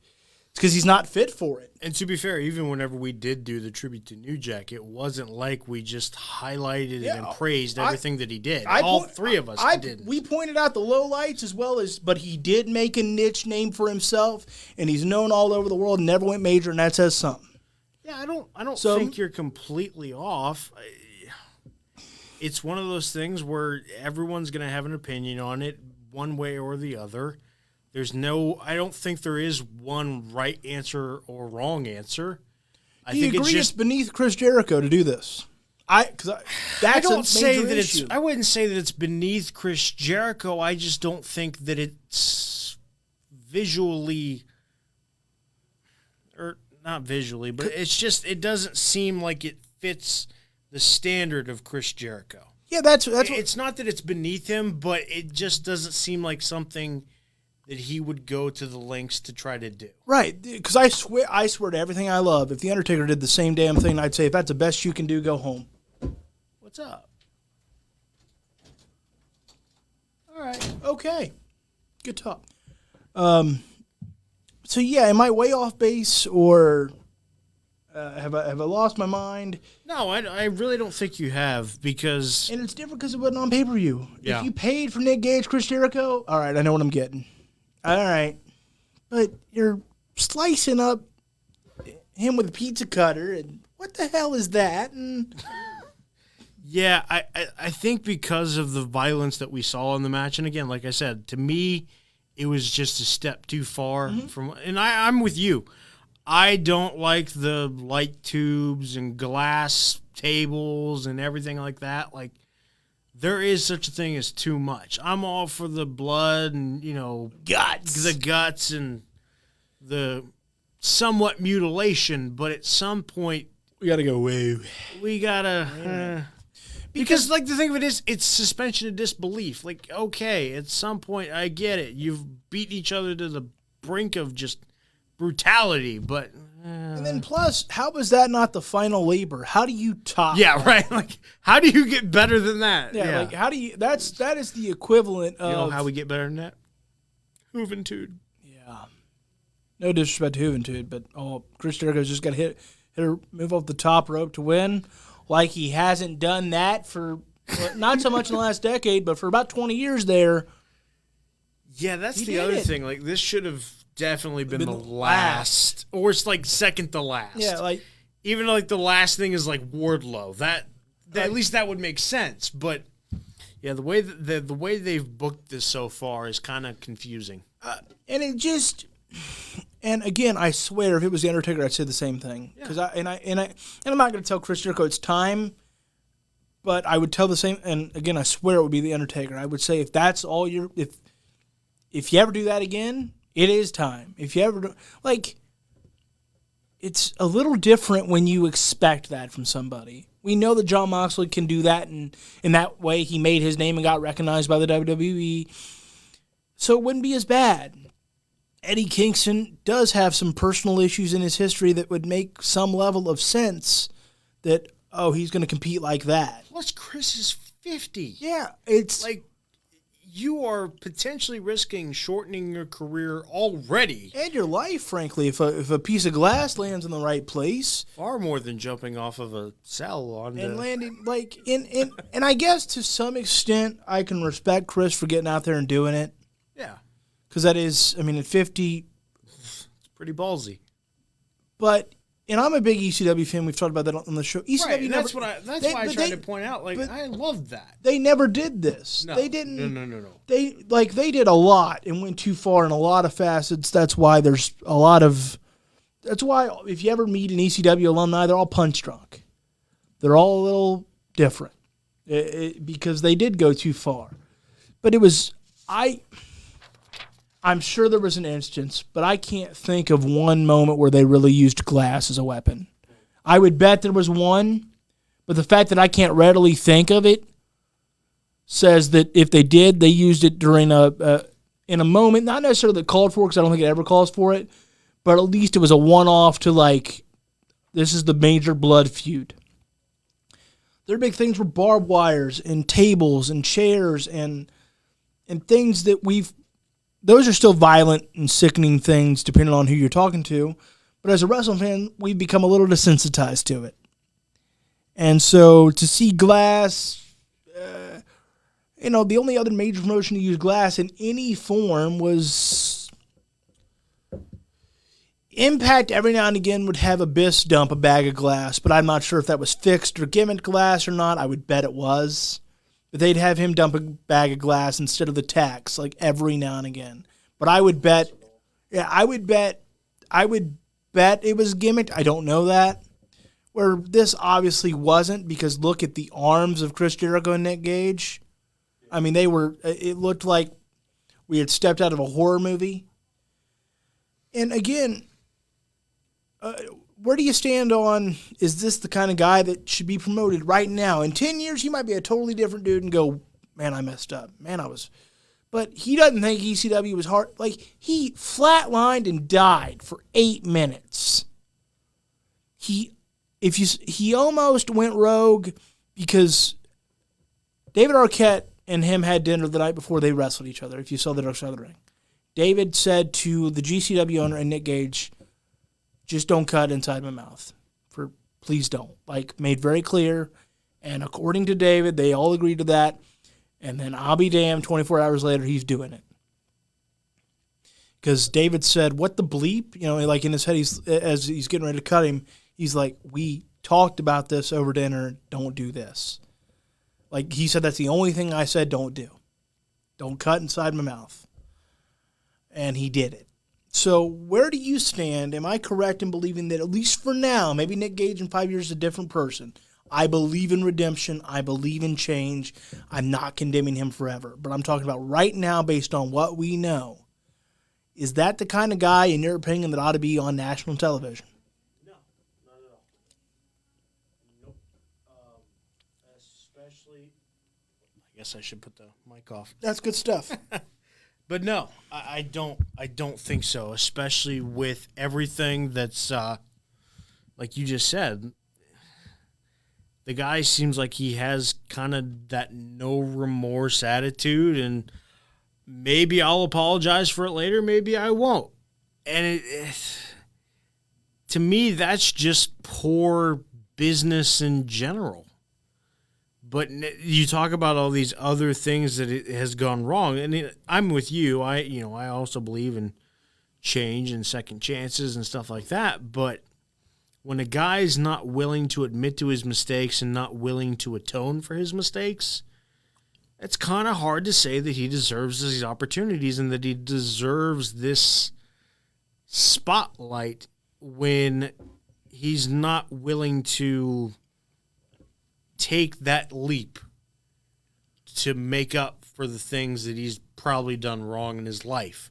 It's because he's not fit for it. And to be fair, even whenever we did do the tribute to New Jack, it wasn't like we just highlighted and praised everything that he did. All three of us did. We pointed out the lowlights as well as, but he did make a niche name for himself, and he's known all over the world, never went major, and that says something. Yeah, I don't think you're completely off. It's one of those things where everyone's going to have an opinion on it one way or the other. I don't think there is one right answer or wrong answer. Do you agree it's beneath Chris Jericho to do this? I wouldn't say that it's beneath Chris Jericho. I just don't think that it's visually, or not visually, but it's just, it doesn't seem like it fits the standard of Chris Jericho. Yeah, that's it's not that it's beneath him, but it just doesn't seem like something that he would go to the lengths to try to do. Right, because I swear to everything I love, if The Undertaker did the same damn thing, I'd say, if that's the best you can do, go home. What's up? All right, okay. Good talk. So, yeah, am I way off base, or have I lost my mind? No, I really don't think you have, because... And it's different because it wasn't on pay-per-view. Yeah. If you paid for Nick Gage, Chris Jericho, all right, I know what I'm getting. All right. But you're slicing up him with a pizza cutter, and what the hell is that? And yeah, I think because of the violence that we saw in the match, and again, like I said, to me, it was just a step too far from... And I'm with you. I don't like the light tubes and glass tables and everything like that. Like, there is such a thing as too much. I'm all for the blood and, the guts and the somewhat mutilation, but at some point we got to go, whoa. We got to... because, like, the thing of it is, it's suspension of disbelief. Like, okay, at some point, I get it. You've beaten each other to the brink of just brutality, but... And then plus, how was that not the final labor? How do you top that? Right. Like, how do you get better than that? Yeah, like, how do you... That is the equivalent of... You know how we get better than that? Juventud. Yeah. No disrespect to Juventud, but Chris Jericho's just got to hit her, move off the top rope to win. Like he hasn't done that for, not so much in the last decade, but for about 20 years there. Yeah, that's the other thing. Like, this should have definitely been the last. Or it's like second to last. Yeah, like. Even like the last thing is like Wardlow. That at least that would make sense. But yeah, the way the way they've booked this so far is kind of confusing. And it just... And again, I swear, if it was The Undertaker, I'd say the same thing. Because I'm not going to tell Chris Jericho it's time, but I would tell the same. And again, I swear it would be The Undertaker. I would say if that's all if you ever do that again, it is time. If you ever do, like, it's a little different when you expect that from somebody. We know that Jon Moxley can do that, and in that way, he made his name and got recognized by the WWE. So it wouldn't be as bad. Eddie Kingston does have some personal issues in his history that would make some level of sense that, he's going to compete like that. Plus, Chris is 50. Yeah, it's... Like, you are potentially risking shortening your career already. And your life, frankly, if a piece of glass lands in the right place. Far more than jumping off of a cell on and landing, like, and I guess to some extent, I can respect Chris for getting out there and doing it. Yeah. Because that is, I mean, at 50... It's pretty ballsy. But, and I'm a big ECW fan. We've talked about that on the show. ECW right, never... That's why I tried to point out. Like, I love that. They never did this. No, they didn't... No. They did a lot and went too far in a lot of facets. That's why there's a lot of... That's why if you ever meet an ECW alumni, they're all punch drunk. They're all a little different. Because they did go too far. But it was... I'm sure there was an instance, but I can't think of one moment where they really used glass as a weapon. I would bet there was one, but the fact that I can't readily think of it says that if they did, they used it during in a moment, not necessarily that called for, because I don't think it ever calls for it, but at least it was a one-off to like, this is the major blood feud. Their big things were barbed wires and tables and chairs and things that those are still violent and sickening things depending on who you're talking to. But as a wrestling fan, we've become a little desensitized to it. And so to see glass, the only other major promotion to use glass in any form was Impact. Every now and again would have Abyss dump a bag of glass, but I'm not sure if that was fixed or gimmicked glass or not. I would bet it was. But they'd have him dump a bag of glass instead of the tacks, like every now and again. But I would bet it was gimmicked. I don't know that. Where this obviously wasn't, because look at the arms of Chris Jericho and Nick Gage. I mean, it looked like we had stepped out of a horror movie. And again, where do you stand on, is this the kind of guy that should be promoted right now? In 10 years, he might be a totally different dude and go, man, I messed up. But he doesn't think ECW was hard. Like, he flatlined and died for 8 minutes. He almost went rogue because David Arquette and him had dinner the night before they wrestled each other, if you saw the Dark Side of the Ring. David said to the GCW owner and Nick Gage, just don't cut inside my mouth. Please don't. Like, made very clear. And according to David, they all agreed to that. And then I'll be damned, 24 hours later, he's doing it. Because David said, what the bleep? Like in his head, as he's getting ready to cut him, he's like, we talked about this over dinner. Don't do this. Like, he said, that's the only thing I said don't do. Don't cut inside my mouth. And he did it. So where do you stand? Am I correct in believing that, at least for now, maybe Nick Gage in 5 years is a different person? I believe in redemption. I believe in change. I'm not condemning him forever. But I'm talking about right now, based on what we know. Is that the kind of guy, in your opinion, that ought to be on national television? No, not at all. Nope. Especially, I guess I should put the mic off. That's good stuff. But no, I don't think so, especially with everything that's, like you just said, the guy seems like he has kind of that no remorse attitude, and maybe I'll apologize for it later, maybe I won't. And to me, that's just poor business in general. But you talk about all these other things that it has gone wrong, and I'm with you. I also believe in change and second chances and stuff like that. But when a guy's not willing to admit to his mistakes and not willing to atone for his mistakes, it's kind of hard to say that he deserves these opportunities and that he deserves this spotlight when he's not willing to take that leap to make up for the things that he's probably done wrong in his life,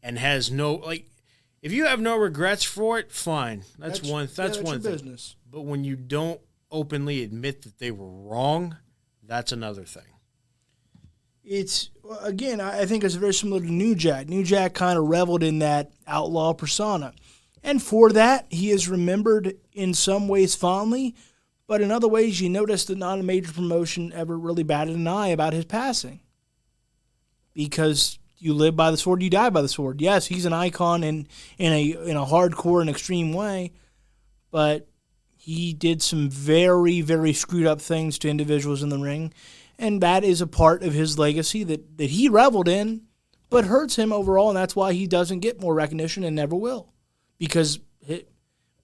and has no, like, if you have no regrets for it, fine. That's one thing. Business. But when you don't openly admit that they were wrong, that's another thing. It's, again, I think it's very similar to New Jack. New Jack kind of reveled in that outlaw persona. And for that, he is remembered in some ways fondly, but in other ways, you notice that not a major promotion ever really batted an eye about his passing. Because you live by the sword, you die by the sword. Yes, he's an icon in a hardcore and extreme way, but he did some very, very screwed up things to individuals in the ring, and that is a part of his legacy that he reveled in, but hurts him overall, and that's why he doesn't get more recognition and never will, because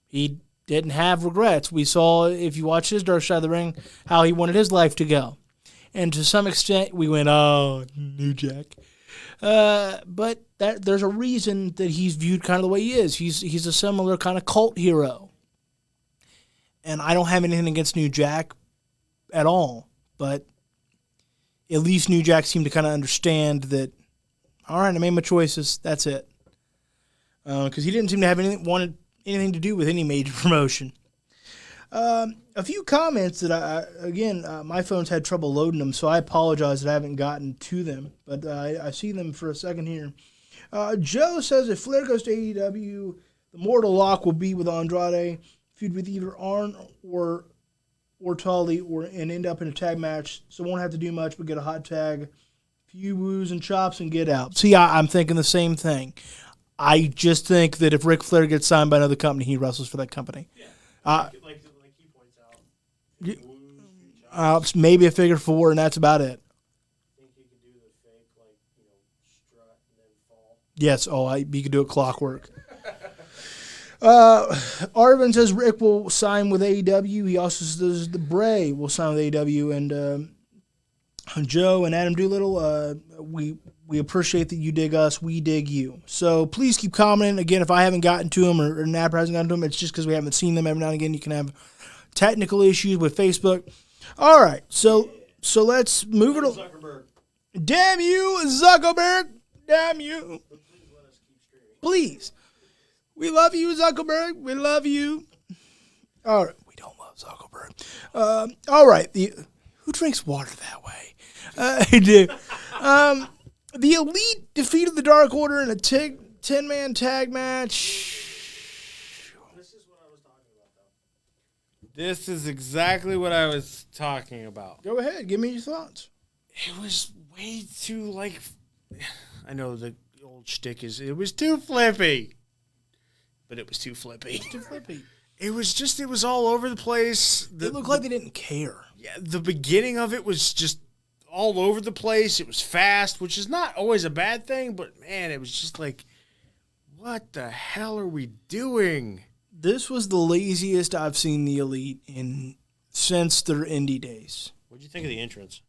he didn't have regrets. We saw, if you watch his Dark Side of the Ring, how he wanted his life to go. And to some extent, we went, oh, New Jack. But there's a reason that he's viewed kind of the way he is. He's a similar kind of cult hero. And I don't have anything against New Jack at all. But at least New Jack seemed to kind of understand that, all right, I made my choices. That's it. Because he didn't seem to have wanted anything to do with any major promotion. A few comments that my phone's had trouble loading them, so I apologize that I haven't gotten to them, but I see them for a second here. Joe says if Flair goes to AEW, the mortal lock will be with Andrade, feud with either Arn or Tully, and end up in a tag match, so won't have to do much but get a hot tag, few woos and chops, and get out. See, I'm thinking the same thing. I just think that if Ric Flair gets signed by another company, he wrestles for that company. Yeah. Like he points out. Maybe a figure 4, and that's about it. I think he could do the fake, strut and then fall. Yes, you could do it clockwork. Arvin says Rick will sign with AEW. He also says the Bray will sign with AEW. And Joe and Adam Doolittle, we appreciate that you dig us. We dig you. So please keep commenting. Again, if I haven't gotten to them or Napper hasn't gotten to them, it's just because we haven't seen them. Every now and again, you can have technical issues with Facebook. All right, so let's move it. Zuckerberg. Damn you, Zuckerberg! Damn you! Please let us keep streaming. Please. We love you, Zuckerberg. We love you. All right. We don't love Zuckerberg. All right. Who drinks water that way? I do. The Elite defeated the Dark Order in a 10-man tag match. This is what I was talking about, though. This is exactly what I was talking about. Go ahead. Give me your thoughts. It was way too, I know the old shtick is, it was too flippy. But it was too flippy. Too flippy. It was all over the place. It looked like they didn't care. Yeah, the beginning of it was just all over the place. It was fast, which is not always a bad thing, but man, it was just like, what the hell are we doing? This was the laziest I've seen the Elite since their indie days. What'd you think of the entrance?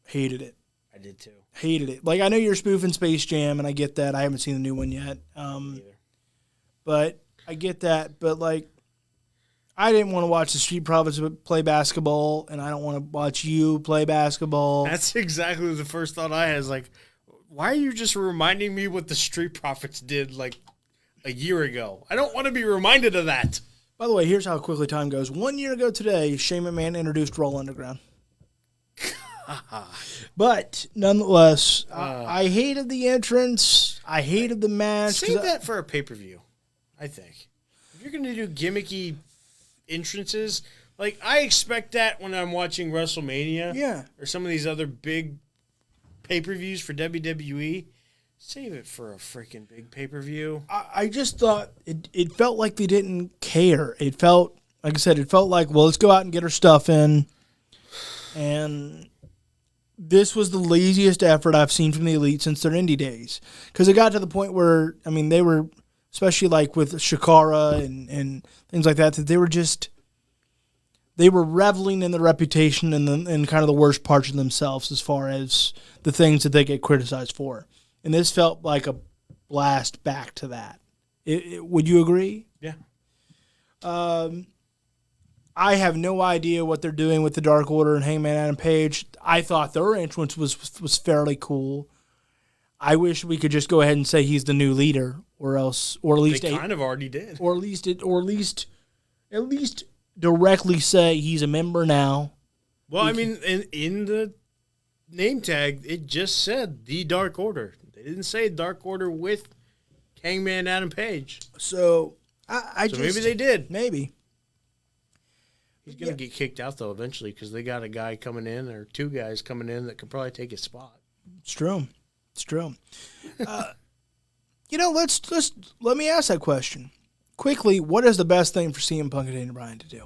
Hated it. I did too. Hated it. I know you're spoofing Space Jam, and I get that. I haven't seen the new one yet. Either. But I get that. But, I didn't want to watch the Street Profits play basketball, and I don't want to watch you play basketball. That's exactly the first thought I had. Is why are you just reminding me what the Street Profits did, a year ago? I don't want to be reminded of that. By the way, here's how quickly time goes. 1 year ago today, Shane McMahon introduced Roll Underground. But, nonetheless, I hated the entrance. I hated the match. Save that for a pay-per-view, I think. If you're going to do gimmicky entrances, I expect that when I'm watching WrestleMania. Yeah. Or some of these other big pay-per-views for WWE. Save it for a freaking big pay-per-view. I just thought it felt like they didn't care. It felt, like I said, well, let's go out and get our stuff in. And this was the laziest effort I've seen from the Elite since their indie days. Because it got to the point where, they were, especially with Shakara and things like that they were reveling in the reputation and kind of the worst parts of themselves as far as the things that they get criticized for. And this felt like a blast back to that. Would you agree? Yeah. I have no idea what they're doing with the Dark Order and Hangman Adam Page. I thought their entrance was fairly cool. I wish we could just go ahead and say he's the new leader, or at least they kind of already did, or at least directly say he's a member now. Well, in the name tag, it just said the Dark Order. They didn't say Dark Order with Hangman Adam Page. So maybe they did. Maybe. He's going to get kicked out, though, eventually, because they got a guy coming in, or two guys coming in that could probably take his spot. It's true. Let me ask that question. Quickly, what is the best thing for CM Punk and Daniel Bryan to do?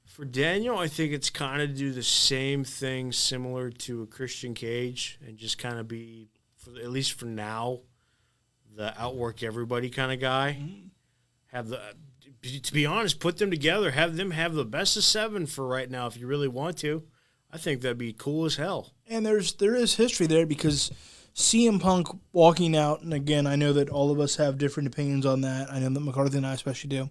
For Daniel, I think it's kind of do the same thing similar to a Christian Cage and just kind of be, at least for now, the outwork everybody kind of guy. Mm-hmm. To be honest, put them together, have them have the best of 7 for right now if you really want to. I think that'd be cool as hell. And there is history there because CM Punk walking out, and again, I know that all of us have different opinions on that. I know that McCarthy and I especially do.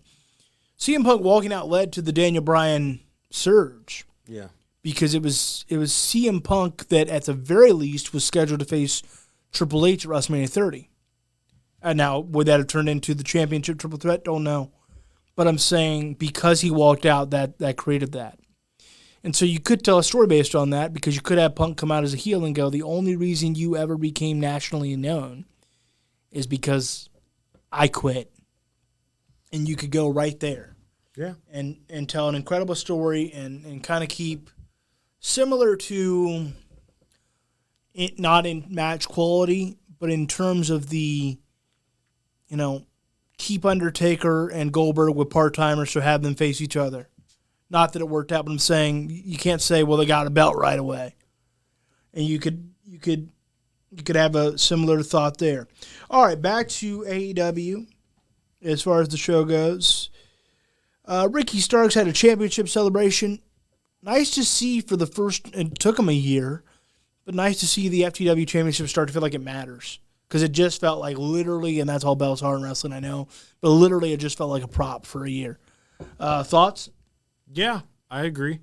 CM Punk walking out led to the Daniel Bryan surge. Yeah. Because it was CM Punk that at the very least was scheduled to face Triple H at WrestleMania 30. And now, would that have turned into the championship triple threat? Don't know. But I'm saying because he walked out, that created that. And so you could tell a story based on that, because you could have Punk come out as a heel and go, the only reason you ever became nationally known is because I quit. And you could go right there. Yeah. And tell an incredible story and kind of keep similar to it, not in match quality, but in terms of the, keep Undertaker and Goldberg with part-timers, so have them face each other. Not that it worked out, but I'm saying you can't say, well, they got a belt right away. And you could have a similar thought there. All right, back to AEW as far as the show goes. Ricky Starks had a championship celebration. Nice to see for the first, it took him a year, but nice to see the FTW championship start to feel like it matters. Because it just felt like literally, and that's all belts are in wrestling, I know, but literally it just felt like a prop for a year. Thoughts? Yeah, I agree.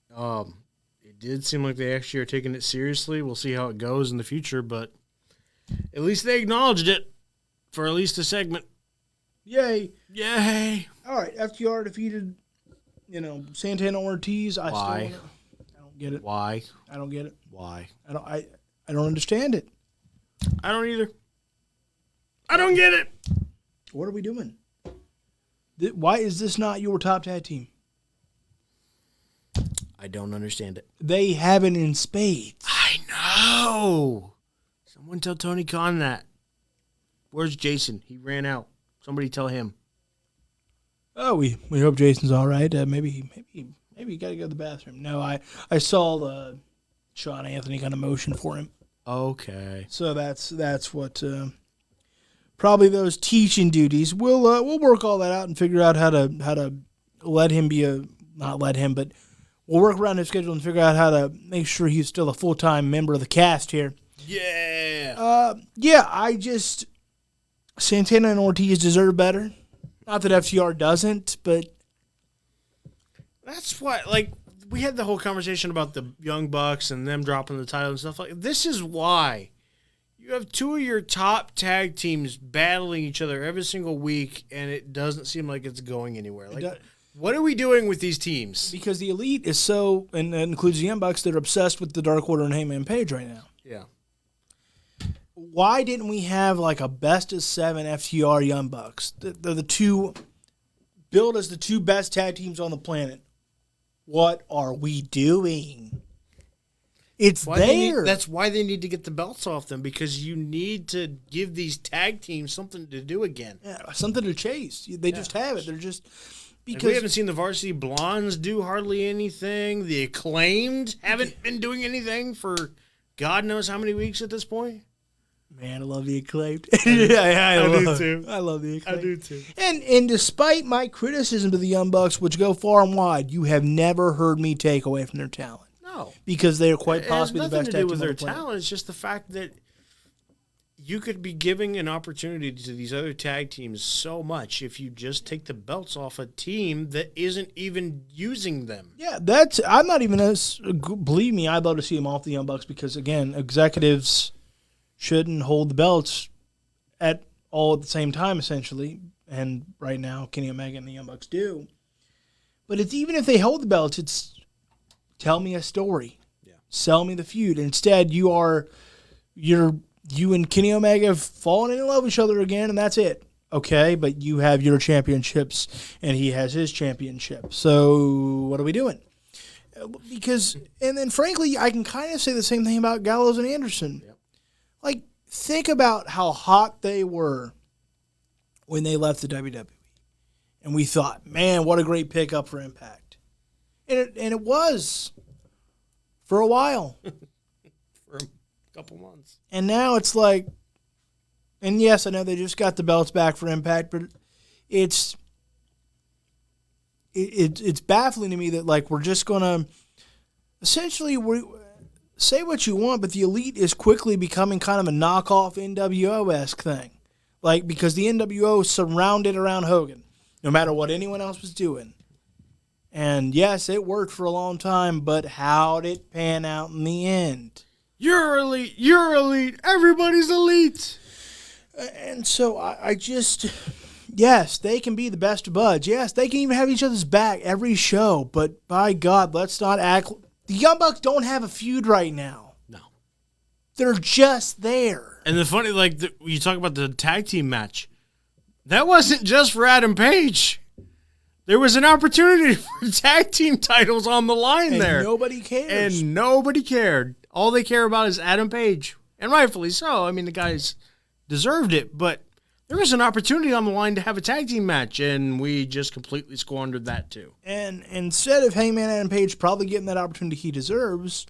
It did seem like they actually are taking it seriously. We'll see how it goes in the future, but at least they acknowledged it for at least a segment. Yay. Yay. All right, FTR defeated, Santana Ortiz. Why? I don't get it. Why? I don't get it. Why? I don't understand it. I don't either. I don't get it. What are we doing? Why is this not your top tag team? I don't understand it. They have it in spades. I know. Someone tell Tony Khan that. Where's Jason? He ran out. Somebody tell him. Oh, we hope Jason's all right. Maybe you got to go to the bathroom. No, I saw the Sean Anthony kind of motion for him. Okay. So that's what probably those teaching duties. We'll work all that out and figure out how to let him be not let him, but we'll work around his schedule and figure out how to make sure he's still a full-time member of the cast here. Yeah. Santana and Ortiz deserve better. Not that FTR doesn't, but That's why, we had the whole conversation about the Young Bucks and them dropping the title and stuff like that. This is why you have two of your top tag teams battling each other every single week, and it doesn't seem like it's going anywhere. What are we doing with these teams? because the Elite is so, and that includes the Young Bucks, that are obsessed with the Dark Order and Hangman Page right now. Yeah. Why didn't we have a best of 7 FTR Young Bucks? They're the two, billed as the two best tag teams on the planet. What are we doing? It's there. That's why they need to get the belts off them, because you need to give these tag teams something to do again. Yeah, something to chase. They just have it. They're just We because haven't seen the Varsity Blondes do hardly anything. The Acclaimed haven't been doing anything for God knows how many weeks at this point. man, I love the Acclaimed. I do too. I love the Acclaimed. I do too. And despite my criticism of the Young Bucks, which go far and wide, you have never heard me take away from their talent. No. Because they are quite possibly the It has best nothing to tag do with team on their the planet. talent. It's just the fact that you could be giving an opportunity to these other tag teams so much if you just take the belts off a team that isn't even using them. Yeah, I'm not even as, believe me, I'd love to see them off the Young Bucks because, again, executives shouldn't hold the belts at the same time, essentially. And right now, Kenny Omega and the Young Bucks do. But it's even if they hold the belts, it's tell me a story. Yeah. Sell me the feud. Instead, you and Kenny Omega have fallen in love with each other again, and that's it. Okay, but you have your championships, and he has his championship. So what are we doing? Because, and then frankly, I can kind of say the same thing about Gallows and Anderson. Yep. Think about how hot they were when they left the WWE. And we thought, man, what a great pickup for Impact. And it was for a while. For a couple months. And now it's like, and yes, I know they just got the belts back for Impact, but it's baffling to me that we're just gonna essentially say what you want, but the Elite is quickly becoming kind of a knockoff NWO-esque thing, because the NWO surrounded around Hogan, no matter what anyone else was doing. And yes, it worked for a long time, but how'd it pan out in the end? You're elite. You're elite. Everybody's elite. And so I just, Yes, they can be the best of buds. Yes, they can even have each other's back every show. But by God, let's not act. The Young Bucks don't have a feud right now. No. They're just there. And the funny, you talk about the tag team match. That wasn't just for Adam Page. There was an opportunity for tag team titles on the line And there. nobody cares. And nobody cared. All they care about is Adam Page. And rightfully so. I mean, the guys deserved it. But there was an opportunity on the line to have a tag team match, and we just completely squandered that too. And instead of Hangman Adam Page probably getting that opportunity he deserves,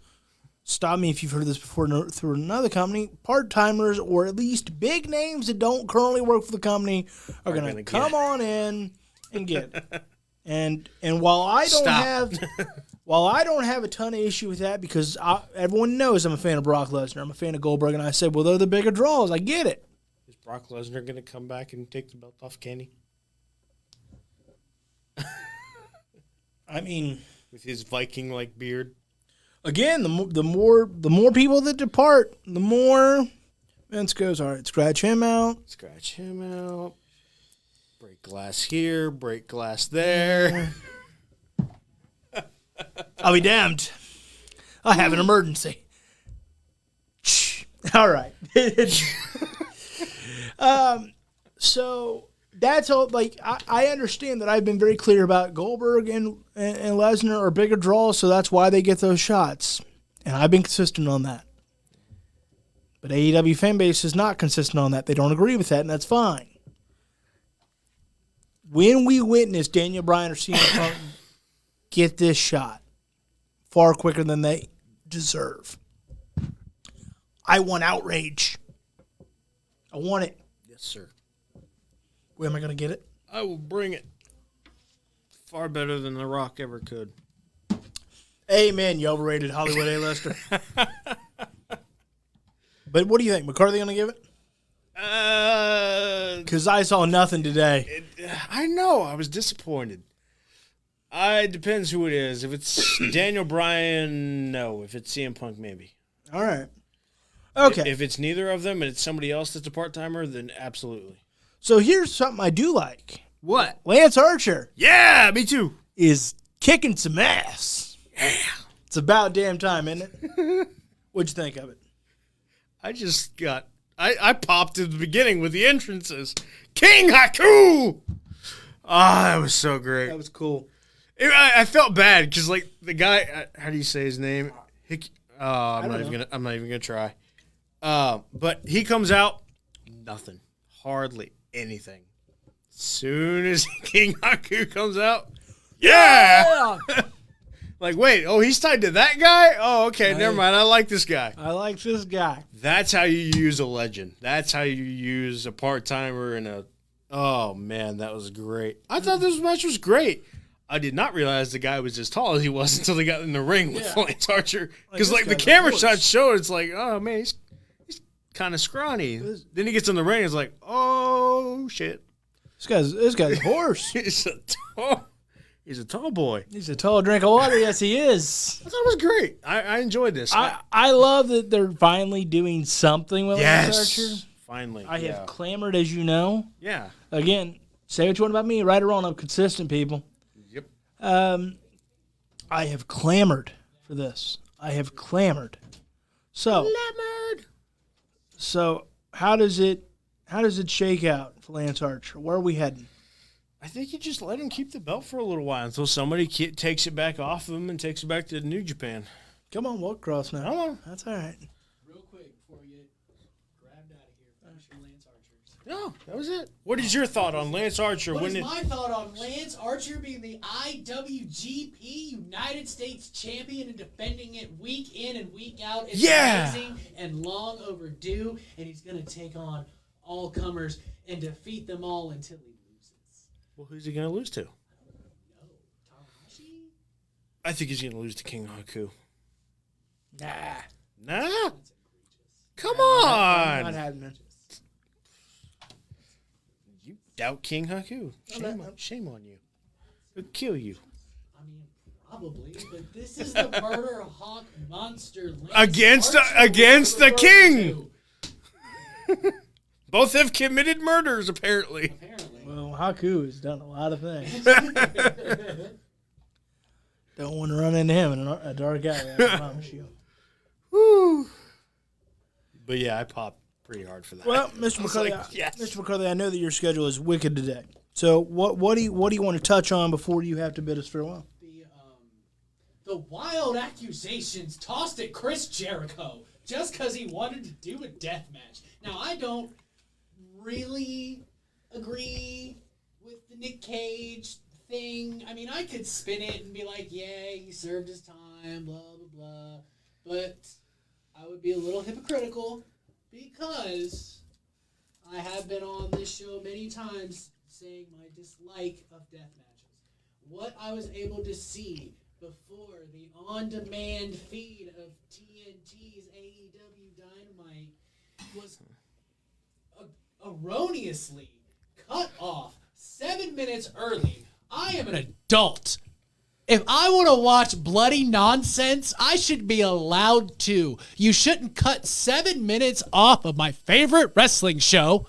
stop me if you've heard this before through another company, part-timers or at least big names that don't currently work for the company are going to come on in and get it. And while I don't have a ton of issue with that because everyone knows I'm a fan of Brock Lesnar, I'm a fan of Goldberg, and I said, well, they're the bigger draws. I get it. Is Brock Lesnar going to come back and take the belt off Kenny? I mean, with his Viking-like beard. Again, the more people that depart, the more Vince goes, all right, scratch him out. Scratch him out. Break glass here, break glass there. I'll be damned. I have an emergency. All right. So that's all. Like I understand that I've been very clear about Goldberg and Lesnar are bigger draws, so that's why they get those shots, and I've been consistent on that. But AEW fan base is not consistent on that. They don't agree with that, and that's fine. When we witness Daniel Bryan or CM Punk get this shot far quicker than they deserve, I want outrage. I want it. Yes, sir. Where am I going to get it? I will bring it. Far better than The Rock ever could. Amen, you overrated Hollywood A-lister. But what do you think? McCarthy going to give it? Because I saw nothing today. I know. I was disappointed. It depends who it is. If it's Daniel Bryan, no. If it's CM Punk, maybe. All right. Okay. If it's neither of them and it's somebody else that's a part-timer, then absolutely. So here's something I do like. What? Lance Archer Yeah, me too. is kicking some ass. Yeah. It's about damn time, isn't it? What'd you think of it? I popped at the beginning with the entrances. King Haku! That was so great. That was cool. I felt bad because, like, the guy, how do you say his name? I'm not even gonna try. But he comes out, nothing, hardly anything. As soon as King Haku comes out, yeah! Like, wait, he's tied to that guy? Oh, okay, never mind. I like this guy. I like this guy. That's how you use a legend. That's how you use a part-timer and a... Oh, man, that was great. I thought this match was great. I did not realize the guy was as tall as he was until they got in the ring with Lance Archer. Because, like, the camera shots showed, it's like, oh, man, he's kind of scrawny. Then he gets in the ring, it's like, oh, shit. This guy's a horse. He's a tall boy. He's a tall drink of water. Yes, he is. I thought it was great. I enjoyed this. I love that they're finally doing something with Lance Archer. Finally. I have clamored, as you know. Yeah. Again, say what you want about me. Right or wrong, I'm consistent, people. Yep. I have clamored for this. I have clamored. So how does it shake out for Lance Archer? Where are we heading? I think you just let him keep the belt for a little while until somebody takes it back off of him and takes it back to New Japan. Come on, walk across now. Come on. That's all right. Real quick before we get grabbed out of here, finish your Lance Archers. No, that was it. What is your thought on Lance Archer? What is my thought on Lance Archer being the IWGP United States Champion and defending it week in and week out? It's amazing and long overdue, and he's going to take on all comers and defeat them all until he loses. Well, who's he going to lose to? I think he's going to lose to King Haku. Nah? Come on! Not happening. You doubt King Haku. Shame on you. He'll kill you. I mean, probably, but this is the murder hawk monster Against the king! Both have committed murders, apparently. Well, Haku has done a lot of things. Don't want to run into him in a dark alley, I promise you. Woo. But yeah, I popped pretty hard for that. Well, Mr. McCarthy, yes. Mr. McCarthy, I know that your schedule is wicked today. So what do you want to touch on before you have to bid us farewell? The wild accusations tossed at Chris Jericho just because he wanted to do a death match. Now, I don't really agree with the Nick Cage thing. I mean, I could spin it and be like, yeah, he served his time, blah, blah, blah. But I would be a little hypocritical because I have been on this show many times saying my dislike of death matches. What I was able to see before the on-demand feed of TNT's AEW Dynamite was erroneously cut off 7 minutes early. I am an adult. If I want to watch bloody nonsense, I should be allowed to. You shouldn't cut 7 minutes off of my favorite wrestling show.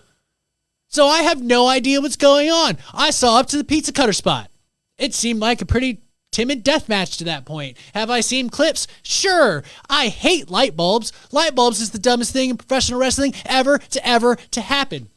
So I have no idea what's going on. I saw up to the pizza cutter spot. It seemed like a pretty timid death match to that point. Have I seen clips? Sure. I hate light bulbs. Light bulbs is the dumbest thing in professional wrestling ever to happen.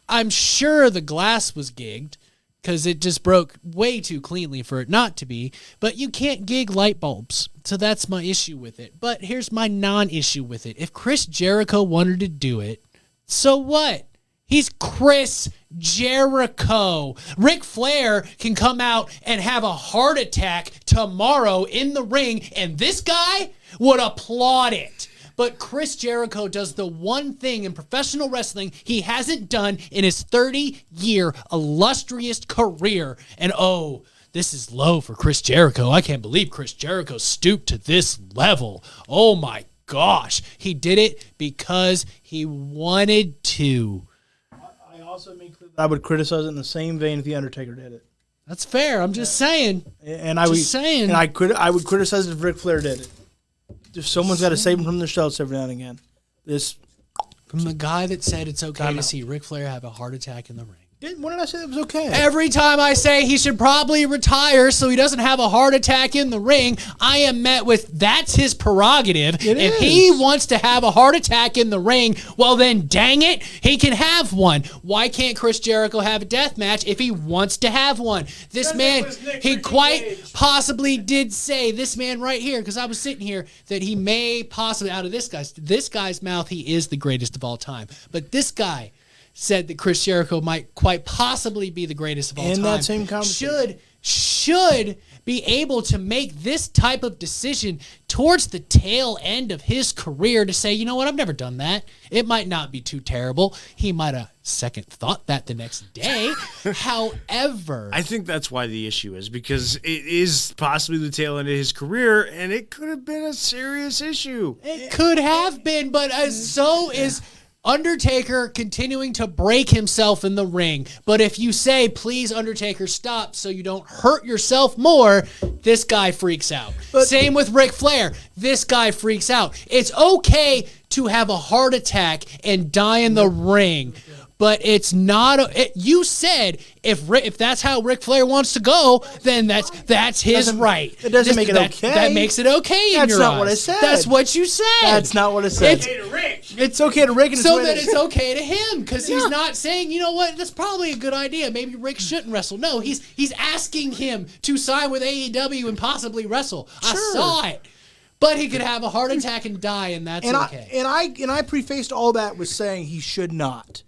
I'm sure the glass was gigged because it just broke way too cleanly for it not to be, but you can't gig light bulbs. So that's my issue with it. But here's my non-issue with it. If Chris Jericho wanted to do it, so what? He's Chris Jericho. Ric Flair can come out and have a heart attack tomorrow in the ring, and this guy would applaud it. But Chris Jericho does the one thing in professional wrestling he hasn't done in his 30-year illustrious career. And oh, this is low for Chris Jericho. I can't believe Chris Jericho stooped to this level. Oh my gosh. He did it because he wanted to. I would criticize it in the same vein if The Undertaker did it. That's fair. I'm just saying. And I would criticize it if Ric Flair did it. If someone's got to save them from themselves every now and again. From the guy that said it's okay to see Ric Flair have a heart attack in the ring. When did I say that was okay? Every time I say he should probably retire so he doesn't have a heart attack in the ring, I am met with, that's his prerogative. If he wants to have a heart attack in the ring, well then dang it, he can have one. Why can't Chris Jericho have a death match if he wants to have one? This man, he quite possibly did say, this man right here, because I was sitting here, that he may possibly, out of this guy's mouth, he is the greatest of all time. But this guy said that Chris Jericho might quite possibly be the greatest of all time. In that same conversation. Should be able to make this type of decision towards the tail end of his career to say, you know what, I've never done that. It might not be too terrible. He might have second thought that the next day. However, I think that's why the issue is, because it is possibly the tail end of his career, and it could have been a serious issue. It could have been, but so is Undertaker continuing to break himself in the ring. But if you say, please, Undertaker, stop so you don't hurt yourself more, this guy freaks out. Same with Ric Flair. This guy freaks out. It's okay to have a heart attack and die in the ring. But it's not. You said if that's how Ric Flair wants to go, then that's his right. It doesn't make it okay. That makes it okay in your eyes. That's not what I said. That's what you said. That's not what I said. It's okay to Rick. And so that it's okay to him, because he's not saying, you know what, that's probably a good idea. Maybe Rick shouldn't wrestle. No, he's asking him to sign with AEW and possibly wrestle. Sure. I saw it. But he could have a heart attack and die, and that's okay. I prefaced all that with saying he should not.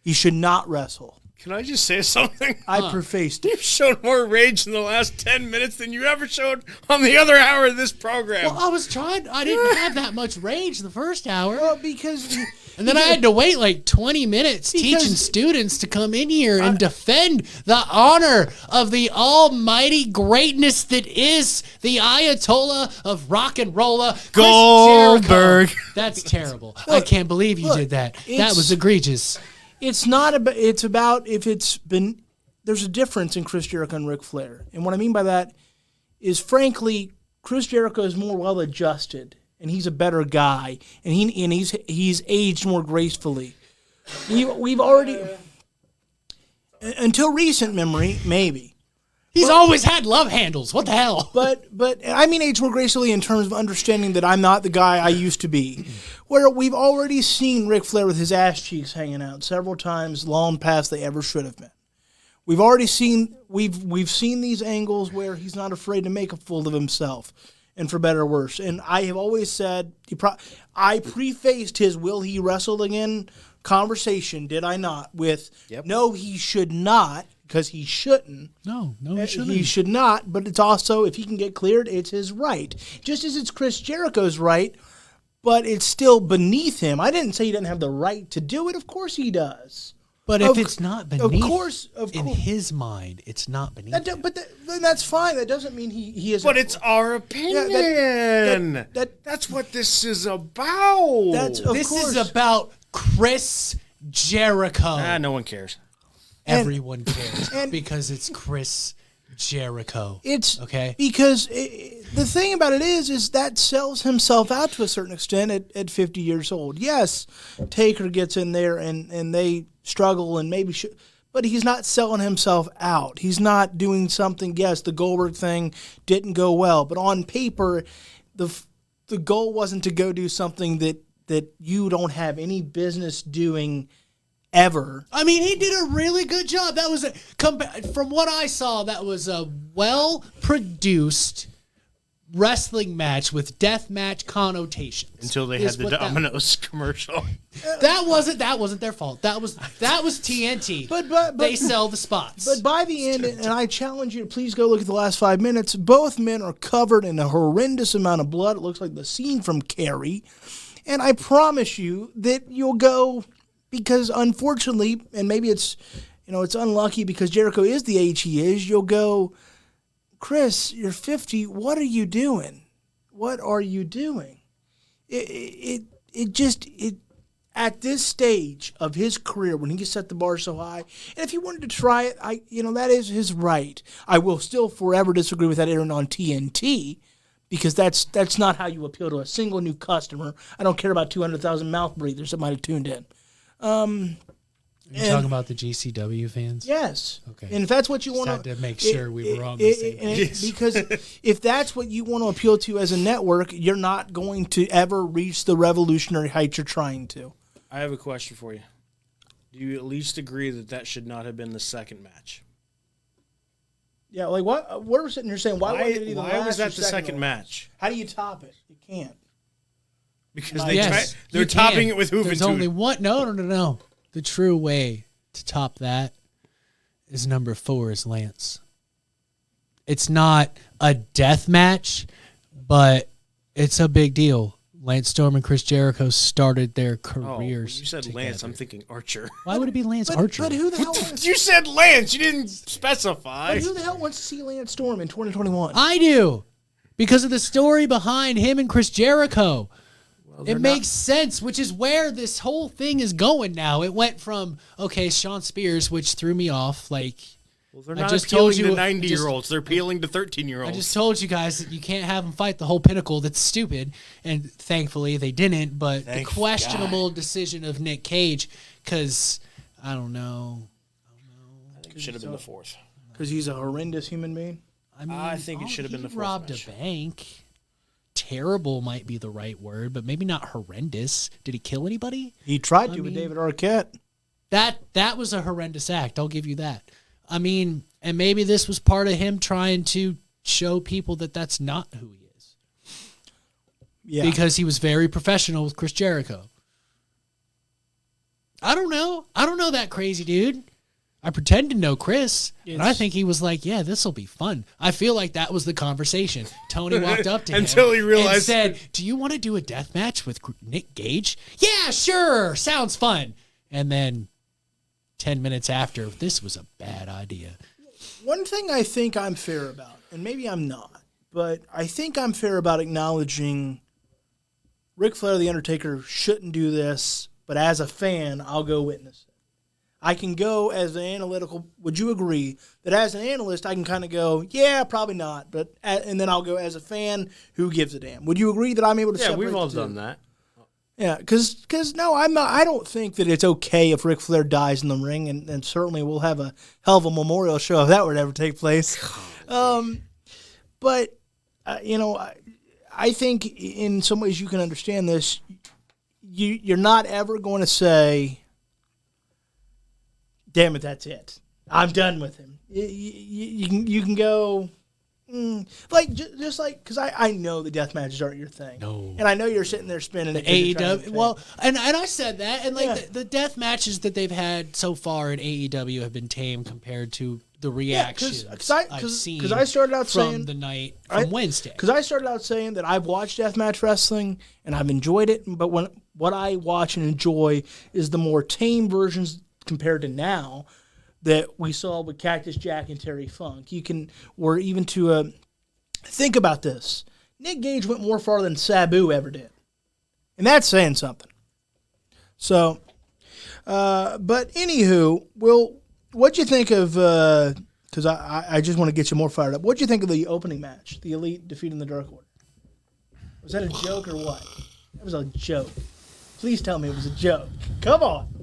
He should not wrestle. Can I just say something? I prefaced it. You've shown more rage in the last 10 minutes than you ever showed on the other hour of this program. Well, I was trying. I didn't have that much rage the first hour. Well, because... And then I had to wait like 20 minutes teaching students to come in here and defend the honor of the almighty greatness that is the Ayatollah of rock and roller, Goldberg. That's terrible. I can't believe you did that. That was egregious. It's not about. It's about if it's been. There's a difference in Chris Jericho and Ric Flair, and what I mean by that is, frankly, Chris Jericho is more well adjusted, and he's a better guy, and he's aged more gracefully. We've already. Until recent memory, maybe. He's always had love handles. What the hell? But I mean age more gracefully in terms of understanding that I'm not the guy I used to be. Where we've already seen Ric Flair with his ass cheeks hanging out several times long past they ever should have been. We've already seen we've seen these angles where he's not afraid to make a fool of himself, and for better or worse. And I have always said I prefaced his "Will he wrestle again?" conversation, did I not? With no, he should not, because he shouldn't. No, he shouldn't. He should not. But it's also, if he can get cleared, it's his right. Just as it's Chris Jericho's right, but it's still beneath him. I didn't say he didn't have the right to do it. Of course he does. But if it's not beneath, of course, in his mind, it's not beneath. Then that's fine. That doesn't mean he is. But it's our opinion. That's what this is about. This is about Chris Jericho. No one cares. Everyone cares because it's Chris Jericho. It's okay because the thing about it is that sells himself out to a certain extent at 50 years old. Yes, Taker gets in there and they struggle and maybe should, but he's not selling himself out. He's not doing something. Yes, the Goldberg thing didn't go well, but on paper, the goal wasn't to go do something that you don't have any business doing ever. I mean, he did a really good job. That was from what I saw, that was a well-produced wrestling match with death match connotations. Until they had the Domino's commercial. That wasn't their fault. That was TNT. But they sell the spots. But by the end, and I challenge you to please go look at the last 5 minutes, both men are covered in a horrendous amount of blood. It looks like the scene from Carrie. And I promise you that you'll go, because unfortunately, and maybe it's unlucky because Jericho is the age he is, you'll go, Chris, you're 50. What are you doing? What are you doing? It at this stage of his career, when he set the bar so high, and if he wanted to try it, that is his right. I will still forever disagree with that airing on TNT, because that's not how you appeal to a single new customer. I don't care about 200,000 mouth breathers that might have tuned in. You're talking about the GCW fans? Yes. Okay. And if that's what you want to make sure we were on the same page. Because if that's what you want to appeal to as a network, you're not going to ever reach the revolutionary heights you're trying to. I have a question for you. Do you at least agree that should not have been the second match? Yeah, like what? We're sitting here saying, why was that the second match? How do you top it? You can't. Because they're topping it with Juventud. There's only one. No. The true way to top that is number 4 is Lance. It's not a death match, but it's a big deal. Lance Storm and Chris Jericho started their careers. You said together. Lance. I'm thinking Archer. Why would it be Lance Archer? But who the hell? You said Lance. You didn't specify. But who the hell wants to see Lance Storm in 2021? I do, because of the story behind him and Chris Jericho. It makes sense, which is where this whole thing is going now. It went from, Sean Spears, which threw me off. They're not appealing to 90-year-olds. They're appealing to 13-years-olds. I just told you guys that you can't have them fight the whole Pinnacle. That's stupid. And thankfully they didn't. But the questionable decision of Nick Cage, because I don't know. I think it should have been the 4th. Because he's a horrendous human being? I think it should have been the 4th. He robbed a bank. Terrible might be the right word, but maybe not horrendous. Did he kill anybody? He tried to with David Arquette. That was a horrendous act. I'll give you that. I mean, and maybe this was part of him trying to show people that that's not who he is. Yeah. Because he was very professional with Chris Jericho. I don't know. I don't know that crazy dude. I pretend to know Chris, and I think he was like, yeah, this will be fun. I feel like that was the conversation. Tony walked up to him until he realized and said, do you want to do a death match with Nick Gage? Yeah, sure. Sounds fun. And then 10 minutes after, this was a bad idea. One thing I think I'm fair about, and maybe I'm not, but I think I'm fair about acknowledging Ric Flair, The Undertaker, shouldn't do this, but as a fan, I'll go witness it. I can go as an analytical, would you agree, that as an analyst, I can kind of go, yeah, probably not, but and then I'll go as a fan, who gives a damn? Would you agree that I'm able to separate we've all the two? done that. Yeah, because no, I'm not. I don't think that it's okay if Ric Flair dies in the ring, and certainly we'll have a hell of a memorial show if that were to ever take place. But I think in some ways you can understand this. You're not ever going to say, "Damn it, that's it. I'm done with him." You can go. Like just like because I know the death matches aren't your thing. No, and I know you're sitting there spinning it. AEW, well, and I said that, and like the death matches that they've had so far in AEW have been tame compared to the reactions I've seen. Because I started out saying the night from Wednesday. Because I started out saying that I've watched deathmatch wrestling and I've enjoyed it, but what I watch and enjoy is the more tame versions compared to now. That we saw with Cactus Jack and Terry Funk. Or even to think about this. Nick Gage went more far than Sabu ever did. And that's saying something. So, but anywho, what'd you think of, because I just want to get you more fired up. What'd you think of the opening match? The Elite defeating the Dark Order? Was that a joke or what? That was a joke. Please tell me it was a joke. Come on.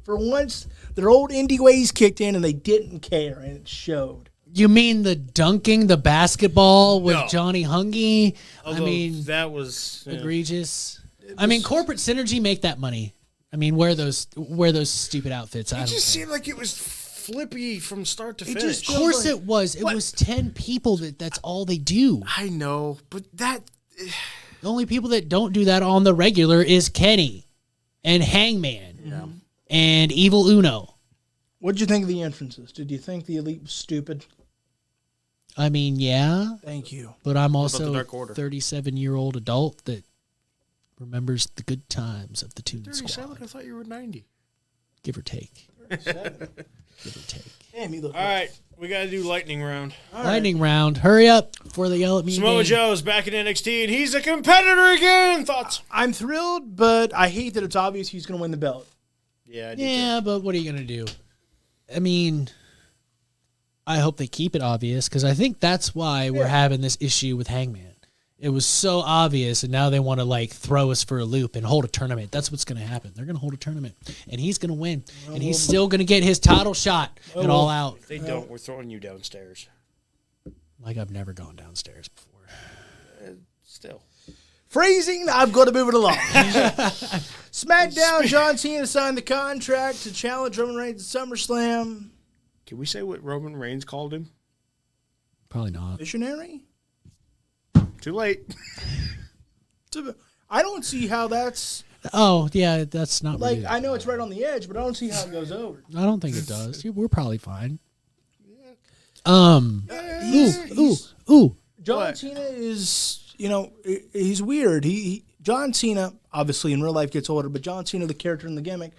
For once, their old indie ways kicked in and they didn't care, and it showed. You mean the dunking the basketball with Johnny Hungy? Although I mean, that was egregious. I mean, corporate synergy make that money. I mean, wear those stupid outfits. It just seemed like it was flippy from start to finish. Of course it was. It was 10 people that's all they do. I know, but the only people that don't do that on the regular is Kenny and Hangman. Yeah. And Evil Uno. What did you think of the entrances? Did you think the Elite was stupid? I mean, yeah. Thank you. But I'm also a 37-year-old adult that remembers the good times of the Toon 37? Squad. I thought you were 90. Give or take. 37. Give or take. Damn, you look All right, we got to do lightning round. Lightning round. Hurry up before they yell at me. Samoa Joe's back in NXT, and he's a competitor again. Thoughts? I'm thrilled, but I hate that it's obvious he's going to win the belt. Yeah, I do Yeah, but what are you going to do? I mean, I hope they keep it obvious because I think that's why we're having this issue with Hangman. It was so obvious, and now they want to like throw us for a loop and hold a tournament. That's what's going to happen. They're going to hold a tournament, and he's going to win, and he's still going to get his title shot and all out. If they don't, we're throwing you downstairs. Like I've never gone downstairs before. Still. Phrasing, I've got to move it along. SmackDown, John Cena signed the contract to challenge Roman Reigns at SummerSlam. Can we say what Roman Reigns called him? Probably not. Missionary? Too late. I don't see how that's... Oh, yeah, that's not Like, really, I know it's right on the edge, but I don't see how it goes over. I don't think it does. We're probably fine. Ooh. John Cena is... he's weird. John Cena, obviously in real life gets older, but John Cena, the character in the gimmick,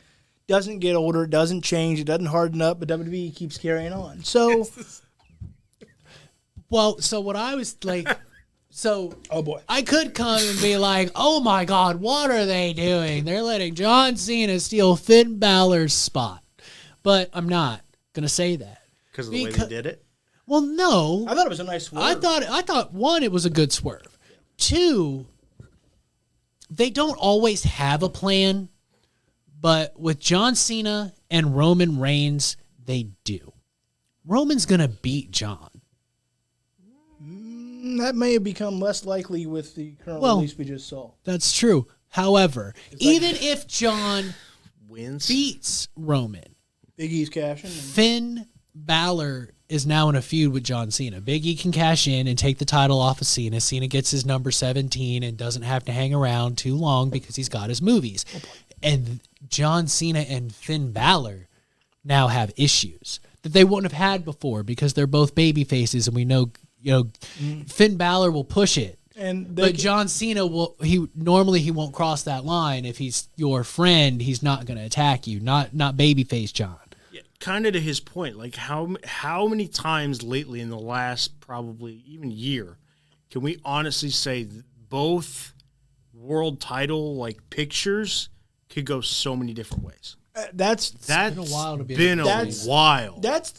doesn't get older, doesn't change, it doesn't harden up, but WWE keeps carrying on. So, so what I was like, oh boy, I could come and be like, oh my God, what are they doing? They're letting John Cena steal Finn Balor's spot, but I'm not gonna say that Because of the way they did it? Well, no. I thought it was a nice swerve. I thought one, it was a good swerve. Two, they don't always have a plan, but with John Cena and Roman Reigns, they do. Roman's going to beat John. That may have become less likely with the current release we just saw. That's true. However, even if John wins, beats Roman, Big E's cashing. Finn Balor is now in a feud with John Cena. Big E can cash in and take the title off of Cena. Cena gets his number 17 and doesn't have to hang around too long because he's got his movies. And John Cena and Finn Balor now have issues that they wouldn't have had before because they're both baby faces, and we know, Finn Balor will push it. But John Cena he won't cross that line. If he's your friend, he's not going to attack you. Not babyface John. Kind of to his point, like how many times lately in the last probably even year can we honestly say that both world title like pictures could go so many different ways? That's been a while to be been a while. That's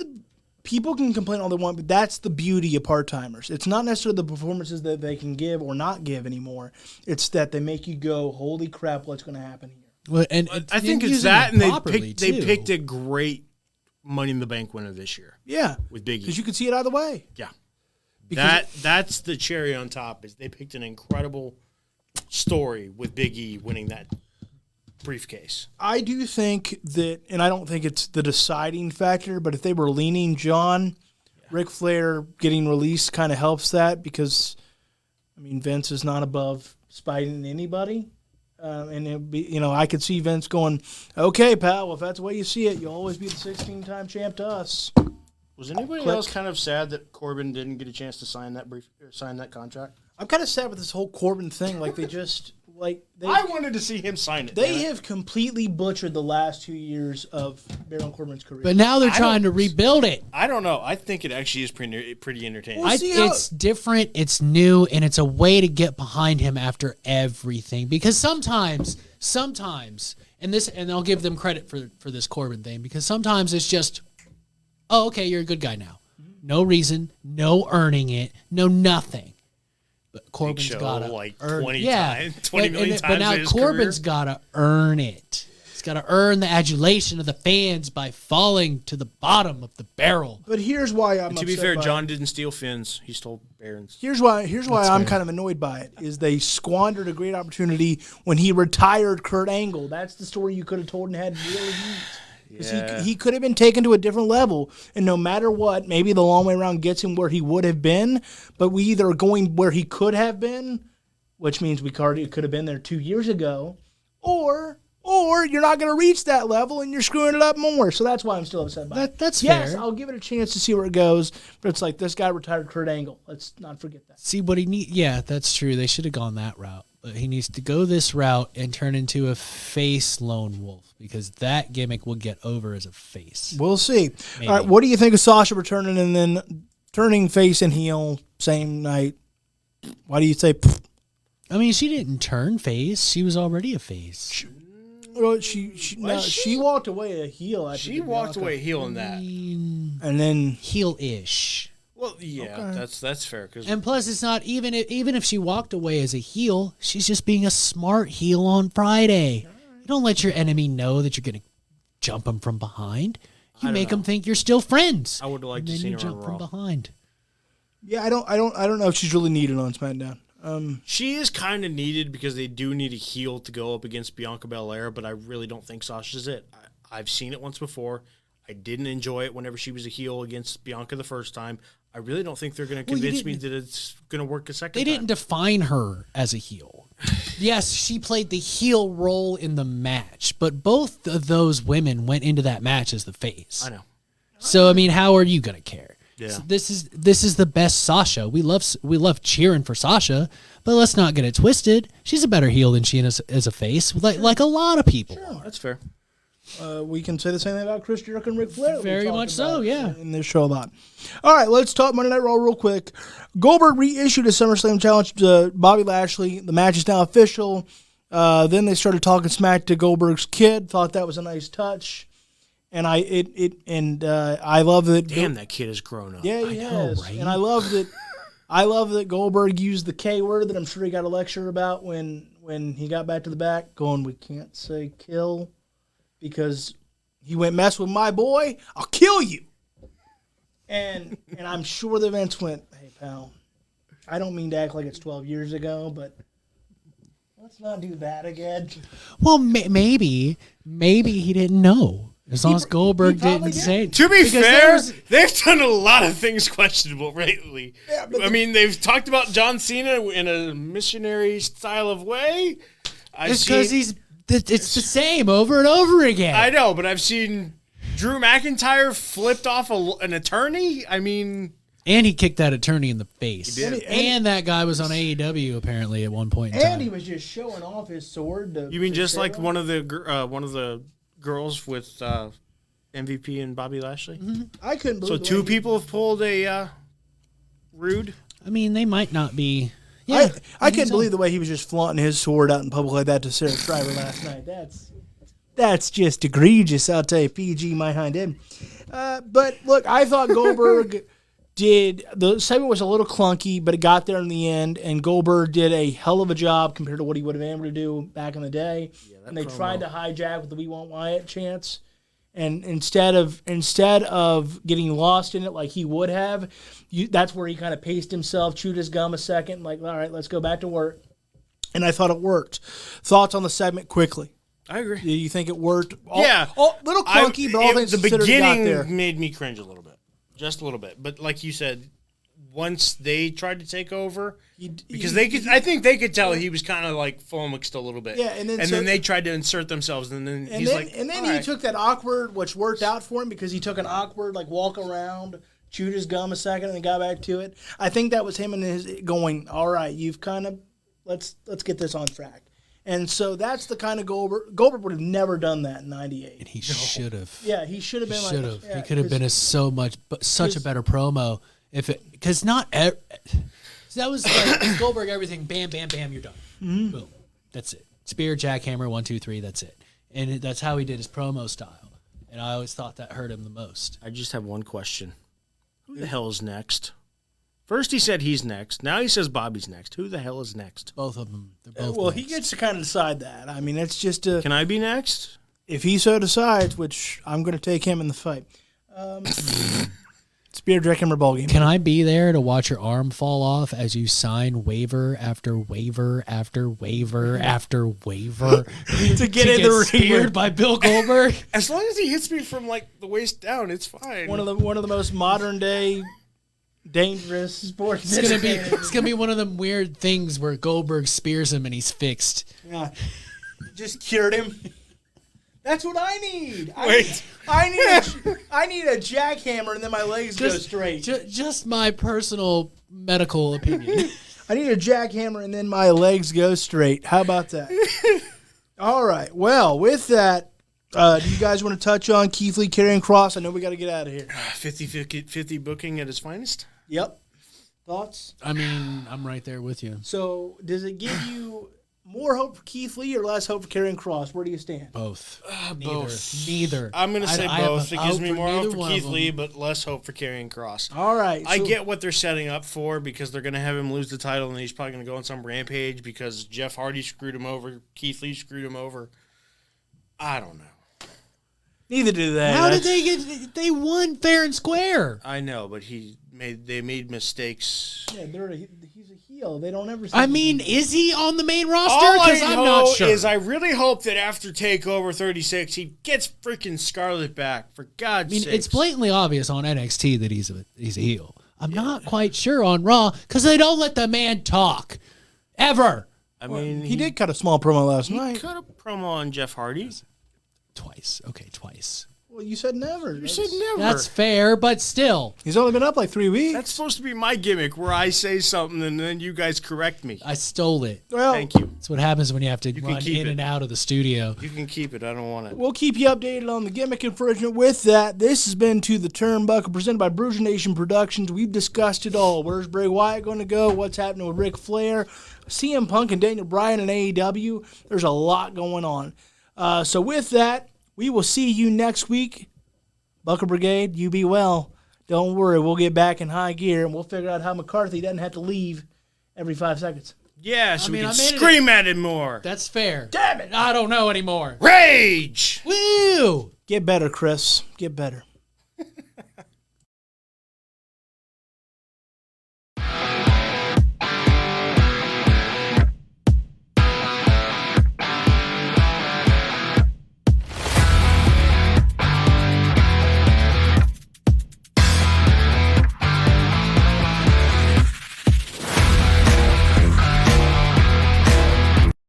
people can complain all they want, but that's the beauty of part-timers. It's not necessarily the performances that they can give or not give anymore. It's that they make you go, holy crap, what's going to happen here? Well, and I think it's that, and they picked a great Money in the Bank winner this year. Yeah. With Big E. Because you could see it either way. Yeah. That's the cherry on top, is they picked an incredible story with Big E winning that briefcase. I do think that, and I don't think it's the deciding factor, but if they were leaning John, Ric Flair getting released kind of helps that because, I mean, Vince is not above spiting anybody. And it'd be, I could see Vince going, okay, pal, well, if that's the way you see it, you'll always be the 16-time champ to us. Was anybody else kind of sad that Corbin didn't get a chance to sign that contract? I'm kind of sad with this whole Corbin thing. Like, I wanted to see him sign it. They have completely butchered the last 2 years of Baron Corbin's career. But now they're trying to rebuild it. I don't know. I think it actually is pretty entertaining. It's different, it's new, and it's a way to get behind him after everything. Because sometimes, and I'll give them credit for this Corbin thing, because sometimes it's just, oh, okay, you're a good guy now. No reason, no earning it, no nothing. But Corbin's got to like earn 20 million times. But now in his Corbin's career. got to earn it. He's got to earn the adulation of the fans by falling to the bottom of the barrel. But here's why I'm To be upset fair, by John it. didn't steal Finn's. He stole Baron's. Here's why I'm kind of annoyed by it is they squandered a great opportunity when he retired Kurt Angle. That's the story you could have told and had real heat. Because he could have been taken to a different level, and no matter what, maybe the long way around gets him where he would have been, but we either are going where he could have been, which means we could have been there 2 years ago, or you're not going to reach that level and you're screwing it up more. So that's why I'm still upset by it. That's yes, fair. I'll give it a chance to see where it goes, but it's like this guy retired Kurt Angle. Let's not forget that. See what he needs. Yeah, that's true. They should have gone that route. But he needs to go this route and turn into a face lone wolf because that gimmick will get over as a face. We'll see. Maybe. All right, what do you think of Sasha returning and then turning face and heel same night? Why do you say? Pfft? I mean, she didn't turn face. She was already a face. Well, she walked away a heel. She walked away heel in that. And then heel-ish. Well, yeah, Okay. that's fair. And plus, it's not even if she walked away as a heel, she's just being a smart heel on Friday. You don't let your enemy know that you're going to jump them from behind. You make them think you're still friends. I would like to and then see you her jump on from Raw. behind. yeah, I don't know if she's really needed on SmackDown. She is kind of needed because they do need a heel to go up against Bianca Belair, but I really don't think Sasha's it. I've seen it once before. I didn't enjoy it whenever she was a heel against Bianca the first time. I really don't think they're going to convince me that it's going to work a second They time. didn't define her as a heel. Yes, she played the heel role in the match, but both of those women went into that match as the face. I know. So I mean, how are you gonna care? Yeah. So this is the best Sasha. We love cheering for Sasha, but let's not get it twisted. She's a better heel than she is as a face, like a lot of people. are. That's fair. We can say the same thing about Chris Jericho and Ric Flair. that we Very talked much so, about yeah. In this show a lot. All right, let's talk Monday Night Raw real quick. Goldberg reissued a SummerSlam challenge to Bobby Lashley. The match is now official. Then they started talking smack to Goldberg's kid. Thought that was a nice touch, and I love that. Damn, that kid has grown up. Yeah, he has. right? And I love that. I love that Goldberg used the K word that I'm sure he got a lecture about when he got back to the back, going, "We can't say kill because he went mess with my boy. I'll kill you." And I'm sure the Vince went, "Hey, pal, I don't mean to act like it's 12 years ago, but let's not do that again." Well, maybe he didn't know. As long as Goldberg he probably didn't say. To be Because fair, they've done a lot of things questionable lately. Yeah, but I mean, they've talked about John Cena in a missionary style of way. it's because it's the same over and over again. I know, but I've seen Drew McIntyre flipped off an attorney. I mean, and he kicked that attorney in the face. He did. And that guy was on AEW apparently at one point in time. And he was just showing off his sword. you mean just like one of the girls with MVP and Bobby Lashley? Mm-hmm. I couldn't believe So the two way people have pulled a rude. I mean, they might not be. Yeah, I couldn't believe the way he was just flaunting his sword out in public like that to Sarah Schreiber last night. That's just egregious. I'll tell you, PG behind him. But look, I thought Goldberg the segment was a little clunky, but it got there in the end, and Goldberg did a hell of a job compared to what he would have been able to do back in the day. And they tried to hijack with the "We Want Wyatt" chants, and instead of getting lost in it like he would have, that's where he kind of paced himself, chewed his gum a second, like, all right, let's go back to work. And I thought it worked. Thoughts on the segment quickly? I agree. Do you think it worked? Yeah. Little clunky, but all things the considered, it got there. beginning made me cringe a little bit. Just a little bit. But like you said, once they tried to take over, because I think they could tell he was kind of like flummoxed a little bit. Yeah, and then they tried to insert themselves, and then he took that awkward, which worked out for him because he took an awkward like walk around, chewed his gum a second, and then got back to it. I think that was him and his going, all right, you've kind of let's get this on track. And so that's the kind of Goldberg would have never done that in '98. And he should have. Yeah, he should have been he could have been such a better promo because that was like Goldberg, everything, bam, bam, bam, you're done. Mm-hmm. Boom. That's it. Spear, jackhammer, 1, 2, 3, that's it. And that's how he did his promo style. And I always thought that hurt him the most. I just have one question. Who the hell is next? First he said he's next. Now he says Bobby's next. Who the hell is next? Both of them. They're both well, next. he gets to kind of decide that. I mean, it's just a... Can I be next? If he so decides, which I'm going to take him in the fight. Spear, jackhammer, ball game. Can I be there to watch your arm fall off as you sign waiver after waiver after waiver after waiver to get in the ring speared by Bill Goldberg? As long as he hits me from like the waist down, it's fine. One of the most modern day dangerous sports. It's gonna be one of them weird things where Goldberg spears him and he's fixed. Yeah, just cured him. That's what I need. I need a jackhammer and then my legs go straight. Just my personal medical opinion. I need a jackhammer and then my legs go straight. How about that? All right. Well, with that, do you guys want to touch on Keith Lee carrying Cross? I know we got to get out of here. 50 booking at his finest? Yep. Thoughts? I mean, I'm right there with you. So, does it give you more hope for Keith Lee or less hope for carrying Cross? Where do you stand? Both. Both. Neither. I'm going to say both. It gives me more hope for Keith them. Lee, but less hope for carrying Cross. All right. I get what they're setting up for because they're going to have him lose the title and he's probably going to go on some rampage because Jeff Hardy screwed him over. Keith Lee screwed him over. I don't know. Neither do they. How did they get? They won fair and square. I know, but they made mistakes. Yeah, he's a heel. They don't ever. I mean, is he on the main roster? All I I'm know not sure. is I really hope that after TakeOver 36, he gets freaking Scarlett back. For God's sake, it's blatantly obvious on NXT that he's a heel. I'm not quite sure on Raw because they don't let the man talk ever. I mean, he did cut a small promo last night. He cut a promo on Jeff Hardy. Twice. Okay, twice. Well, you said never. You said never. That's fair, but still. He's only been up like 3 weeks. That's supposed to be my gimmick where I say something and then you guys correct me. I stole it. Well, thank you. That's what happens when you have to run in and out of the studio. You can keep it. I don't want it. We'll keep you updated on the gimmick infringement. With that, this has been To the Turnbuckle, presented by Bruiser Nation Productions. We've discussed it all. Where's Bray Wyatt going to go? What's happening with Ric Flair? CM Punk and Daniel Bryan and AEW. There's a lot going on. So with that, we will see you next week. Buckle Brigade, you be well. Don't worry, we'll get back in high gear, and we'll figure out how McCarthy doesn't have to leave every 5 seconds. Yeah, so we can scream at him more. That's fair. Damn it! I don't know anymore. Rage! Woo! Get better, Chris. Get better.